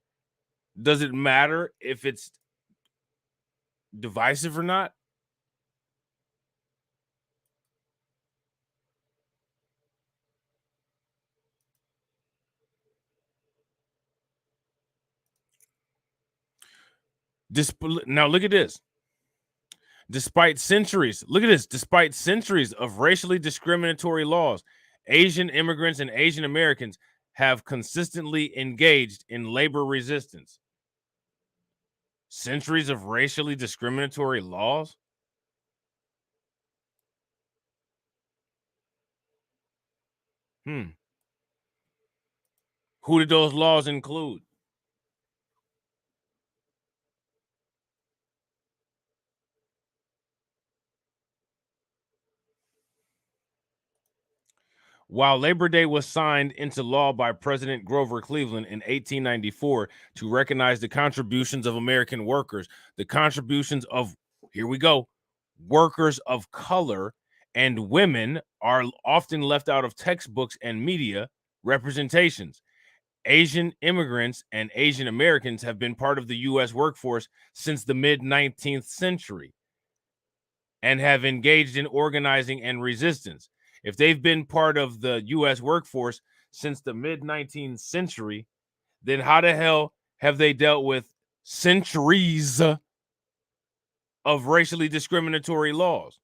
Does it matter if it's divisive or not? Now look at this. Despite centuries of racially discriminatory laws, Asian immigrants and Asian Americans have consistently engaged in labor resistance. Centuries of racially discriminatory laws? Who did those laws include? While Labor Day was signed into law by President Grover Cleveland in 1894 to recognize the contributions of American workers, the contributions of, here we go, workers of color and women are often left out of textbooks and media representations. Asian immigrants and Asian Americans have been part of the U.S. workforce since the mid-19th century and have engaged in organizing and resistance. If they've been part of the U.S. workforce since the mid-19th century, then how the hell have they dealt with centuries of racially discriminatory laws?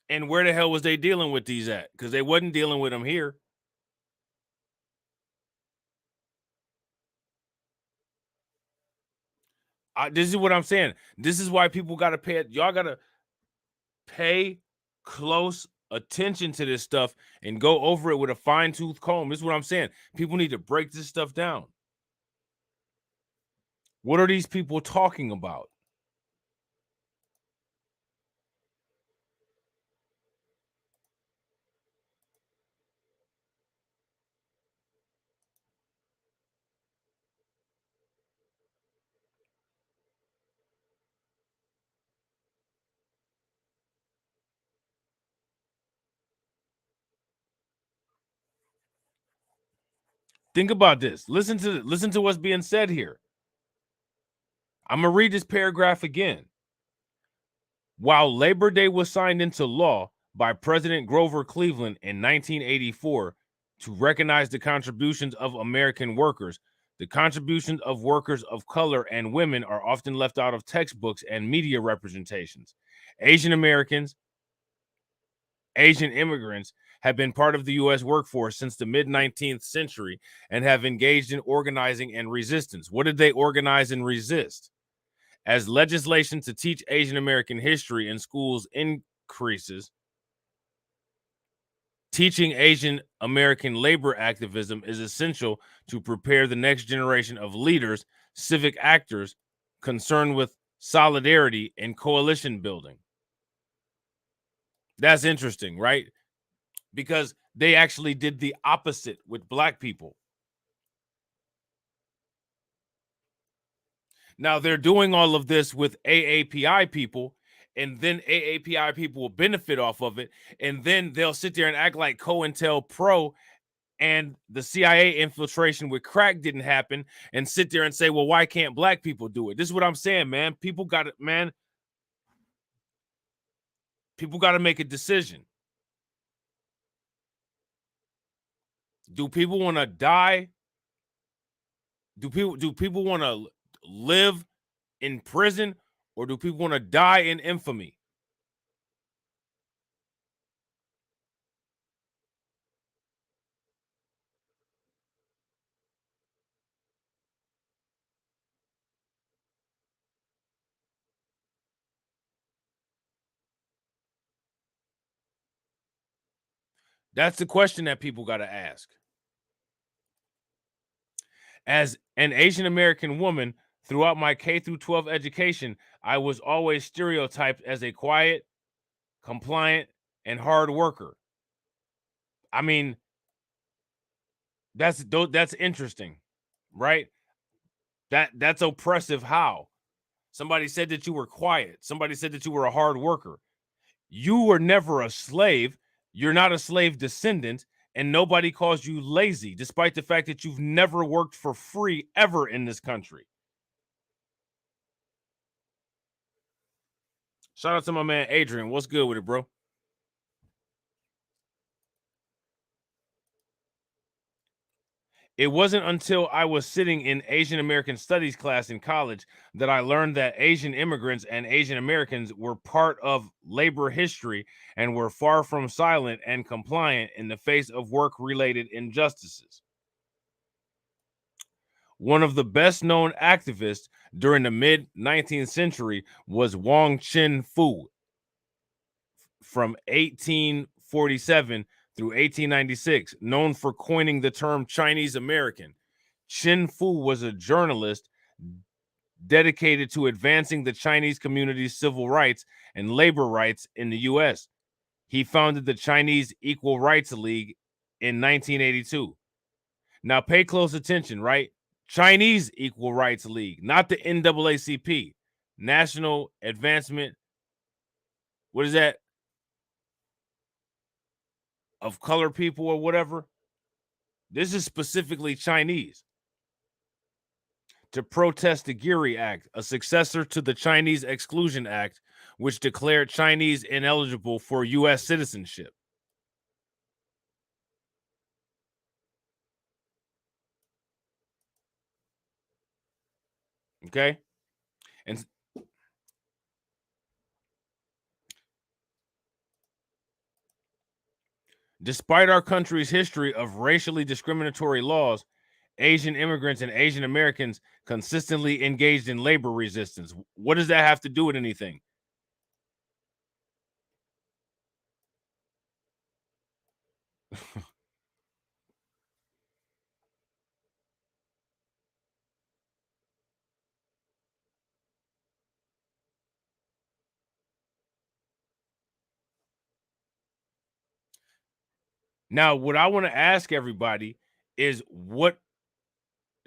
And where the hell was they dealing with these at? Because they wasn't dealing with them here. This is what I'm saying. This is why people got to pay it. Y'all got to pay close attention to this stuff and go over it with a fine-tooth comb. This is what I'm saying. People need to break this stuff down. What are these people talking about? Think about this. Listen to what's being said here. I'm going to read this paragraph again. While Labor Day was signed into law by President Grover Cleveland in 1984 to recognize the contributions of American workers, the contributions of workers of color and women are often left out of textbooks and media representations. Asian Americans, Asian immigrants have been part of the U.S. workforce since the mid-19th century and have engaged in organizing and resistance. What did they organize and resist? As legislation to teach Asian American history in schools increases, teaching Asian American labor activism is essential to prepare the next generation of leaders, civic actors concerned with solidarity and coalition building. That's interesting, right? Because they actually did the opposite with Black people. Now they're doing all of this with AAPI people, and then AAPI people will benefit off of it, and then they'll sit there and act like COINTELPRO and the CIA infiltration with crack didn't happen, and sit there and say, well, why can't Black people do it? This is what I'm saying, man. People got it, man. People got to make a decision. Do people want to die? Do people want to live in prison, or do people want to die in infamy? That's the question that people got to ask. As an Asian American woman, throughout my K through 12 education, I was always stereotyped as a quiet, compliant, and hard worker. I mean, that's interesting, right? That's oppressive. How? Somebody said that you were quiet. Somebody said that you were a hard worker. You were never a slave. You're not a slave descendant, and nobody calls you lazy, despite the fact that you've never worked for free ever in this country. Shout out to my man Adrian. What's good with it, bro? It wasn't until I was sitting in Asian American Studies class in college that I learned that Asian immigrants and Asian Americans were part of labor history and were far from silent and compliant in the face of work-related injustices. One of the best-known activists during the mid-19th century was Wong Chin-fu from 1847 through 1896, known for coining the term Chinese American. Chin Fu was a journalist dedicated to advancing the Chinese community's civil rights and labor rights in the U.S. He founded the Chinese Equal Rights League in 1982. Now, pay close attention, right? Chinese Equal Rights League, not the NAACP, National Advancement. What is that? Of color people or whatever. This is specifically Chinese. To protest the Geary Act, a successor to the Chinese Exclusion Act, which declared Chinese ineligible for U.S. citizenship. Okay. And despite our country's history of racially discriminatory laws, Asian immigrants and Asian Americans consistently engaged in labor resistance. What does that have to do with anything? Now, what I want to ask everybody is what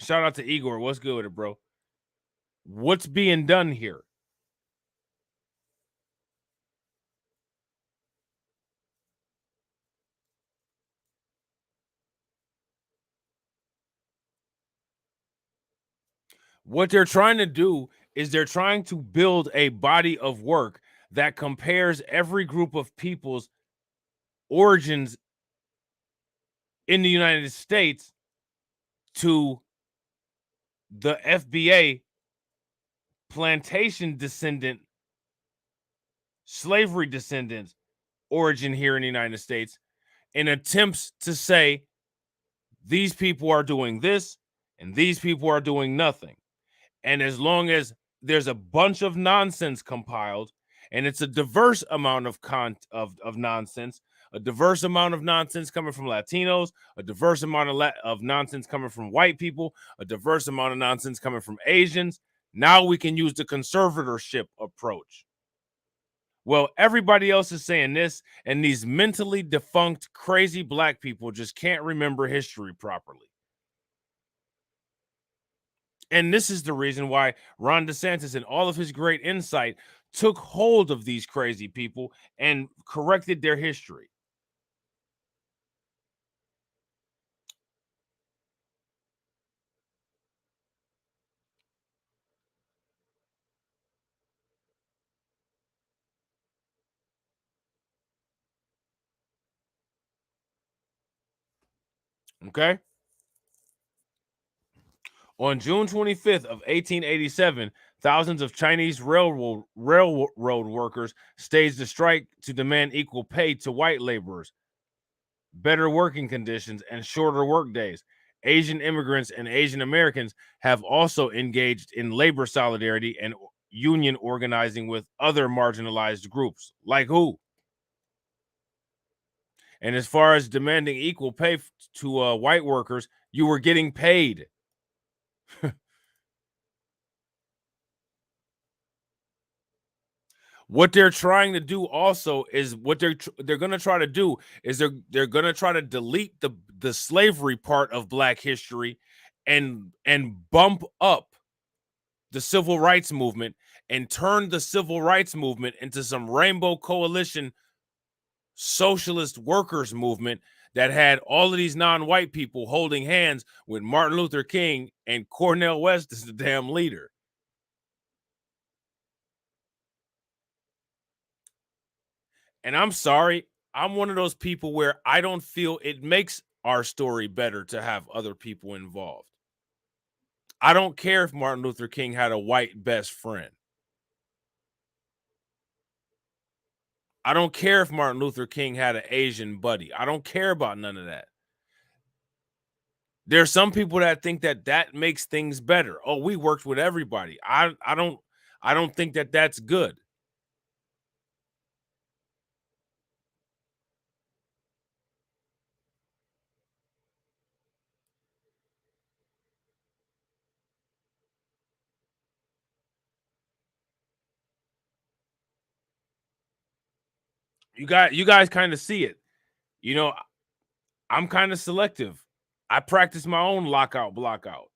shout out to Igor. What's good with it, bro? What's being done here? What they're trying to do is they're trying to build a body of work that compares every group of people's origins in the United States to the FBA plantation descendant, slavery descendants origin here in the United States, in attempts to say these people are doing this and these people are doing nothing. And as long as there's a bunch of nonsense compiled, and it's a diverse amount of nonsense, a diverse amount of nonsense coming from Latinos, a diverse amount of nonsense coming from white people, a diverse amount of nonsense coming from Asians. Now we can use the conservatorship approach. Well, everybody else is saying this, and these mentally defunct, crazy black people just can't remember history properly. And this is the reason why Ron DeSantis, in all of his great insight, took hold of these crazy people and corrected their history. Okay. On June 25th of 1887, thousands of Chinese railroad workers staged a strike to demand equal pay to white laborers, better working conditions, and shorter work days. Asian immigrants and Asian Americans have also engaged in labor solidarity and union organizing with other marginalized groups. Like who? And as far as demanding equal pay to white workers, you were getting paid. What they're trying to do also is what they're going to try to do is they're going to try to delete the slavery part of Black history and bump up the civil rights movement and turn the civil rights movement into some rainbow coalition socialist workers movement that had all of these non-white people holding hands with Martin Luther King and Cornel West as the damn leader. And I'm sorry, I'm one of those people where I don't feel it makes our story better to have other people involved. I don't care if Martin Luther King had a white best friend. I don't care if Martin Luther King had an Asian buddy. I don't care about none of that. There's some people that think that that makes things better. Oh, we worked with everybody. I don't think that that's good. You guys kind of see it. You know, I'm kind of selective. I practice my own lockout blockout.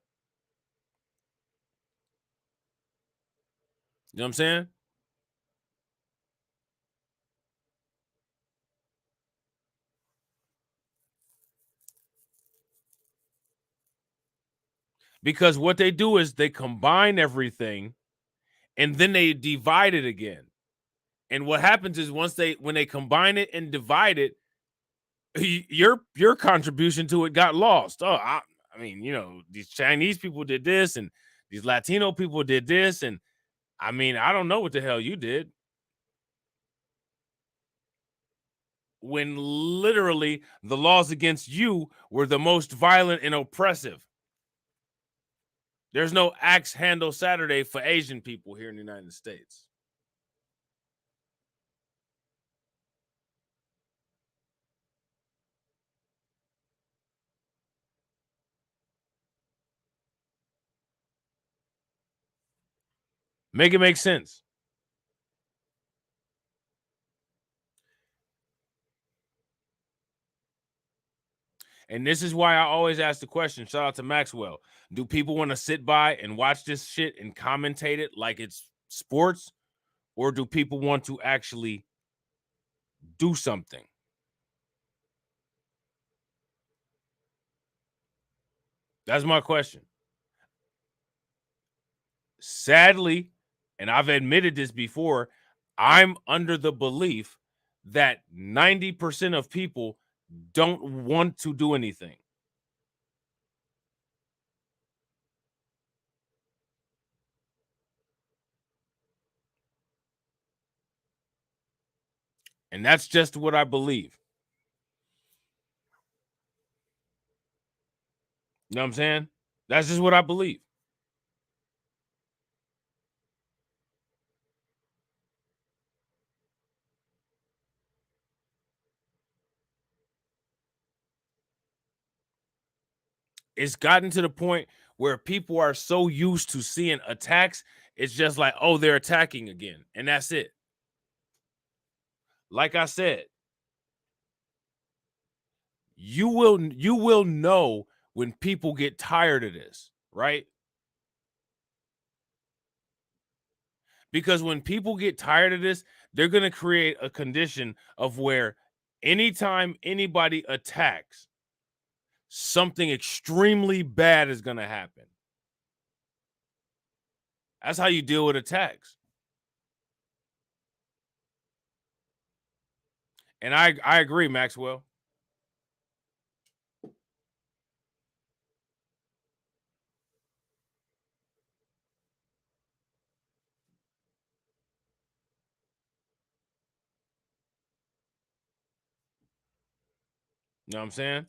You know what I'm saying? Because what they do is they combine everything and then they divide it again. And what happens is when they combine it and divide it, your contribution to it got lost. Oh, I mean, these Chinese people did this and these Latino people did this, and I mean, I don't know what the hell you did. When literally the laws against you were the most violent and oppressive. There's no axe handle Saturday for Asian people here in the United States. Make it make sense. And this is why I always ask the question, shout out to Maxwell. Do people want to sit by and watch this shit and commentate it like it's sports? Or do people want to actually do something? That's my question. Sadly, and I've admitted this before, I'm under the belief that 90% of people don't want to do anything. And that's just what I believe. You know what I'm saying? That's just what I believe. It's gotten to the point where people are so used to seeing attacks, it's just like, oh, they're attacking again. And that's it. Like I said, you will know when people get tired of this, right? Because when people get tired of this, they're going to create a condition of where anytime anybody attacks, something extremely bad is going to happen. That's how you deal with attacks. And I agree, Maxwell. You know what I'm saying?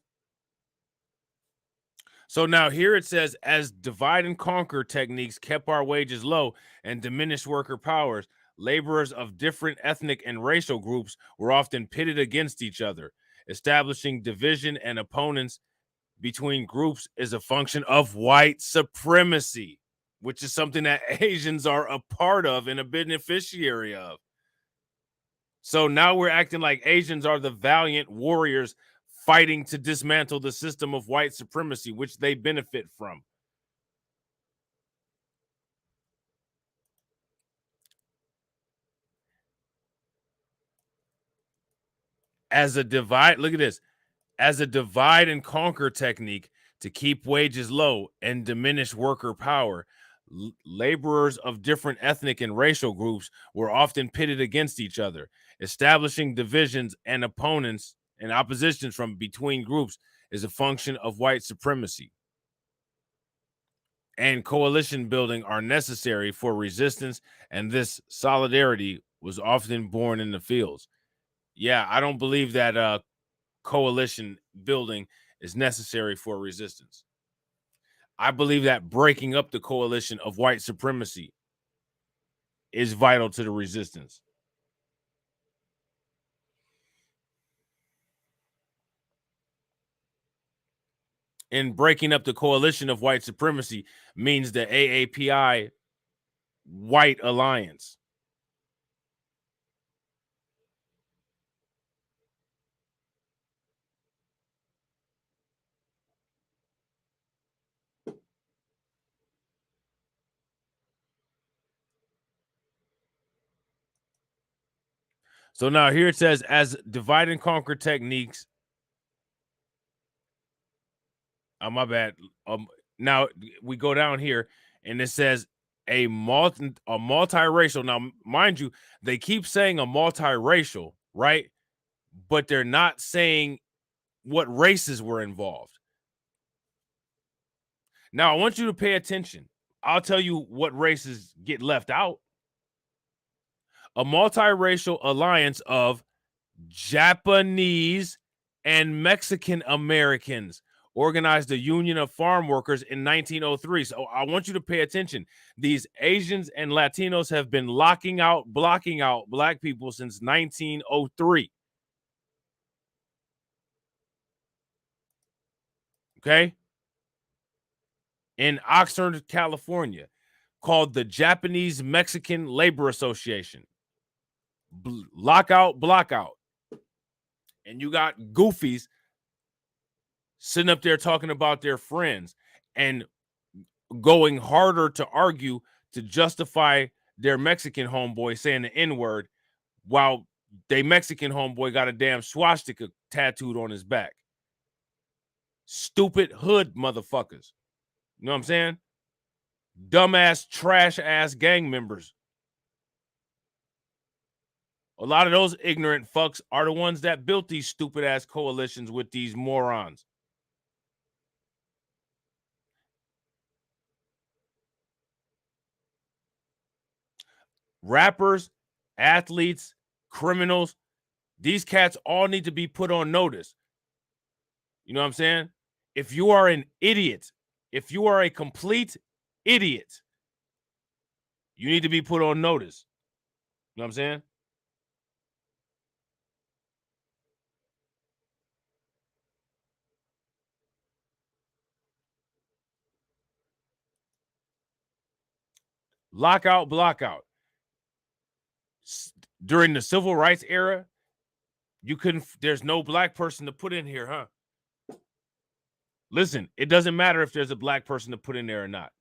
So now here it says, as divide and conquer techniques kept our wages low and diminished worker powers, laborers of different ethnic and racial groups were often pitted against each other. Establishing division and opponents between groups is a function of white supremacy, which is something that Asians are a part of and a beneficiary of. So now we're acting like Asians are the valiant warriors fighting to dismantle the system of white supremacy, which they benefit from. As a divide, look at this, as a divide and conquer technique to keep wages low and diminish worker power. Laborers of different ethnic and racial groups were often pitted against each other, establishing divisions and opponents and oppositions from between groups is a function of white supremacy. And coalition building are necessary for resistance, and this solidarity was often born in the fields. Yeah, I don't believe that coalition building is necessary for resistance. I believe that breaking up the coalition of white supremacy is vital to the resistance. And breaking up the coalition of white supremacy means the AAPI white alliance. So now here it says, as divide and conquer techniques. Oh, my bad. Now we go down here and it says a multiracial. Now, mind you, they keep saying a multiracial, right? But they're not saying what races were involved. Now, I want you to pay attention. I'll tell you what races get left out. A multiracial alliance of Japanese and Mexican Americans organized a union of farm workers in 1903. So I want you to pay attention. These Asians and Latinos have been blocking out black people since 1903. Okay? In Oxnard, California, called the Japanese Mexican Labor Association. Lockout, blockout. And you got goofies sitting up there talking about their friends and going harder to argue to justify their Mexican homeboy saying the N-word while they Mexican homeboy got a damn swastika tattooed on his back. Stupid hood motherfuckers. You know what I'm saying? Dumbass, trash-ass gang members. A lot of those ignorant fucks are the ones that built these stupid-ass coalitions with these morons. Rappers, athletes, criminals, these cats all need to be put on notice. You know what I'm saying? If you are an idiot, if you are a complete idiot, you need to be put on notice. You know what I'm saying? Lockout, blockout. During the civil rights era, you couldn't, there's no black person to put in here, huh? Listen, it doesn't matter if there's a black person to put in there or not.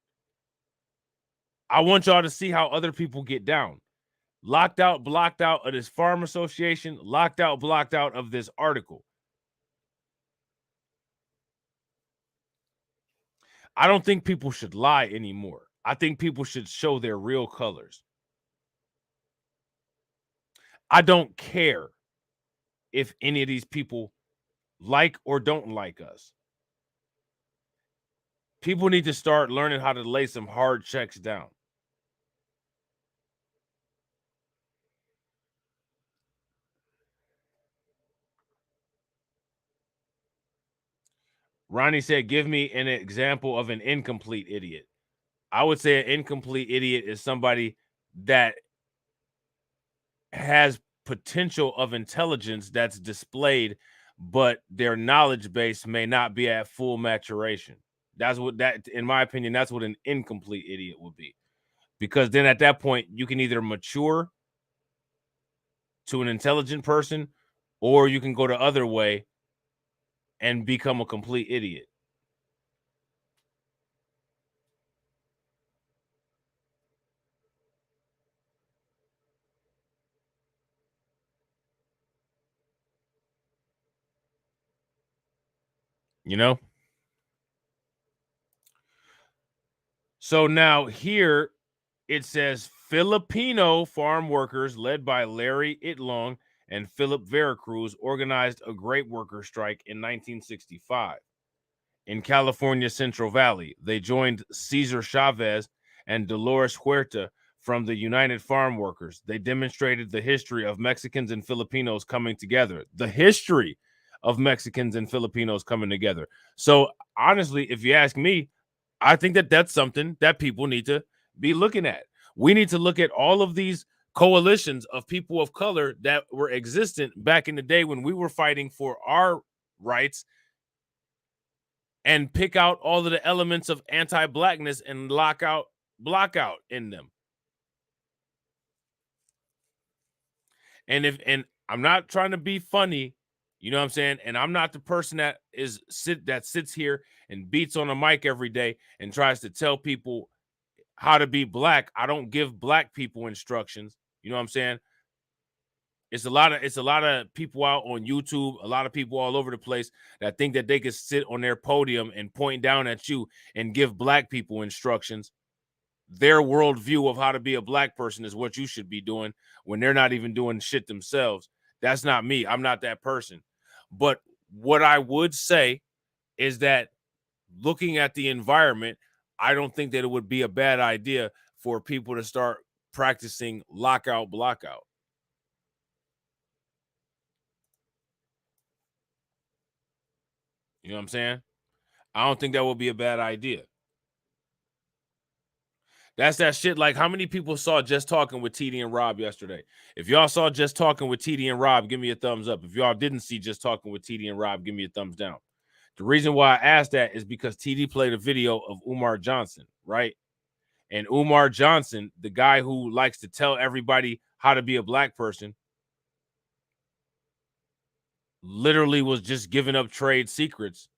I want y'all to see how other people get down. Locked out, blocked out of this farm association, locked out, blocked out of this article. I don't think people should lie anymore. I think people should show their real colors. I don't care if any of these people like or don't like us. People need to start learning how to lay some hard checks down. Ronnie said, give me an example of an incomplete idiot. I would say an incomplete idiot is somebody that has potential of intelligence that's displayed, but their knowledge base may not be at full maturation. That's what that, in my opinion, that's what an incomplete idiot would be. Because then at that point, you can either mature to an intelligent person, or you can go the other way and become a complete idiot. You know? So now here it says Filipino farm workers led by Larry Itlong and Philip Veracruz organized a grape worker strike in 1965 in California Central Valley. They joined Cesar Chavez and Dolores Huerta from the United Farm Workers. They demonstrated the history of Mexicans and Filipinos coming together. The history of Mexicans and Filipinos coming together. So honestly, if you ask me, I think that that's something that people need to be looking at. We need to look at all of these coalitions of people of color that were existent back in the day when we were fighting for our rights and pick out all of the elements of anti-blackness and blockout in them. And I'm not trying to be funny, you know what I'm saying? And I'm not the person that sits here and beats on a mic every day and tries to tell people how to be black. I don't give black people instructions. You know what I'm saying? It's a lot of people out on YouTube, a lot of people all over the place that think that they could sit on their podium and point down at you and give black people instructions. Their worldview of how to be a black person is what you should be doing when they're not even doing shit themselves. That's not me. I'm not that person. But what I would say is that looking at the environment, I don't think that it would be a bad idea for people to start practicing lockout blockout. You know what I'm saying? I don't think that would be a bad idea. That's that shit. Like, how many people saw Just Talking with TD and Rob yesterday? If y'all saw Just Talking with TD and Rob, give me a thumbs up. If y'all didn't see Just Talking with TD and Rob, give me a thumbs down. The reason why I asked that is because TD played a video of Umar Johnson, right? And Umar Johnson, the guy who likes to tell everybody how to be a black person, literally was just giving up trade secrets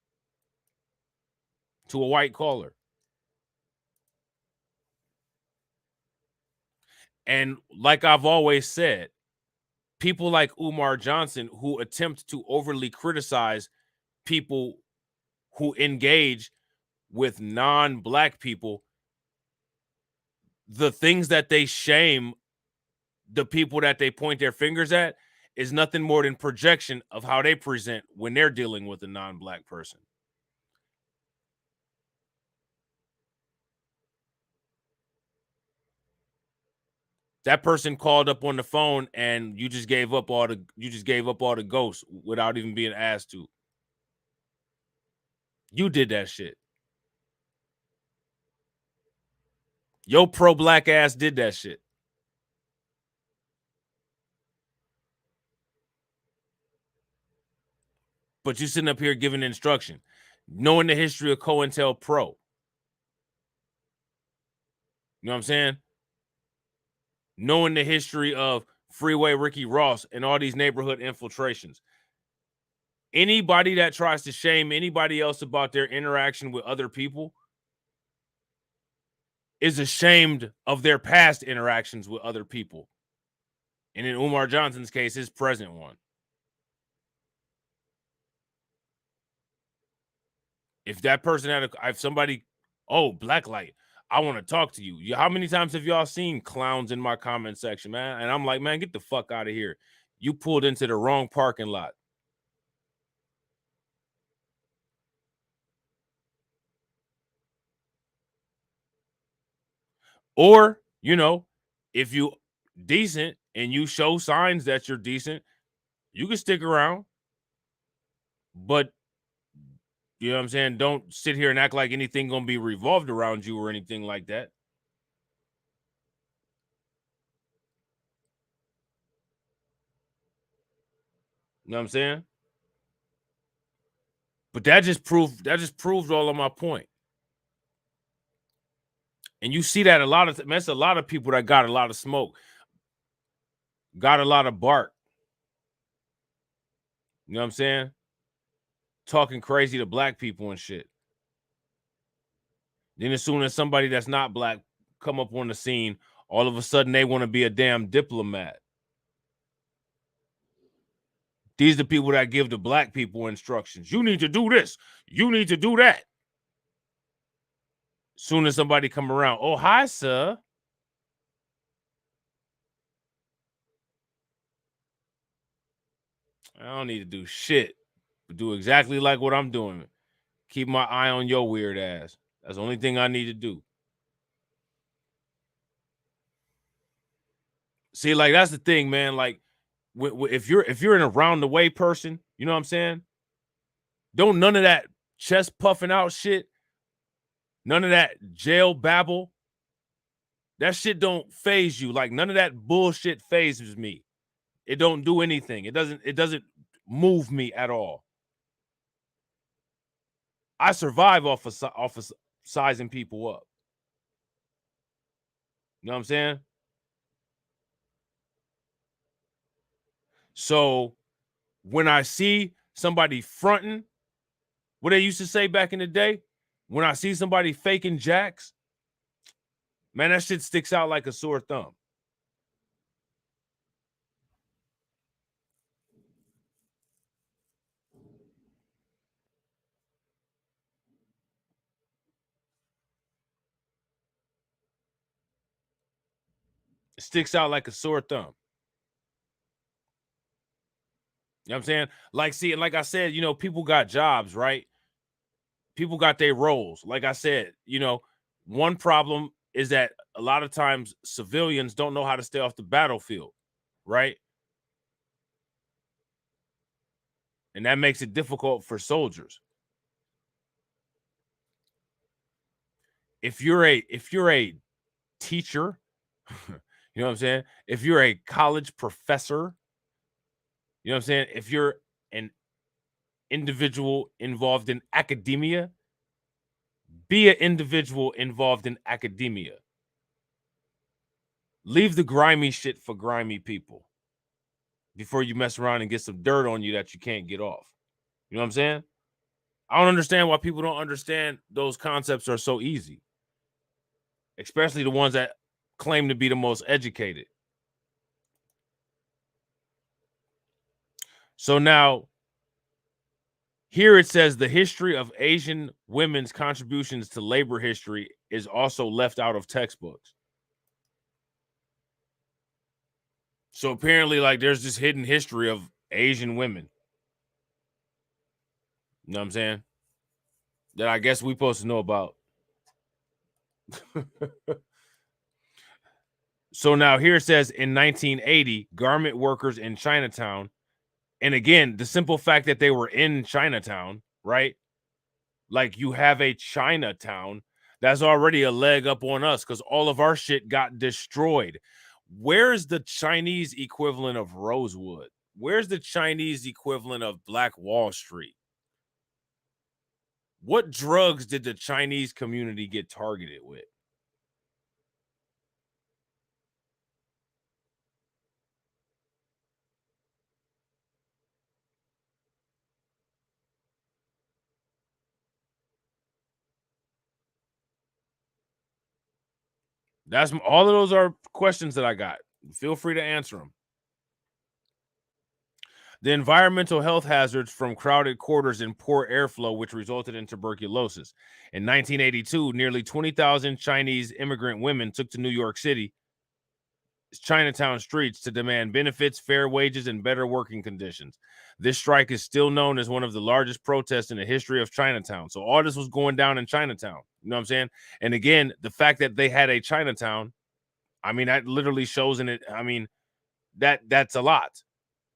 to a white caller. And like I've always said, people like Umar Johnson who attempt to overly criticize people who engage with non-black people, the things that they shame the people that they point their fingers at is nothing more than projection of how they present when they're dealing with a non-black person. That person called up on the phone and you just gave up all the ghosts without even being asked to. You did that shit. Your pro-black ass did that shit. But you sitting up here giving instruction, knowing the history of COINTELPRO. You know what I'm saying? Knowing the history of Freeway Ricky Ross and all these neighborhood infiltrations. Anybody that tries to shame anybody else about their interaction with other people is ashamed of their past interactions with other people. And in Umar Johnson's case, his present one. If that person if somebody, oh, Blacklight, I want to talk to you. How many times have y'all seen clowns in my comment section, man? And I'm like, man, get the fuck out of here. You pulled into the wrong parking lot. Or, you know, if you decent and you show signs that you're decent, you can stick around. But you know what I'm saying? Don't sit here and act like anything gonna be revolved around you or anything like that. You know what I'm saying? But that just proved all of my point. And you see that a lot of that's a lot of people that got a lot of smoke, got a lot of bark. You know what I'm saying? Talking crazy to black people and shit. Then as soon as somebody that's not black come up on the scene, all of a sudden they want to be a damn diplomat. These are the people that give the black people instructions. You need to do this. You need to do that. Soon as somebody come around, oh, hi, sir. I don't need to do shit, but do exactly like what I'm doing. Keep my eye on your weird ass. That's the only thing I need to do. See, like that's the thing, man. Like, if you're an around the way person, you know what I'm saying? Don't none of that chest puffing out shit, none of that jail babble. That shit don't phase you. Like none of that bullshit phases me. It don't do anything. It doesn't move me at all. I survive off of sizing people up. You know what I'm saying? So when I see somebody fronting, what they used to say back in the day, when I see somebody faking jacks, man, that shit sticks out like a sore thumb. It sticks out like a sore thumb. You know what I'm saying? Like, see, and like I said, you know, people got jobs, right? People got their roles. Like I said, you know, One problem is that a lot of times civilians don't know how to stay off the battlefield, right? And that makes it difficult for soldiers. If you're a teacher, you know what I'm saying? If you're a college professor, you know what I'm saying? If you're an individual involved in academia, be an individual involved in academia. Leave the grimy shit for grimy people before you mess around and get some dirt on you that you can't get off. You know what I'm saying? I don't understand why people don't understand those concepts are so easy, especially the ones that claim to be the most educated. So now, here it says the history of Asian women's contributions to labor history is also left out of textbooks. So apparently, like, there's this hidden history of Asian women. You know what I'm saying? That I guess we supposed to know about. So now here it says in 1980, garment workers in Chinatown. And again, the simple fact that they were in Chinatown, right? Like, you have a Chinatown, that's already a leg up on us because all of our shit got destroyed. Where's the Chinese equivalent of Rosewood? Where's the Chinese equivalent of Black Wall Street? What drugs did the Chinese community get targeted with? That's all of those are questions that I got. Feel free to answer them. The environmental health hazards from crowded quarters and poor airflow, which resulted in tuberculosis. In 1982, nearly 20,000 Chinese immigrant women took to New York City Chinatown streets to demand benefits, fair wages, and better working conditions. This strike is still known as one of the largest protests in the history of Chinatown. So all this was going down in Chinatown. You know what I'm saying? And again, the fact that they had a Chinatown, I mean, that literally shows in it. I mean, that's a lot.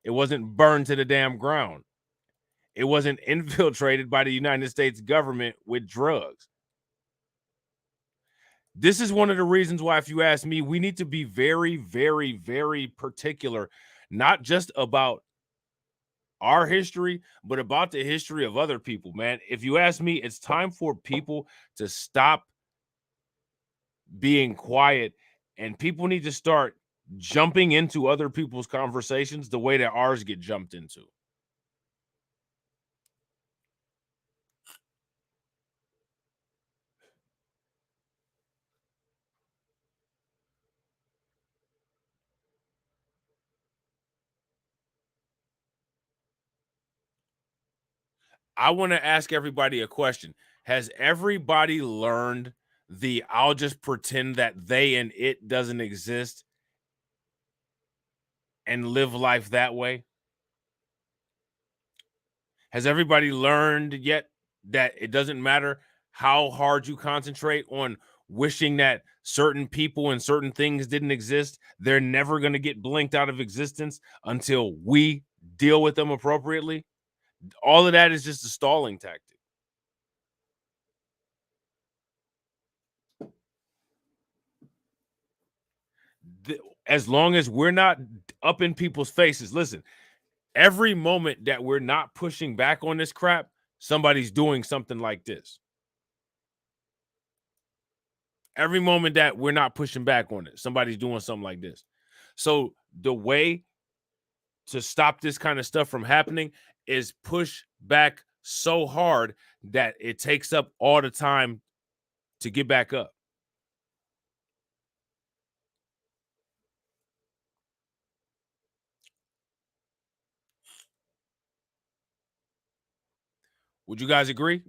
It wasn't burned to the damn ground. It wasn't infiltrated by the United States government with drugs. This is one of the reasons why, if you ask me, we need to be very, very, very particular, not just about our history, but about the history of other people, man. If you ask me, it's time for people to stop being quiet, and people need to start jumping into other people's conversations the way that ours get jumped into. I want to ask everybody a question. Has everybody learned the I'll just pretend that they and it doesn't exist and live life that way? Has everybody learned yet that it doesn't matter how hard you concentrate on wishing that certain people and certain things didn't exist? They're never going to get blinked out of existence until we deal with them appropriately. All of that is just a stalling tactic. As long as we're not up in people's faces, listen, every moment that we're not pushing back on this crap, somebody's doing something like this. Every moment that we're not pushing back on it, somebody's doing something like this. So the way to stop this kind of stuff from happening is push back so hard that it takes up all the time to get back up. Would you guys agree?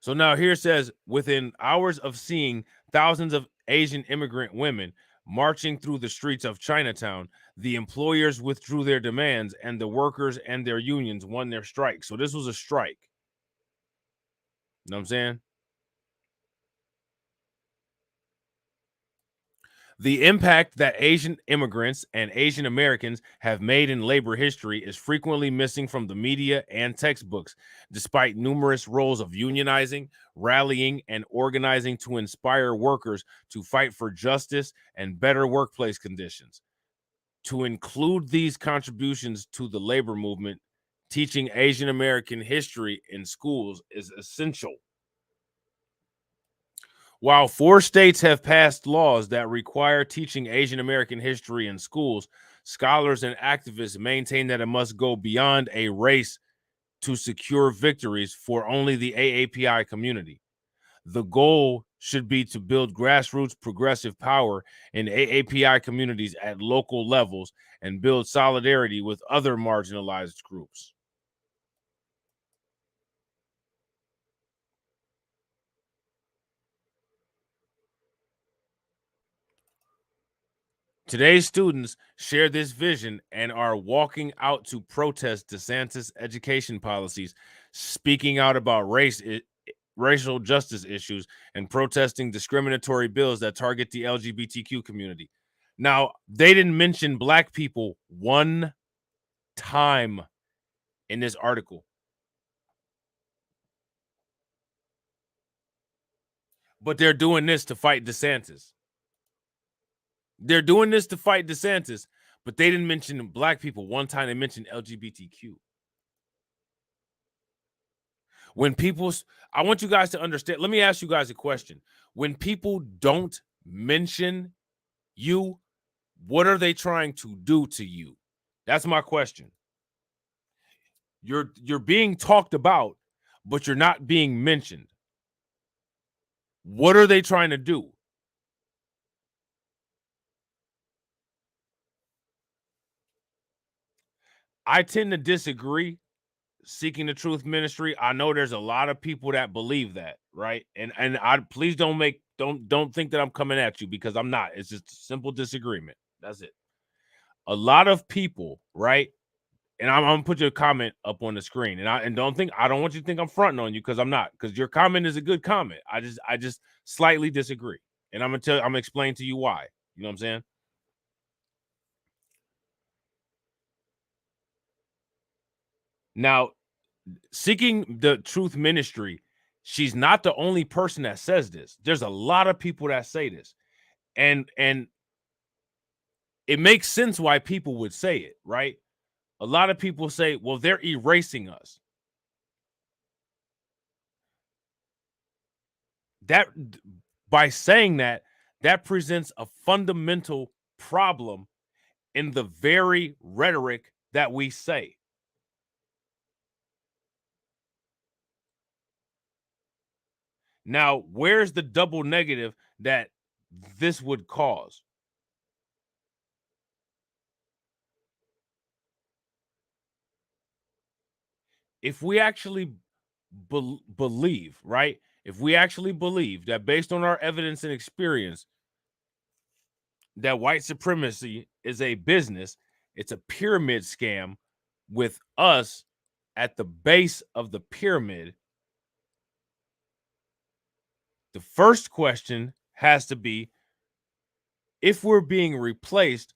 So now here it says, within hours of seeing thousands of Asian immigrant women marching through the streets of Chinatown, the employers withdrew their demands and the workers and their unions won their strike. So this was a strike. You know what I'm saying? The impact that Asian immigrants and Asian Americans have made in labor history is frequently missing from the media and textbooks, despite numerous roles of unionizing, rallying, and organizing to inspire workers to fight for justice and better workplace conditions. To include these contributions to the labor movement, teaching Asian American history in schools is essential. While 4 states have passed laws that require teaching Asian American history in schools, scholars and activists maintain that it must go beyond a race to secure victories for only the AAPI community. The goal should be to build grassroots progressive power in AAPI communities at local levels and build solidarity with other marginalized groups. Today's students share this vision and are walking out to protest DeSantis' education policies, speaking out about racial justice issues, and protesting discriminatory bills that target the LGBTQ community. Now, they didn't mention black people one time in this article, but they're doing this to fight DeSantis. They're doing this to fight DeSantis, but they didn't mention black people one time. They mentioned LGBTQ. When people, I want you guys to understand. Let me ask you guys a question. When people don't mention you, what are they trying to do to you? That's my question. You're being talked about, but you're not being mentioned. What are they trying to do? I tend to disagree. Seeking the Truth Ministry, I know there's a lot of people that believe that, right? And I please don't think that I'm coming at you, because I'm not. It's just a simple disagreement. That's it. A lot of people, right? And I'm gonna put your comment up on the screen. And I don't want you to think I'm fronting on you, because I'm not, because your comment is a good comment. I just slightly disagree. And I'm gonna explain to you why. You know what I'm saying? Now, Seeking the Truth Ministry, she's not the only person that says this. There's a lot of people that say this. And it makes sense why people would say it, right? A lot of people say, well, they're erasing us. That By saying that, that presents a fundamental problem in the very rhetoric that we say. Now, where's the double negative that this would cause? If we actually believe, right? If we actually believe that, based on our evidence and experience, that white supremacy is a business, it's a pyramid scam with us at the base of the pyramid, the first question has to be, if we're being replaced,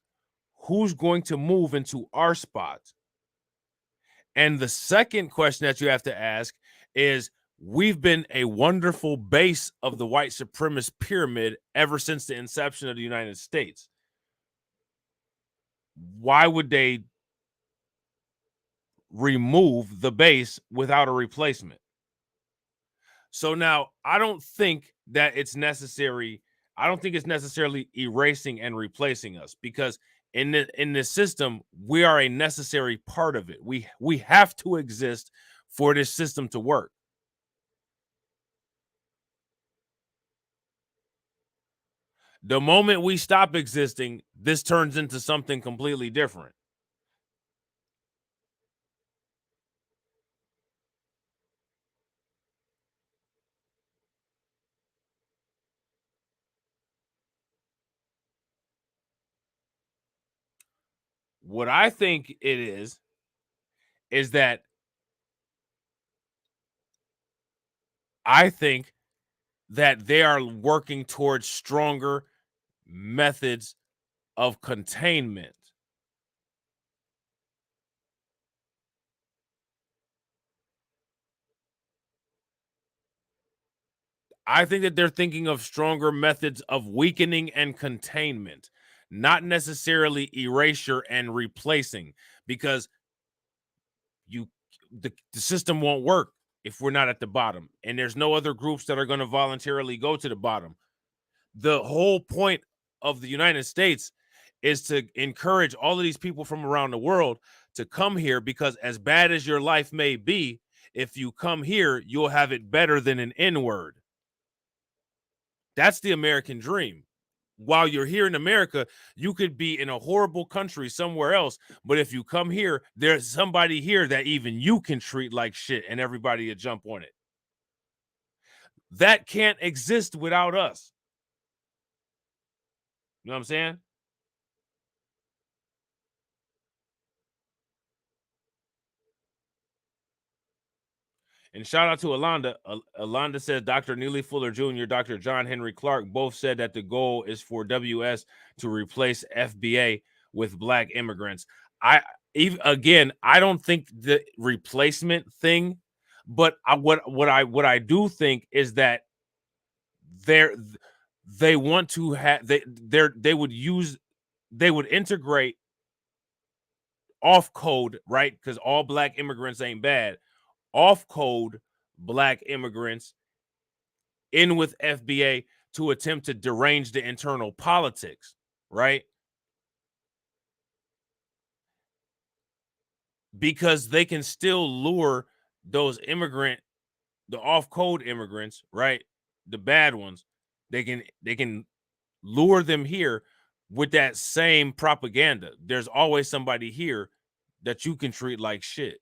who's going to move into our spot? And the second question that you have to ask is, we've been a wonderful base of the white supremacist pyramid ever since the inception of the United States. Why would they remove the base without a replacement? So now I don't think that it's necessary. I don't think it's necessarily erasing and replacing us, because in this system, we are a necessary part of it. We have to exist for this system to work. The moment we stop existing, this turns into something completely different. What I think it is that I think that they are working towards stronger methods of containment. I think that they're thinking of stronger methods of weakening and containment, not necessarily erasure and replacing, because you the system won't work if we're not at the bottom, and there's no other groups that are going to voluntarily go to the bottom. The whole point of the United States is to encourage all of these people from around the world to come here, because as bad as your life may be, if you come here, you'll have it better than an N-word. That's the American dream. While you're here in America, you could be in a horrible country somewhere else, but if you come here, there's somebody here that even you can treat like shit and everybody will jump on it. That can't exist without us. You know what I'm saying? And shout out to Alonda. Alonda says Dr. Neely Fuller Jr., Dr. John Henry Clark both said that the goal is for WS to replace FBA with black immigrants. I don't think the replacement thing, but what I do think is that they're they want to have they would integrate off code, right? Because all black immigrants ain't bad. Off code black immigrants in with FBA to attempt to derange the internal politics, right? Because they can still lure those the off-code immigrants, right? The bad ones. They can lure them here with that same propaganda. There's always somebody here that you can treat like shit.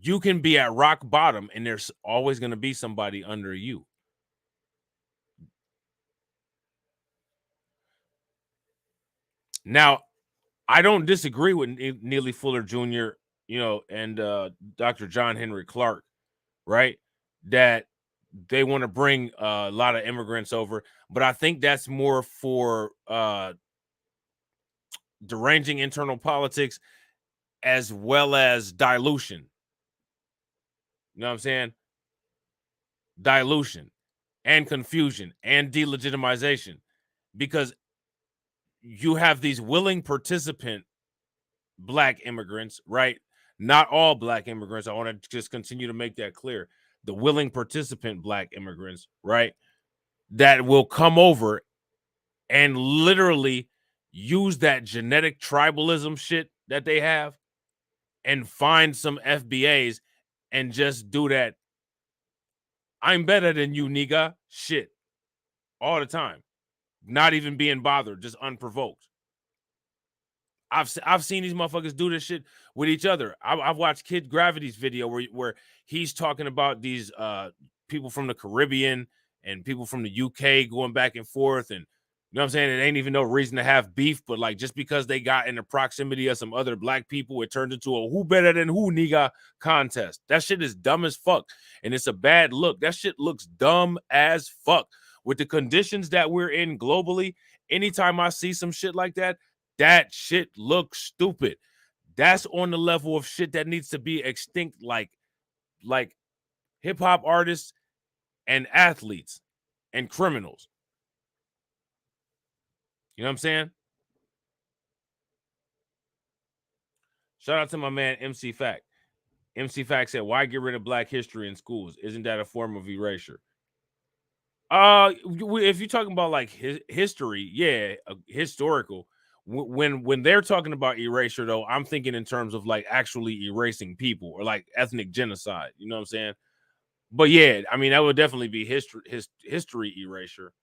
You can be at rock bottom and there's always going to be somebody under you. Now, I don't disagree with Neely Fuller Jr., and Dr. John Henry Clark, right? That they want to bring a lot of immigrants over, but I think that's more for deranging internal politics as well as dilution. You know what I'm saying? Dilution and confusion and delegitimization, because you have these willing participant black immigrants, right? Not all black immigrants. I want to just continue to make that clear. The willing participant black immigrants, right? That will come over and literally use that genetic tribalism shit that they have and find some FBAs and just do that. I'm better than you, nigga. Shit. All the time. Not even being bothered, just unprovoked. I've seen these motherfuckers do this shit with each other. I've watched Kid Gravity's video where he's talking about these people from the Caribbean and people from the UK going back and forth, and you know what I'm saying? It ain't even no reason to have beef, but like just because they got in the proximity of some other black people, it turned into a who better than who nigga contest. That shit is dumb as fuck, and it's a bad look. That shit looks dumb as fuck. With the conditions that we're in globally, anytime I see some shit like that, that shit looks stupid. That's on the level of shit that needs to be extinct, like hip hop artists and athletes and criminals. You know what I'm saying? Shout out to my man MC Fact. MC Fact said, "Why get rid of Black history in schools? Isn't that a form of erasure?" If you're talking about like history, yeah, historical. When they're talking about erasure, though, I'm thinking in terms of like actually erasing people or like ethnic genocide. You know what I'm saying? But yeah, I mean that would definitely be history erasure.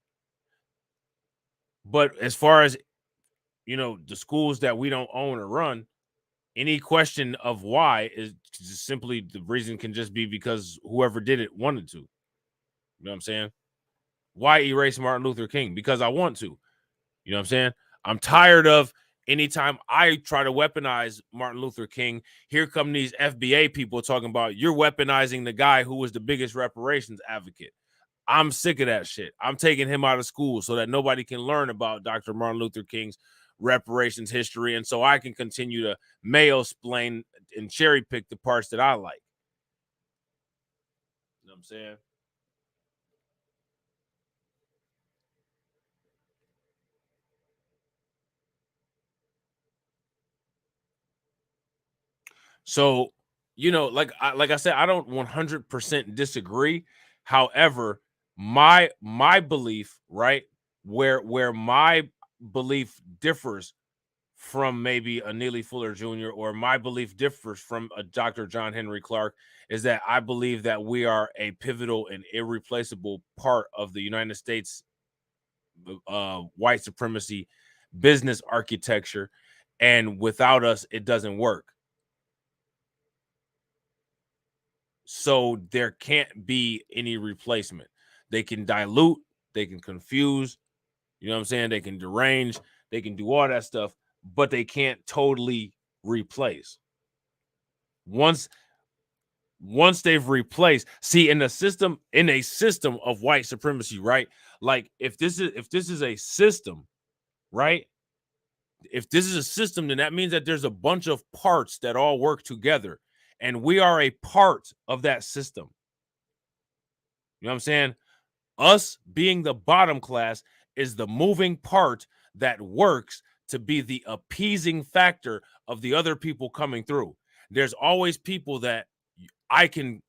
But as far as the schools that we don't own or run, any question of why is just simply the reason can just be because whoever did it wanted to. You know what I'm saying? Why erase Martin Luther King? Because I want to. You know what I'm saying? I'm tired of anytime I try to weaponize Martin Luther King, here come these FBA people talking about you're weaponizing the guy who was the biggest reparations advocate. I'm sick of that shit. I'm taking him out of school so that nobody can learn about Dr. Martin Luther King's reparations history, and so I can continue to mail-splain and cherry pick the parts that I like. You know what I'm saying? So, like I said, I don't 100% disagree. However, my belief, right, where my belief differs from maybe a Neely Fuller Jr. or my belief differs from a Dr. John Henry Clark is that I believe that we are a pivotal and irreplaceable part of the United States white supremacy business architecture, and without us, it doesn't work. So there can't be any replacement. They can dilute, they can confuse, you know what I'm saying? They can derange, they can do all that stuff, but they can't totally replace. Once they've replaced, see, in a system of white supremacy, right? Like if this is a system, right? If this is a system, then that means that there's a bunch of parts that all work together, and we are a part of that system. You know what I'm saying? Us being the bottom class is the moving part that works to be the appeasing factor of the other people coming through. There's always people that I can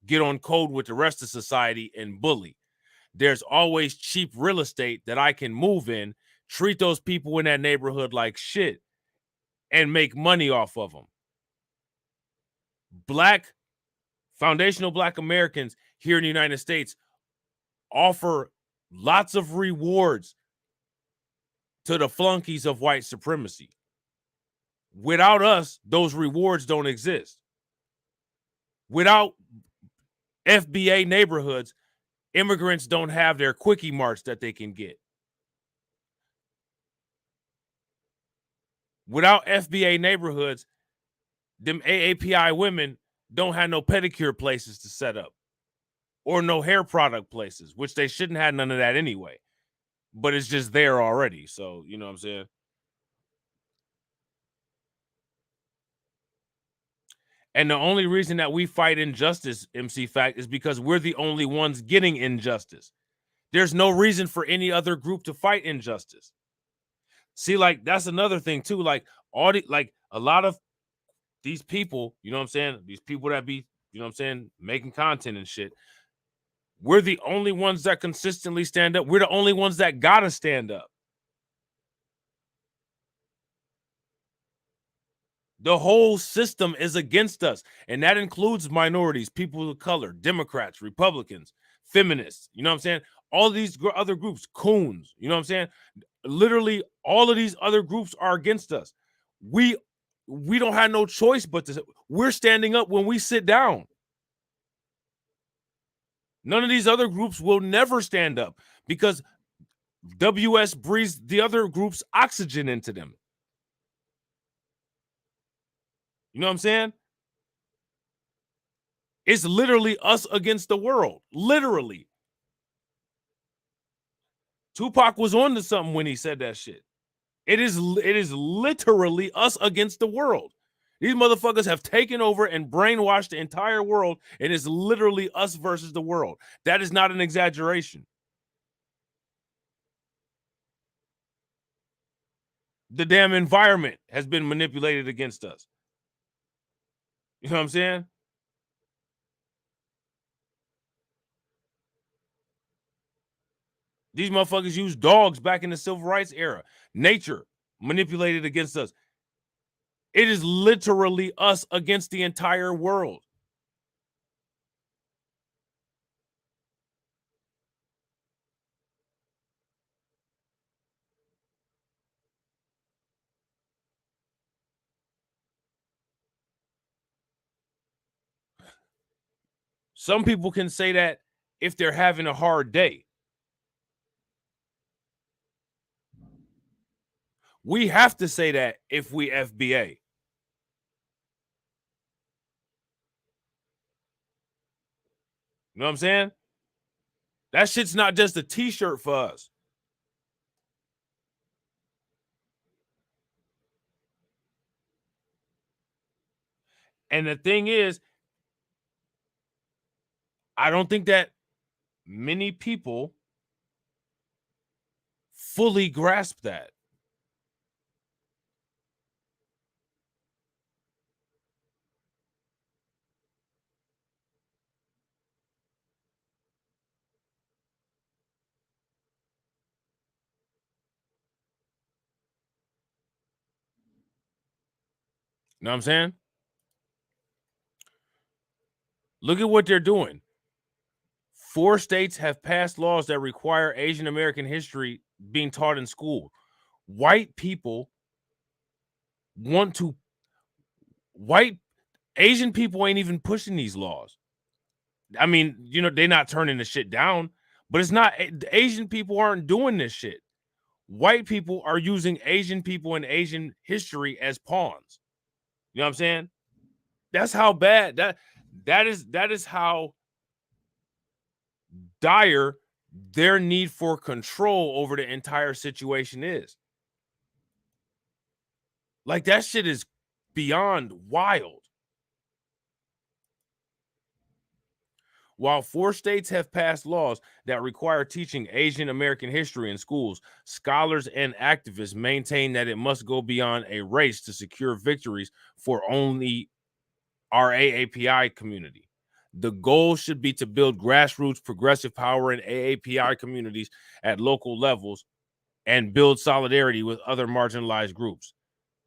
get on code with the rest of society and bully. There's always cheap real estate that I can move in, treat those people in that neighborhood like shit, and make money off of them. Foundational Black Americans here in the United States offer lots of rewards to the flunkies of white supremacy. Without us, those rewards don't exist. Without FBA neighborhoods, immigrants don't have their quickie marts that they can get. Without FBA neighborhoods, them AAPI women don't have no pedicure places to set up or no hair product places, which they shouldn't have none of that anyway. But it's just there already. So, you know what I'm saying? And the only reason that we fight injustice, MC Fact, is because we're the only ones getting injustice. There's no reason for any other group to fight injustice. See, like that's another thing too. Like a lot of these people, you know what I'm saying? These people that be, you know what I'm saying, making content and shit. We're the only ones that consistently stand up. We're the only ones that gotta stand up. The whole system is against us, and that includes minorities, people of color, Democrats, Republicans, feminists. You know what I'm saying? All these other groups, coons. You know what I'm saying? Literally, all of these other groups are against us. We don't have no choice but to. We're standing up when we sit down. None of these other groups will never stand up because WS breathes the other groups oxygen into them. You know what I'm saying? It's literally us against the world. Literally. Tupac was on to something when he said that shit. It is literally us against the world. These motherfuckers have taken over and brainwashed the entire world. It is literally us versus the world. That is not an exaggeration. The damn environment has been manipulated against us. You know what I'm saying? These motherfuckers used dogs back in the civil rights era. Nature manipulated against us. It is literally us against the entire world. Some people can say that if they're having a hard day. We have to say that if we FBA. You know what I'm saying? That shit's not just a t-shirt for us. And the thing is, I don't think that many people fully grasp that. You know what I'm saying? Look at what they're doing. 4 states have passed laws that require Asian American history being taught in school. White people want to white Asian people ain't even pushing these laws. I mean, you know, they're not turning the shit down, but it's not Asian people aren't doing this shit. White people are using Asian people and Asian history as pawns. You know what I'm saying? That's how bad that is how dire their need for control over the entire situation is. Like, that shit is beyond wild. While 4 states have passed laws that require teaching Asian American history in schools, scholars and activists maintain that it must go beyond a race to secure victories for only our AAPI community. The goal should be to build grassroots progressive power in AAPI communities at local levels and build solidarity with other marginalized groups.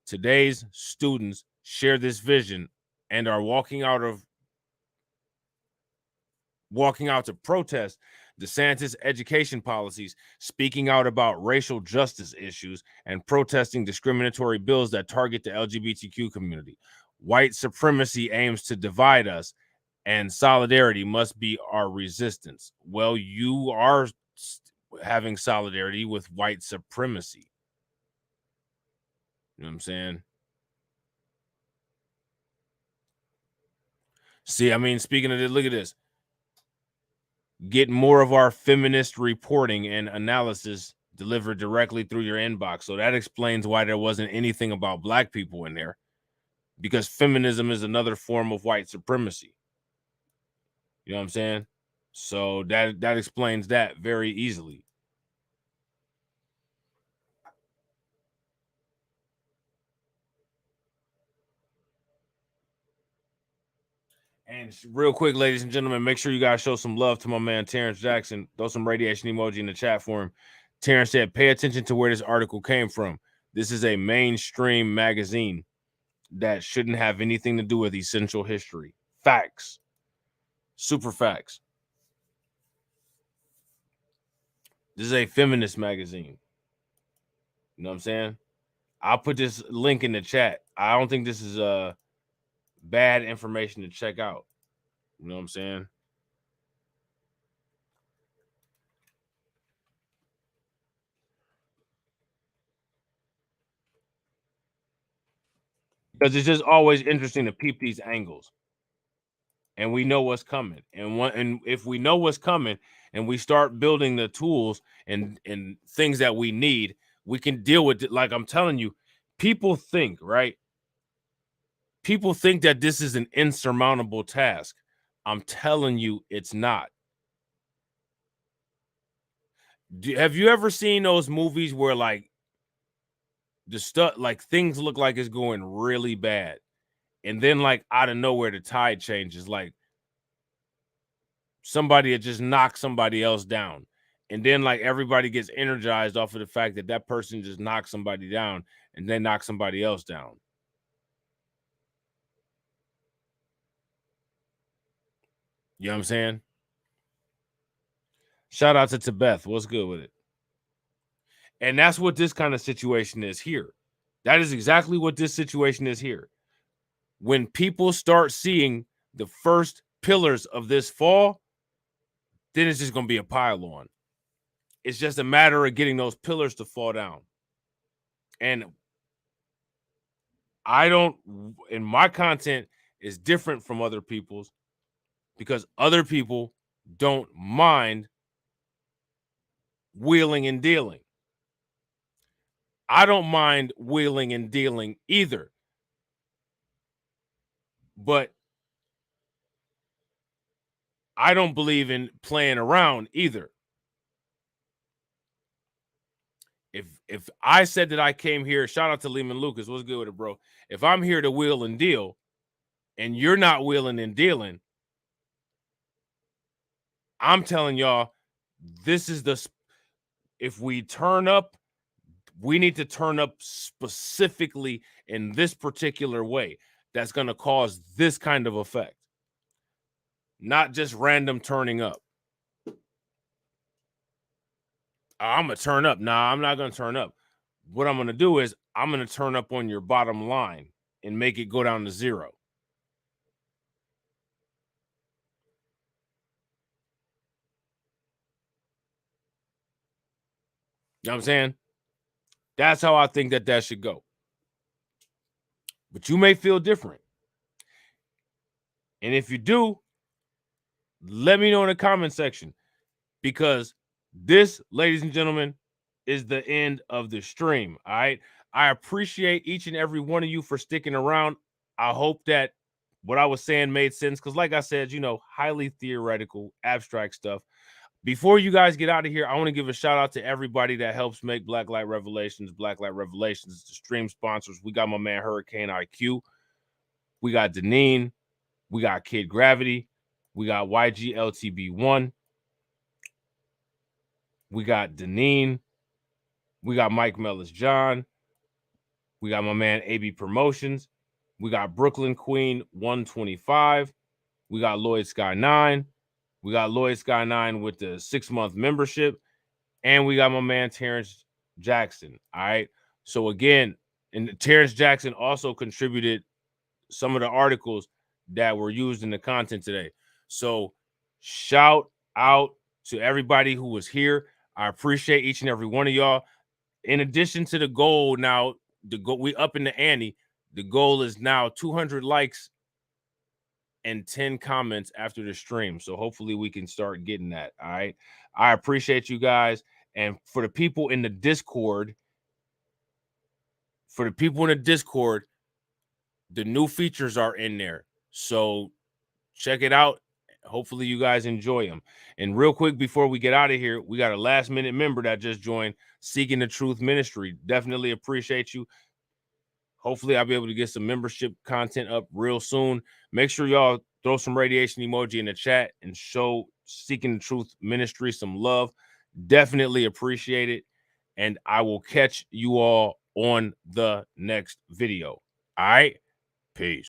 Today's students share this vision and are walking out to protest DeSantis' education policies, speaking out about racial justice issues, and protesting discriminatory bills that target the LGBTQ community. White supremacy aims to divide us, and solidarity must be our resistance. Well, you are having solidarity with white supremacy. You know what I'm saying? See, I mean, speaking of this, look at this. Get more of our feminist reporting and analysis delivered directly through your inbox. So that explains why there wasn't anything about black people in there, because feminism is another form of white supremacy. You know what I'm saying? So that explains that very easily. And real quick, ladies and gentlemen, make sure you guys show some love to my man Terrence Jackson. Throw some radiation emoji in the chat for him. Terrence said, pay attention to where this article came from. This is a mainstream magazine that shouldn't have anything to do with essential history. Facts. Super facts. This is a feminist magazine. You know what I'm saying? I'll put this link in the chat. I don't think this is bad information to check out. You know what I'm saying? Because it's just always interesting to peep these angles. And we know what's coming. And if we know what's coming and we start building the tools and things that we need, we can deal with it. Like I'm telling you, people think, right? People think that this is an insurmountable task. I'm telling you, it's not. Have you ever seen those movies where like the stuff, like things look like it's going really bad, and then like out of nowhere the tide changes, like somebody had just knocked somebody else down, and then like everybody gets energized off of the fact that that person just knocked somebody down and then knock somebody else down. You know what I'm saying? Shout out to Tibeth. What's good with it? And that's what this kind of situation is here. That is exactly what this situation is here. When people start seeing the first pillars of this fall, then it's just going to be a pile on. It's just a matter of getting those pillars to fall down. And I don't, and my content is different from other people's because other people don't mind wheeling and dealing. I don't mind wheeling and dealing either. But I don't believe in playing around either. If I said that I came here, shout out to Lehman Lucas, what's good with it, bro? If I'm here to wheel and deal and you're not wheeling and dealing, I'm telling y'all, this is if we turn up, we need to turn up specifically in this particular way that's going to cause this kind of effect, not just random turning up. I'm going to turn up. Nah, I'm not going to turn up. What I'm going to do is I'm going to turn up on your bottom line and make it go down to 0. You know what I'm saying? That's how I think that should go. But you may feel different. And if you do, let me know in the comment section, because this, ladies and gentlemen, is the end of the stream. All right. I appreciate each and every one of you for sticking around. I hope that what I was saying made sense, because like I said, you know, highly theoretical, abstract stuff. Before you guys get out of here, I want to give a shout out to everybody that helps make Black Light Revelations. Black Light Revelations is the stream sponsors. We got my man Hurricane IQ. We got Deneen. We got Kid Gravity. We got YGLTB1. We got Deneen. We got Mike Mellis John. We got my man AB Promotions. We got Brooklyn Queen 125. We got Lloyd Sky 9. We got Lloyd Sky 9 with the 6-month membership. And we got my man Terrence Jackson. All right. So again, and Terrence Jackson also contributed some of the articles that were used in the content today. So shout out to everybody who was here. I appreciate each and every one of y'all. In addition to the goal, now we up in the ante. The goal is now 200 likes and 10 comments after the stream. So hopefully we can start getting that. All right. I appreciate you guys. And for the people in the Discord, the new features are in there. So check it out. Hopefully you guys enjoy them. And real quick, before we get out of here, we got a last minute member that just joined, Seeking the Truth Ministry. Definitely appreciate you. Hopefully I'll be able to get some membership content up real soon. Make sure y'all throw some radiation emoji in the chat and show Seeking the Truth Ministry some love. Definitely appreciate it. And I will catch you all on the next video. All right. Peace.